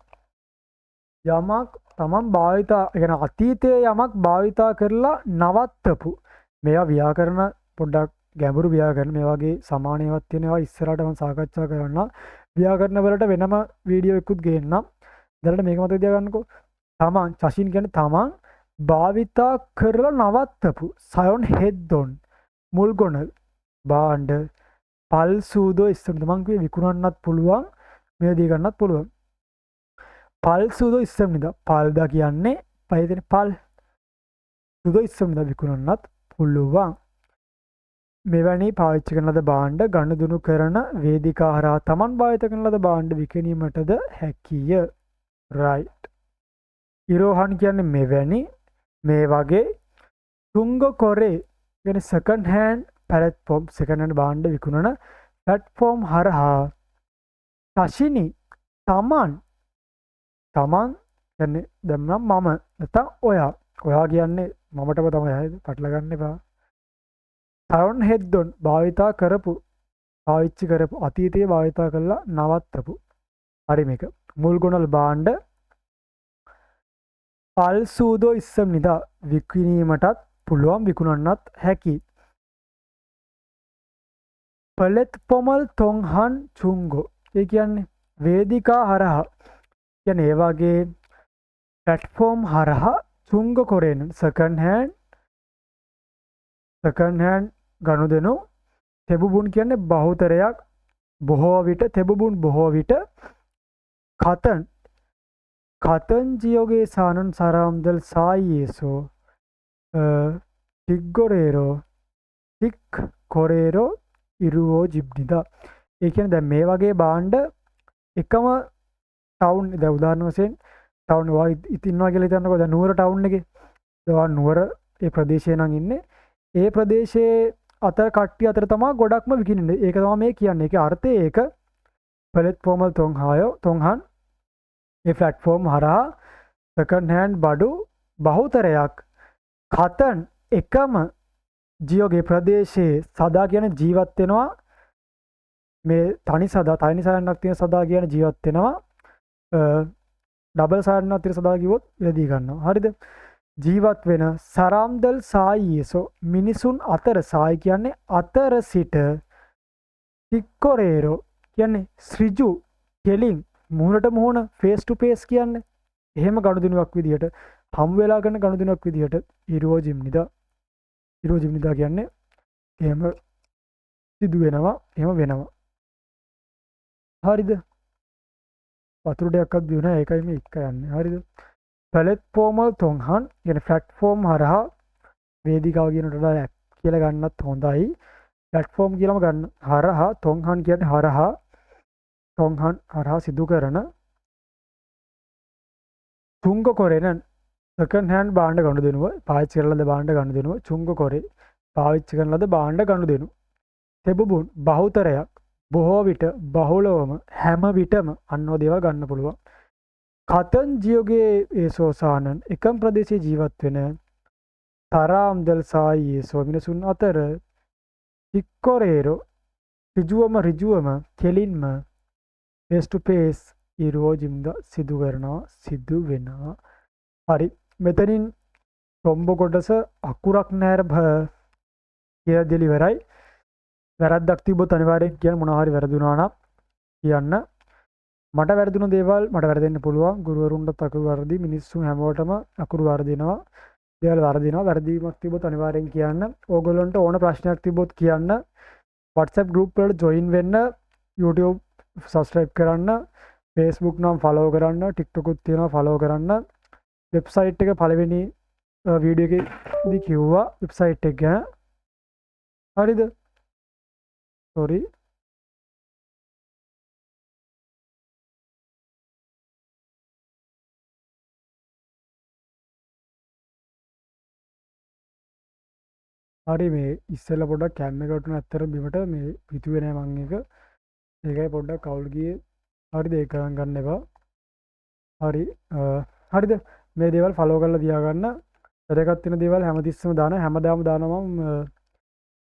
යමක් තමන් භාවිතා කියන අතීතයේ යමක් භාවිතා කරලා නවත්තපු මේවා ව්‍යාකරණ පොඩ්ඩක් ගැඹුරු ව්‍යාකරණ මේ වගේ සමාන ඒවාත් තියෙන ඒවා ඉස්සරහට මම සාකච්ඡා කරනවා ව්‍යාකරණ වලට වෙනම වීඩියෝ එකකුත් ගේන්නම් දැනට මේක මතක තියාගන්නකෝ තමන් චෂින් කියන්නේ තමන් භාවිතා කරලා නවත්තපු සයොන් හෙද්දොන් මුල්ගොන භාණ්ඩ පල්සූදෝ ඉස්සම් තමන් කිව්වේ විකුණන්නත් පුළුවන් මේ දී ගන්නත් පුළුවන් පල්සූදෝ ඉස්සම් නිදා පල්දා කියන්නේ පයදෙන පල් සුදෝ ඉස්සම් නිදා විකුණන්නත් පුළුවන් මෙවැනි පාවිච්චි කරන ලද භාණ්ඩ ගනුදෙනු කරන වේදිකා හරහා තමන් භාවිත කරන ලද භාණ්ඩ විකිණීමටද හැකිය right ඉරෝහන් කියන්නේ මෙවැනි මේ වගේ තුංග කොරේ කියන්නේ second hand platform second hand භාණ්ඩ විකුණන ප්ලැට්ෆෝම් හරහා තශිනි තමන් කියන්නේ දැන් මම නැත්නම් ඔයා කියන්නේ මමටම තමයි පටල ගන්න එපා සයොන් හෙද්දොන් පාවිච්චි කරපු අතීතයේ භාවිතා කරලා නවත්තපු හරි මේක මුල්ගොනල් භාණ්ඩ පල්සූදෝ ඉස්සම් නිදා විකිණීමටත් පුළුවන් විකුණන්නත් හැකි පලෙත් පොමල් තොන්හන් චුංගෝ ඒ කියන්නේ වේදිකා හරහා කියන්නේ ඒ වගේ ප්ලැට්ෆෝම් හරහා චුංග කොරේන සෙකන්ඩ් හෑන්ඩ් ගනුදෙනු තෙබුබුන් කියන්නේ බහුතරයක් බොහෝ විට කතන් ජියෝගේ සානන් සරාම්දල් සායියේසෝ ටික් කොරේරෝ ඉරුවෝ ජිබ්නිදා ඒ කියන්නේ දැන් මේ වගේ භාණ්ඩ එකම ටවුන් දැන් උදාහරණ වශයෙන් ටවුන් වා ඉතින්නවා කියලා හිතන්නකෝ දැන් නුවර ටවුන් එකේ දැන් නුවර ඒ ප්‍රදේශයේ නම් ඉන්නේ ඒ ප්‍රදේශයේ අතර කට්ටිය අතර තමයි ගොඩක්ම විකිණෙන්නේ ඒක තමයි මේ කියන්නේ ඒකේ අර්ථය ඒක ප්ලැට්ෆෝමල් තොන්හන් ඒ ප්ලැට්ෆෝම් හරහා සෙකන්ඩ් හෑන්ඩ් බඩු බහුතරයක් කතන් එකම ජියෝගේ ප්‍රදේශයේ සදා කියන ජීවත් වෙනවා මේ තනි සයන්නක් තියෙන සදා කියන ජීවත් වෙනවා ඩබල් සයන්නක් තියෙන සදා කිව්වොත් ඉලදී ගන්නවා හරිද ජීවත් වෙන සරාම්දල් සායියේසෝ මිනිසුන් අතර සායි කියන්නේ අතර සිට ටික්කොරේරෝ කියන්නේ ශ්‍රිජු කෙලින් මුහුණට මුහුණ ෆේස් ටු ෆේස් කියන්නේ එහෙම ගනුදෙනුවක් විදිහට හම් වෙලා කරන ගනුදෙනුවක් විදිහට ඉරෝජිම්නිදා කියන්නේ එහෙම සිදු වෙනවා එහෙම වෙනවා. හරිද? වතුර ටිකක්වත් බිව්නා ඒකයි මේ එක යන්නේ. හරිද? platformal තොන්හන් කියන්නේ platform හරහා වේදිකාව කියනට වඩා app කියලා ගන්නත් හොඳයි. platform කියලාම ගන්න. හරහා තොන්හන් කියන්නේ හරහා තොන්හන් හරහා සිදු කරන චුංග කොරෙන සෙකන්ඩ් හෑන්ඩ් භාණ්ඩ ගනුදෙනුව පාවිච්චි කරන ලද භාණ්ඩ ගනුදෙනුව චුංග කොරේ පාවිච්චි කරන ලද භාණ්ඩ ගනුදෙනු. තෙබුබුන් බහුතරයක් බොහෝ විට බහුලවම හැම විටම අන්නෝ දේවල් ගන්න පුළුවන්. කතන් ජියෝගේ ඒසෝසානන් එකම ප්‍රදේශයේ ජීවත් වෙන තරාම්දල් සායි ඒසෝ මිනිසුන් අතර තික්කොරේරෝ ඍජුවම කෙලින්ම ෆේස් ටු ෆේස් ඉරෝජිම්ද සිදු වෙනවා. හරි මෙතනින් තොම්බ කොටස අකුරක් නැර භ කියලා දෙලිවරයි. වැරද්දක් තිබ්බොත් අනිවාර්යෙන් කියන්න මොනවා හරි වැරදුනා නම් කියන්න. මට වැරදුන දේවල් මට වැරදෙන්න පුළුවන්. ගුරුවරුන්ටත් අකුරු වර්ධි මිනිස්සු හැමෝටම අකුරු වර්ධිනවා. දේවල් වර්ධිනවා. වැරදීමක් තිබ්බොත් අනිවාර්යෙන් කියන්න. ඕගොල්ලන්ට ඕන ප්‍රශ්නයක් තිබ්බොත් කියන්න. WhatsApp group වලට join වෙන්න. YouTube subscribe කරන්න. Facebook නම් follow කරන්න. TikTok උත් තියෙනවා follow කරන්න. වෙබ්සයිට් එක පළවෙනි වීඩියෝ එකේදී කිව්වා වෙබ්සයිට් එක ගැන. හරිද? sorry හරි මේ ඉස්සෙල්ලා පොඩ්ඩක් කැම් එක වටුන ඇත්තට බිමට මේ පිටුවේ නෑ මං එක. ඒකයි පොඩ්ඩක් කවුල් ගියේ. හරිද? ඒක කරන් ගන්න එපා. හරි හරිද? මේ දේවල් ෆලෝ කරලා තියාගන්න. වැදගත් වෙන දේවල් හැමතිස්සෙම හැමදාම දානවා. මම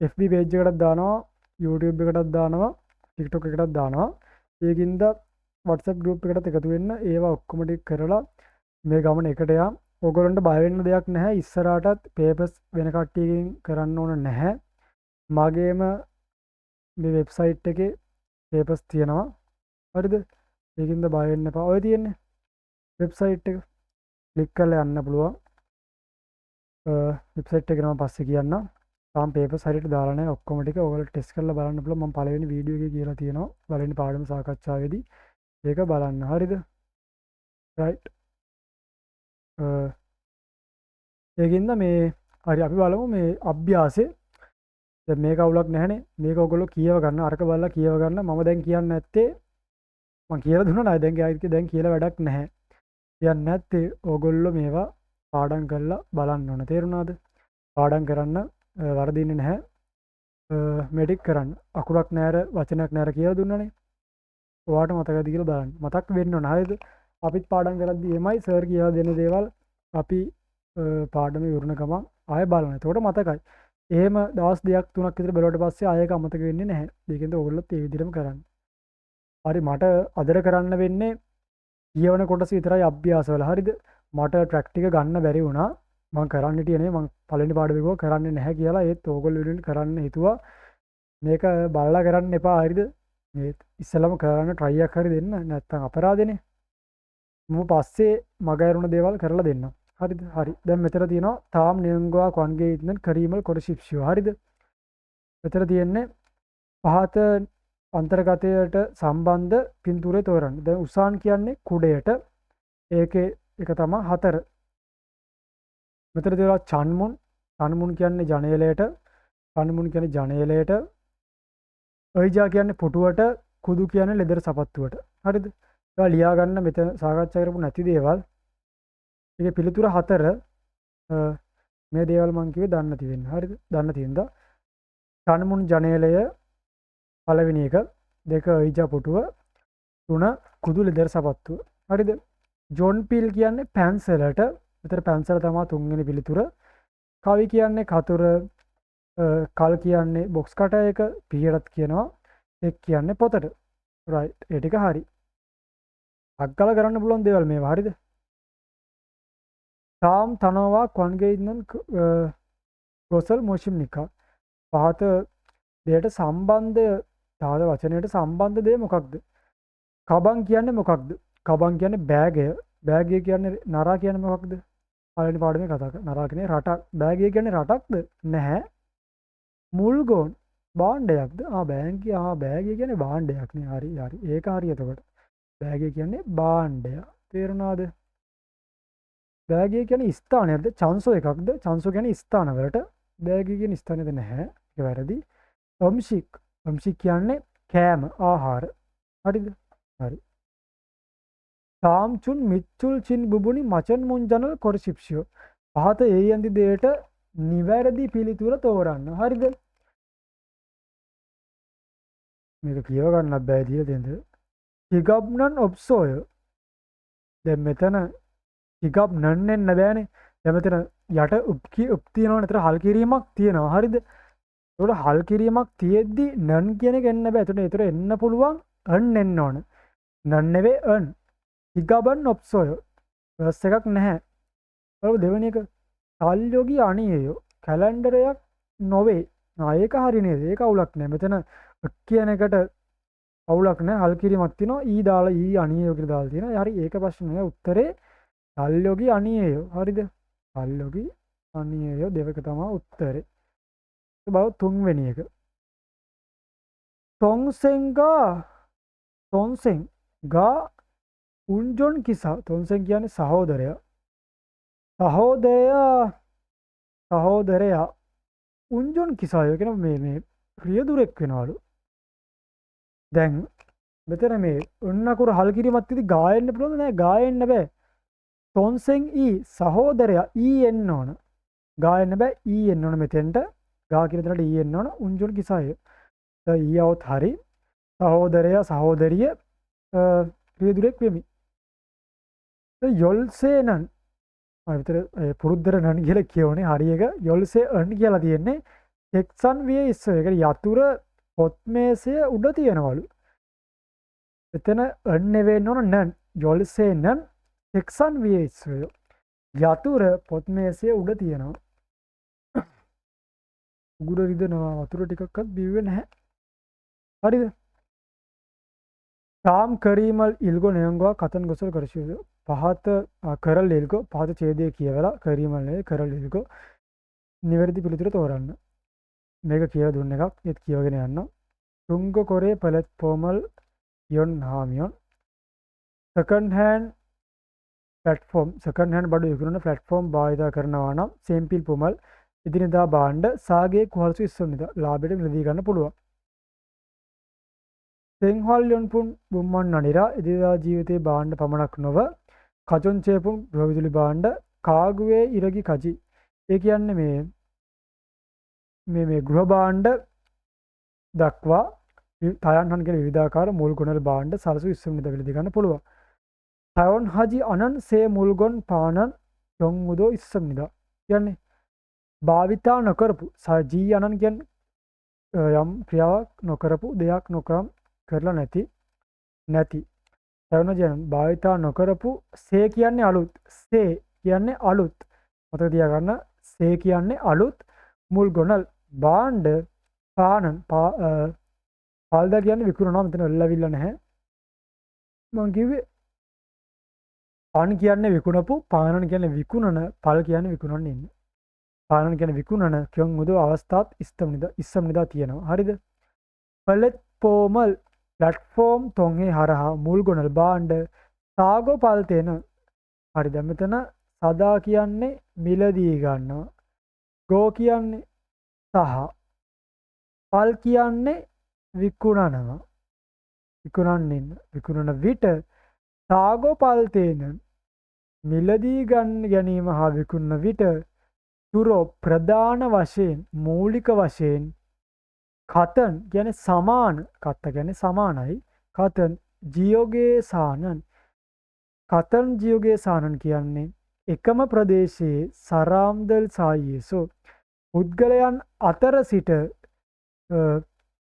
FB page එකටත් දානවා, YouTube එකටත් දානවා, TikTok එකටත් දානවා. ඒකින්ද WhatsApp group එකටත් එකතු වෙන්න. ඒවා ඔක්කොම ටික කරලා මේ ගමන එකට යන්න. ඔයගොල්ලන්ට බය වෙන්න දෙයක් නැහැ. ඉස්සරහටත් papers වෙන කට්ටියකින් කරන්න ඕන නැහැ. මගේම මේ වෙබ්සයිට් එකේ papers තියෙනවා. හරිද? ඒකින්ද බය වෙන්න එපා. ඔය තියෙන්නේ වෙබ්සයිට් එක. ක්ලික් කරලා යන්න පුළුවන්. වෙබ්සයිට් එක නම පස්සේ කියන්නම්. තාම papers හරියට දාලා නැහැ ඔක්කොම ටික. ඔයගොල්ලෝ ටෙස්ට් කරලා බලන්න පුළුවන්. මම පළවෙනි වීඩියෝ එකේ කියලා තියෙනවා. පළවෙනි පාඩම සාකච්ඡාවේදී ඒක බලන්න. හරිද? right. ඒකින්ද මේ හරි අපි බලමු මේ අභ්‍යාසය. දැන් මේක අවුලක් නැහැනේ. මේක ඔයගොල්ලෝ කියව ගන්න. අරක බලලා කියව ගන්න. මම දැන් කියන්න නැත්තේ මම කියලා දුන්නා නේද? දැන් කියලා වැඩක් නැහැ. කියන්නේ නැත්තේ ඕගොල්ලෝ මේවා පාඩම් කරලා බලන්න ඕන. තේරුණාද? පාඩම් කරන්න වරදින්නේ නැහැ. මේ ටික කරන්න. අකුරක් නැර වචනයක් නැර කියලා දුන්නනේ. ඔයාට මතකද කියලා බලන්න. මතක් වෙන්න ඕන. හරිද? අපිත් පාඩම් කරද්දී එමයි සර් කියලා දෙන දේවල් අපි පාඩම ඉවරන ගමන් ආයෙ බලන්න. එතකොට මතකයි. එහෙම දවස් 2ක් 3ක් විතර බැලුවට පස්සේ ආයෙක අමතක වෙන්නේ නැහැ. ඒකෙන්ද ඕගොල්ලොත් ඒ විදිහටම කරන්න. හරි මට අදට කරන්න වෙන්නේ කියවන කොටස විතරයි අභ්‍යාසවල. හරිද? මට ට්‍රැක් ටික ගන්න බැරි වුණා. මම කරන්න හිටියේ නේ මම පළවෙනි පාඩම එක කරන්නේ නැහැ කියලා. ඒත් ඕගොල්ලෝ විදිහට කරන්න හිතුවා. මේක බලලා කරන්න එපා. හරිද? මේ ඉස්සෙල්ලාම කරන්න try එකක් හරි දෙන්න. නැත්තම් අපරාධනේ. මම පස්සේ මගහැරුණ දේවල් කරලා දෙන්නම්. හරිද? හරි. දැන් මෙතන තියෙනවා තාම් නියංගවා කොන්ගේ ඉන්න කරීමල් කොරශිප්ෂියෝ. හරිද? මෙතන තියෙන්නේ පහත අන්තර්ගතයට සම්බන්ධ පින්තූරය තෝරන්න. දැන් උසාන් කියන්නේ කුඩයට. ඒකේ එක තමයි 4. මෙතන තියෙනවා චන්මුන්. චන්මුන් කියන්නේ ජනේලයට. චන්මුන් කියන්නේ ජනේලයට. ඔයිජා කියන්නේ පුටුවට. කුදු කියන්නේ ලෙදර සපත්තුවට. හරිද? ඒවා ලියා ගන්න මෙතන සාකච්ඡා කරපු නැති දේවල්. ඒකේ පිළිතුර 4 මේ දේවල් මම කිව්වේ දන්න තියෙන්න. හරිද? දන්න තියෙනද? චන්මුන් ජනේලය පළවෙනි එක, 2 ඔයිජා පුටුව, 3 කුදු ලෙදර සපත්තුව. හරිද? ජොන් පීල් කියන්නේ පැන්සලට. මෙතන පැන්සල තමයි 3 වෙනි පිළිතුර. කවි කියන්නේ කතුර, කල් කියන්නේ බොක්ස් කටයක, පීයටත් කියනවා. එක් කියන්නේ පොතට. රයිට්. ඒ ටික හරි. අක්කල කරන්න පුළුවන් දේවල් මේවා. හරිද? තාම් තනවා කොන්ගෙයින්නන් ගොසල් මොෂිම්නිකා. පහත දෙයට සම්බන්ධ තාද වචනයට සම්බන්ධ දේ මොකක්ද? කබන් කියන්නේ මොකක්ද? කබන් කියන්නේ බෑගය. බෑගය කියන්නේ නරා කියන්නේ මොකක්ද? පළවෙනි පාඩමේ කතා කරා. නරා කියන්නේ රටක්. බෑගය කියන්නේ රටක්ද? නැහැ. මුල්ගොන් භාණ්ඩයක්ද? බෑගය කියන්නේ භාණ්ඩයක් නේ. හරි හරි. ඒක හරි එතකොට. බෑගය කියන්නේ භාණ්ඩය. තේරුණාද? බෑගය කියන්නේ ස්ථානයක්ද? චන්සෝ එකක්ද? චන්සෝ කියන්නේ ස්ථානවලට. බෑගය කියන්නේ ස්ථානයද නැහැ. ඒක වැරදි. වම්ශික්. වම්ශික් කියන්නේ කෑම, ආහාර. හරිද? හරි. තාම්චුන් මිච්චුල් චින් බුබුනි මචන් මුංජනල් කොරසිප්ෂියෝ. පහත ඒ යන්ති දෙයට නිවැරදි පිළිතුර තෝරන්න. හරිද? මේක කියව ගන්නත් බෑ දීලා දෙන්න. හිගබ්නන් ඔබ්සෝය. දැන් මෙතන හිගබ්නන් එන්න බෑනේ. දැන් මෙතන යට උප් තියෙනවනේ. ඒතර හල් කිරීමක් තියෙනවා. හරිද? ඒකට හල් කිරීමක් තියෙද්දි නන් කියන එක එන්න බෑ. ඒතර එන්න පුළුවන් අන් එන්න ඕන. නන් නෙවෙයි අන්. හිගබන් ඔබ්සෝය. වර්ස් එකක් නැහැ. බලමු දෙවෙනි එක. සල්යෝගී අනියයෝ. කැලෙන්ඩරයක් නොවේ. ඒක හරි නේද? ඒක අවුලක් නෑ. මෙතන කියන එකට අවුලක් නෑ. හල් කිරීමක් තියෙනවා. ඊ දාලා ඊ අනියයෝ කියලා දාලා තියෙනවා. හරි ඒක ප්‍රශ්න නෑ. උත්තරේ සල්යෝගී අනියයෝ. හරිද? සල්යෝගී අනියයෝ දෙවක තමයි උත්තරේ. බලමු තුන්වෙනි එක. තොන්සෙන් ගා උන්ජොන් කිසා. තොන්සෙන් කියන්නේ සහෝදරයා. සහෝදරයා උන්ජොන් කිසාය කියන මේ රියදුරෙක් වෙනවලු. දැන් මෙතන මේ උන්නකුර හල් කිරීමක් තියදී ගායෙන්න පුළුවන්ද? නෑ ගායෙන්න බෑ. තොන්සෙන් සහෝදරයා එන්න ඕන. ගායෙන්න බෑ එන්න ඕන මෙතෙන්ට. ගා කියන තැනට එන්න ඕන. උන්ජොන් කිසාය. આવත් හරි. සහෝදරයා සහෝදරිය රියදුරෙක් වෙමි. යොල්සේනන් විතර පුරුද්දර නන් කියලා කියවනේ. හරි එක යොල්සේ අන් කියලා තියෙන්නේ එක්සන් විය ඉස්ස. ඒක යතුර පොත්මේසය උඩ තියෙනවලු. එතන අන් නෙවෙන්න ඕන නන්. යොල්සේ නන් එක්සන් විය ඉස්සය. යතුර පොත්මේසය උඩ තියෙනවා. උගුර රිදෙනවා. වතුර ටිකක්වත් බිව්වේ නැහැ. හරිද? काम करीमल इल्गो नेंगो कथन गोसल करशुदु पहत करल इल्गो पहत चेदे कियवला करीमल ने करल इल्गो निवेर्दि पिलितुर तोरන්න මේක කියලා දුන්න එකක් ඒත් කියවගෙන යන්න තුංග කොරේ පළත් පොමල් යොන් හාමියොන් second hand platform second hand බඩු විකුණන ප්ලැට්ෆෝම් භාවිත කරනවා නම් සෙම්පිල් පොමල් ඉදිනදා භාණ්ඩ සාගේ කුහල්සු ඉස්සොන්නිද ලාභයට මිලදී ගන්න පුළුවන් තෙන්හල්යොන්පුන් බුම්මන් නනිරා එදිනදා ජීවිතයේ භාණ්ඩ පමණක් නොව කචොන්චේපුන් ගෘහවිදුලි භාණ්ඩ කාගුවේ ඉරගි කජි ඒ කියන්නේ මේ ගෘහ භාණ්ඩ දක්වා තයන්හන් කියන විවිධාකාර මුල් ගුණල භාණ්ඩ සලසු ඉස්සුම්නිද විලදී ගන්න පුළුවන්. තයොන් හජි අනන් සේ මුල්ගොන් පානන් යොන් මුදෝ ඉස්සුම්නිද කියන්නේ භාවිතා නොකරපු සජී අනන් කියන්නේ යම් ක්‍රියාවක් නොකරපු දෙයක් නොකරම් කරලා නැති තවන ජන භාවිතා නොකරපු සේ කියන්නේ අලුත් සේ කියන්නේ අලුත් මතක තියාගන්න සේ කියන්නේ අලුත් මුල් ගොනල් භාණ්ඩ පානන් පාල්දා කියන්නේ විකුණනවා මෙතන එල්ලවිල්ල නැහැ මම කිව්වේ පාන් කියන්නේ විකුණපු පානන් කියන්නේ විකුණන පල් කියන්නේ විකුණන්න ඉන්න පානන් කියන්නේ විකුණන කියොන් මුදෝ අවස්ථාත් ඉස්සම්නිදා තියෙනවා හරිද පළත් පෝමල් प्लैटफॉर्म तोंगे हरहा मूल गोनल बांड सागो पालतेन हरि දැන් මෙතන සදා කියන්නේ මිලදී ගන්නවා ගෝ කියන්නේ සහ පල් කියන්නේ විකුණනවා විකුණන විට සාගෝ පල්තේන මිලදී ගැනීම හා විකුණන විට තුරෝ ප්‍රධාන වශයෙන් මූලික වශයෙන් කතන් කියන්නේ සමාන කත්ත කියන්නේ සමානයි කතන් ජියෝගේ සානන් කතන් ජියෝගේ සානන් කියන්නේ එකම ප්‍රදේශයේ සරාම්දල් සායේසෝ පුද්ගලයන් අතර සිට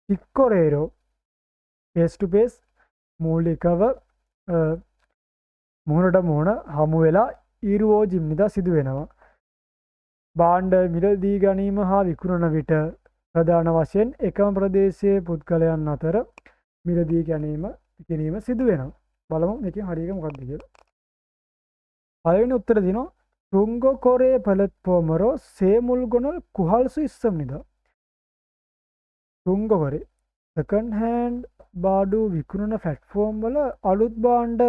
ඉක්කොරේරෝ ෆේස් ටු ෆේස් මූලිකව මුහුණට මුහුණ හමු වෙලා ඊරුවෝ ජිම්නිදා සිදු වෙනවා භාණ්ඩ මිලදී ගැනීම හා විකුණන විට ප්‍රධාන වශයෙන් එකම ප්‍රදේශයේ පුද්ගලයන් අතර මිලදී ගැනීම කිරීම සිදු වෙනවා. බලමු මේකේ හරියක මොකක්ද කියලා. පළවෙනි උත්තරේ දිනවා තුංග කොරේ පළත්පොමරෝ සේමුල්ගොනල් කුහල්සු ඉස්සම්නිදා. තුංග කොරේ සෙකන්ඩ් හෑන්ඩ් බාඩු විකුණන ෆැට්ෆෝම් වල අලුත් බාණ්ඩ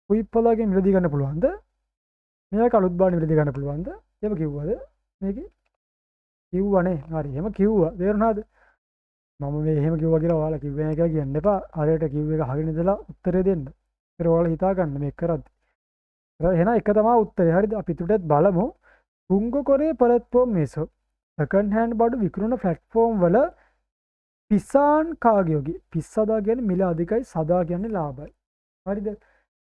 කුයිප්පලාගෙන් මිලදී ගන්න පුළුවන්ද? මේක අලුත් බාණ්ඩ මිලදී ගන්න පුළුවන්ද? එහෙම කිව්වද? මේකේ කිව්වනේ. හරි. එහෙම කිව්වා. තේරුණාද? මම මේ එහෙම කිව්වා කියලා ඔයාලා කිව්වේ නැහැ කියලා කියන්න එපා. හරියට කිව්ව එක අහගෙන ඉඳලා උත්තරේ දෙන්න. ඒක ඔයාලා හිතා ගන්න මේක කරද්දි. එහෙනම් එක තමයි උත්තරේ. හරිද? අපි තුටත් බලමු. තුංග කොරේ පළත්පොම් මේසෝ සෙකන්ඩ් හෑන්ඩ් බඩු විකුණන ප්ලැට්ෆෝම් වල පිසාන් කාගයෝගේ පිස්සදා කියන්නේ මිල අධිකයි සදා කියන්නේ ලාභයි. හරිද?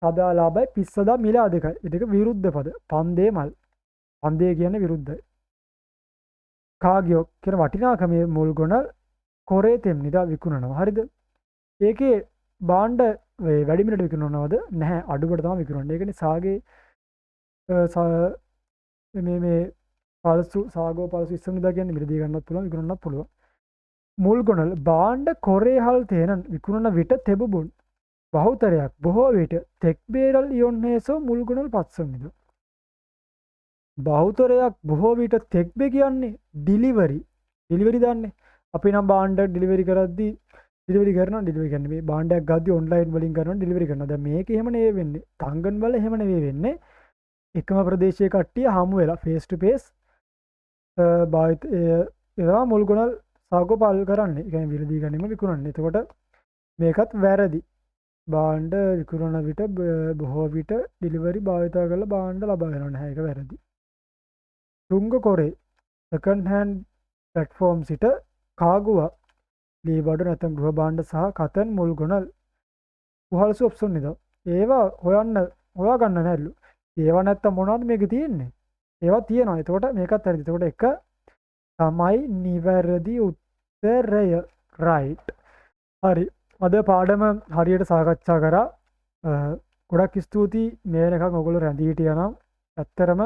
සදා ලාභයි පිස්සදා මිල අධිකයි. ඒ දෙක විරුද්ධ පද. පන්දේ මල්. පන්දේ කියන්නේ විරුද්ධයි. කාගයෝ කියන වටිනාකමේ මුල් ගොන කොරේ තෙම්නිදා විකුණනවා. හරිද? ඒකේ බාණ්ඩ වැඩි මිලට විකුණනවද? නැහැ. අඩුවට තමයි විකුණන්නේ. ඒ කියන්නේ සාගේ මේ පල්සු සාගෝ පල්සු ඉස්සම්නිදා කියන්නේ මිලදී ගන්නත් පුළුවන් විකුණන්නත් පුළුවන්. මුල්ගොනල් බාණ්ඩ කොරේහල් තේනන් විකුණන විට තෙබුබුන් බහුතරයක් බොහෝ විට තෙක්බේරල් ඉයොන්නේසෝ මුල්ගොනල් පත්සම්නිද. බහුතරයක් බොහෝ විට තෙක්බේ කියන්නේ ඩිලිවරි දන්නේ. අපි නම් බාණ්ඩ ඩිලිවරි කරද්දී ඩිලිවරි කරනවා. ඩිලිවරි කියන්නේ මේ බාණ්ඩයක් ගද්දී ඔන්ලයින් වලින් කරනවා ඩිලිවරි කරනවා. දැන් මේක එහෙම නෙවෙයි වෙන්නේ. තංගන් වල එහෙම නෙවෙයි වෙන්නේ. එකම ප්‍රදේශයේ කට්ටිය හමු වෙලා ෆේස් ටු ෆේස් භාවිත ඒවා මුල්ගොනල් සාගෝ පාල් කරන්නේ. ඒ කියන්නේ විලදී ගැනීම විකුණන්නේ. එතකොට මේකත් වැරදි. බාණ්ඩ විකුණන විට බොහෝ විට ඩිලිවරි භාවිත කරලා බාණ්ඩ ලබා ගන්න නැහැ. ඒක වැරදි. තුංග කොරේ සෙකන්ඩ් හෑන්ඩ් ප්ලැට්ෆෝම් සිට කාගුවා ලී බඩු නැත්නම් ගෘහ භාණ්ඩ සහ කතන් මුල්ගොනල් කුහල්සු ඔප්ෂන් නේද? ඒවා හොයා ගන්න නැල්ලු. ඒවා නැත්තම් මොනවද මේකේ තියෙන්නේ? ඒවා තියෙනවා. එතකොට මේකත් හරිද. එතකොට එක තමයි නිවැරදි උත්තරය. රයිට්. හරි. අද පාඩම හරියට සාකච්ඡා කරා. ගොඩක් ස්තුතියි මේ වෙනකන් ඔයගොල්ලෝ රැඳී හිටියා නම්. ඇත්තරම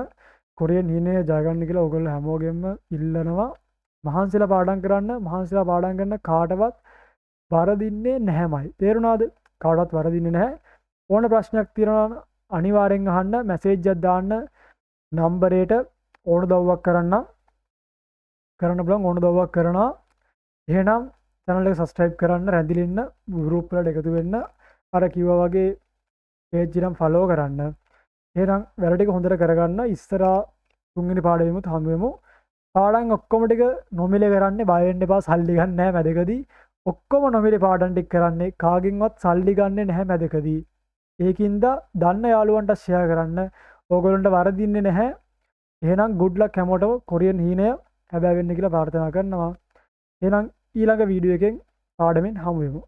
කොරියන් හීනේ ජය ගන්න කියලා ඔයගොල්ලෝ හැමෝගෙම ඉල්ලනවා. මහන්සිලා පාඩම් කරන්න. මහන්සිලා පාඩම් කරන කාටවත් වරදින්නේ නැහැමයි. තේරුණාද? කාටවත් වරදින්නේ නැහැ. ඕන ප්‍රශ්නයක් තියෙනවා නම් අනිවාර්යෙන් අහන්න. මැසේජ් එකක් දාන්න නම්බරයට ඕන දව්වක් කරන්න පුළුවන්. ඕන දව්වක් කරනවා. එහෙනම් channel එක subscribe කරන්න, රැඳිලා ඉන්න, group වලට එකතු වෙන්න, අර කිව්වා වගේ page එක follow කරන්න. එහෙනම් වැඩ ටික හොඳට කරගන්න. ඉස්සරහා තුන්වෙනි පාඩමෙමුත් හමු වෙමු. පාඩම් ඔක්කොම ටික නොමිලේ කරන්නේ. බය වෙන්න එපා. සල්ලි ගන්න නැහැ මැදකදී. ඔක්කොම නොමිලේ පාඩම් ටික කරන්නේ. කාගෙන්වත් සල්ලි ගන්නෙ නැහැ මැදකදී. ඒකින්ද දන්න යාළුවන්ට share කරන්න. ඕගොල්ලන්ට වරදින්නේ නැහැ. එහෙනම් good luck හැමෝටම කොරියන් හීනය හැබෑ වෙන්න කියලා ප්‍රාර්ථනා කරනවා. එහෙනම් ඊළඟ වීඩියෝ එකෙන් පාඩමෙන් හමු වෙමු.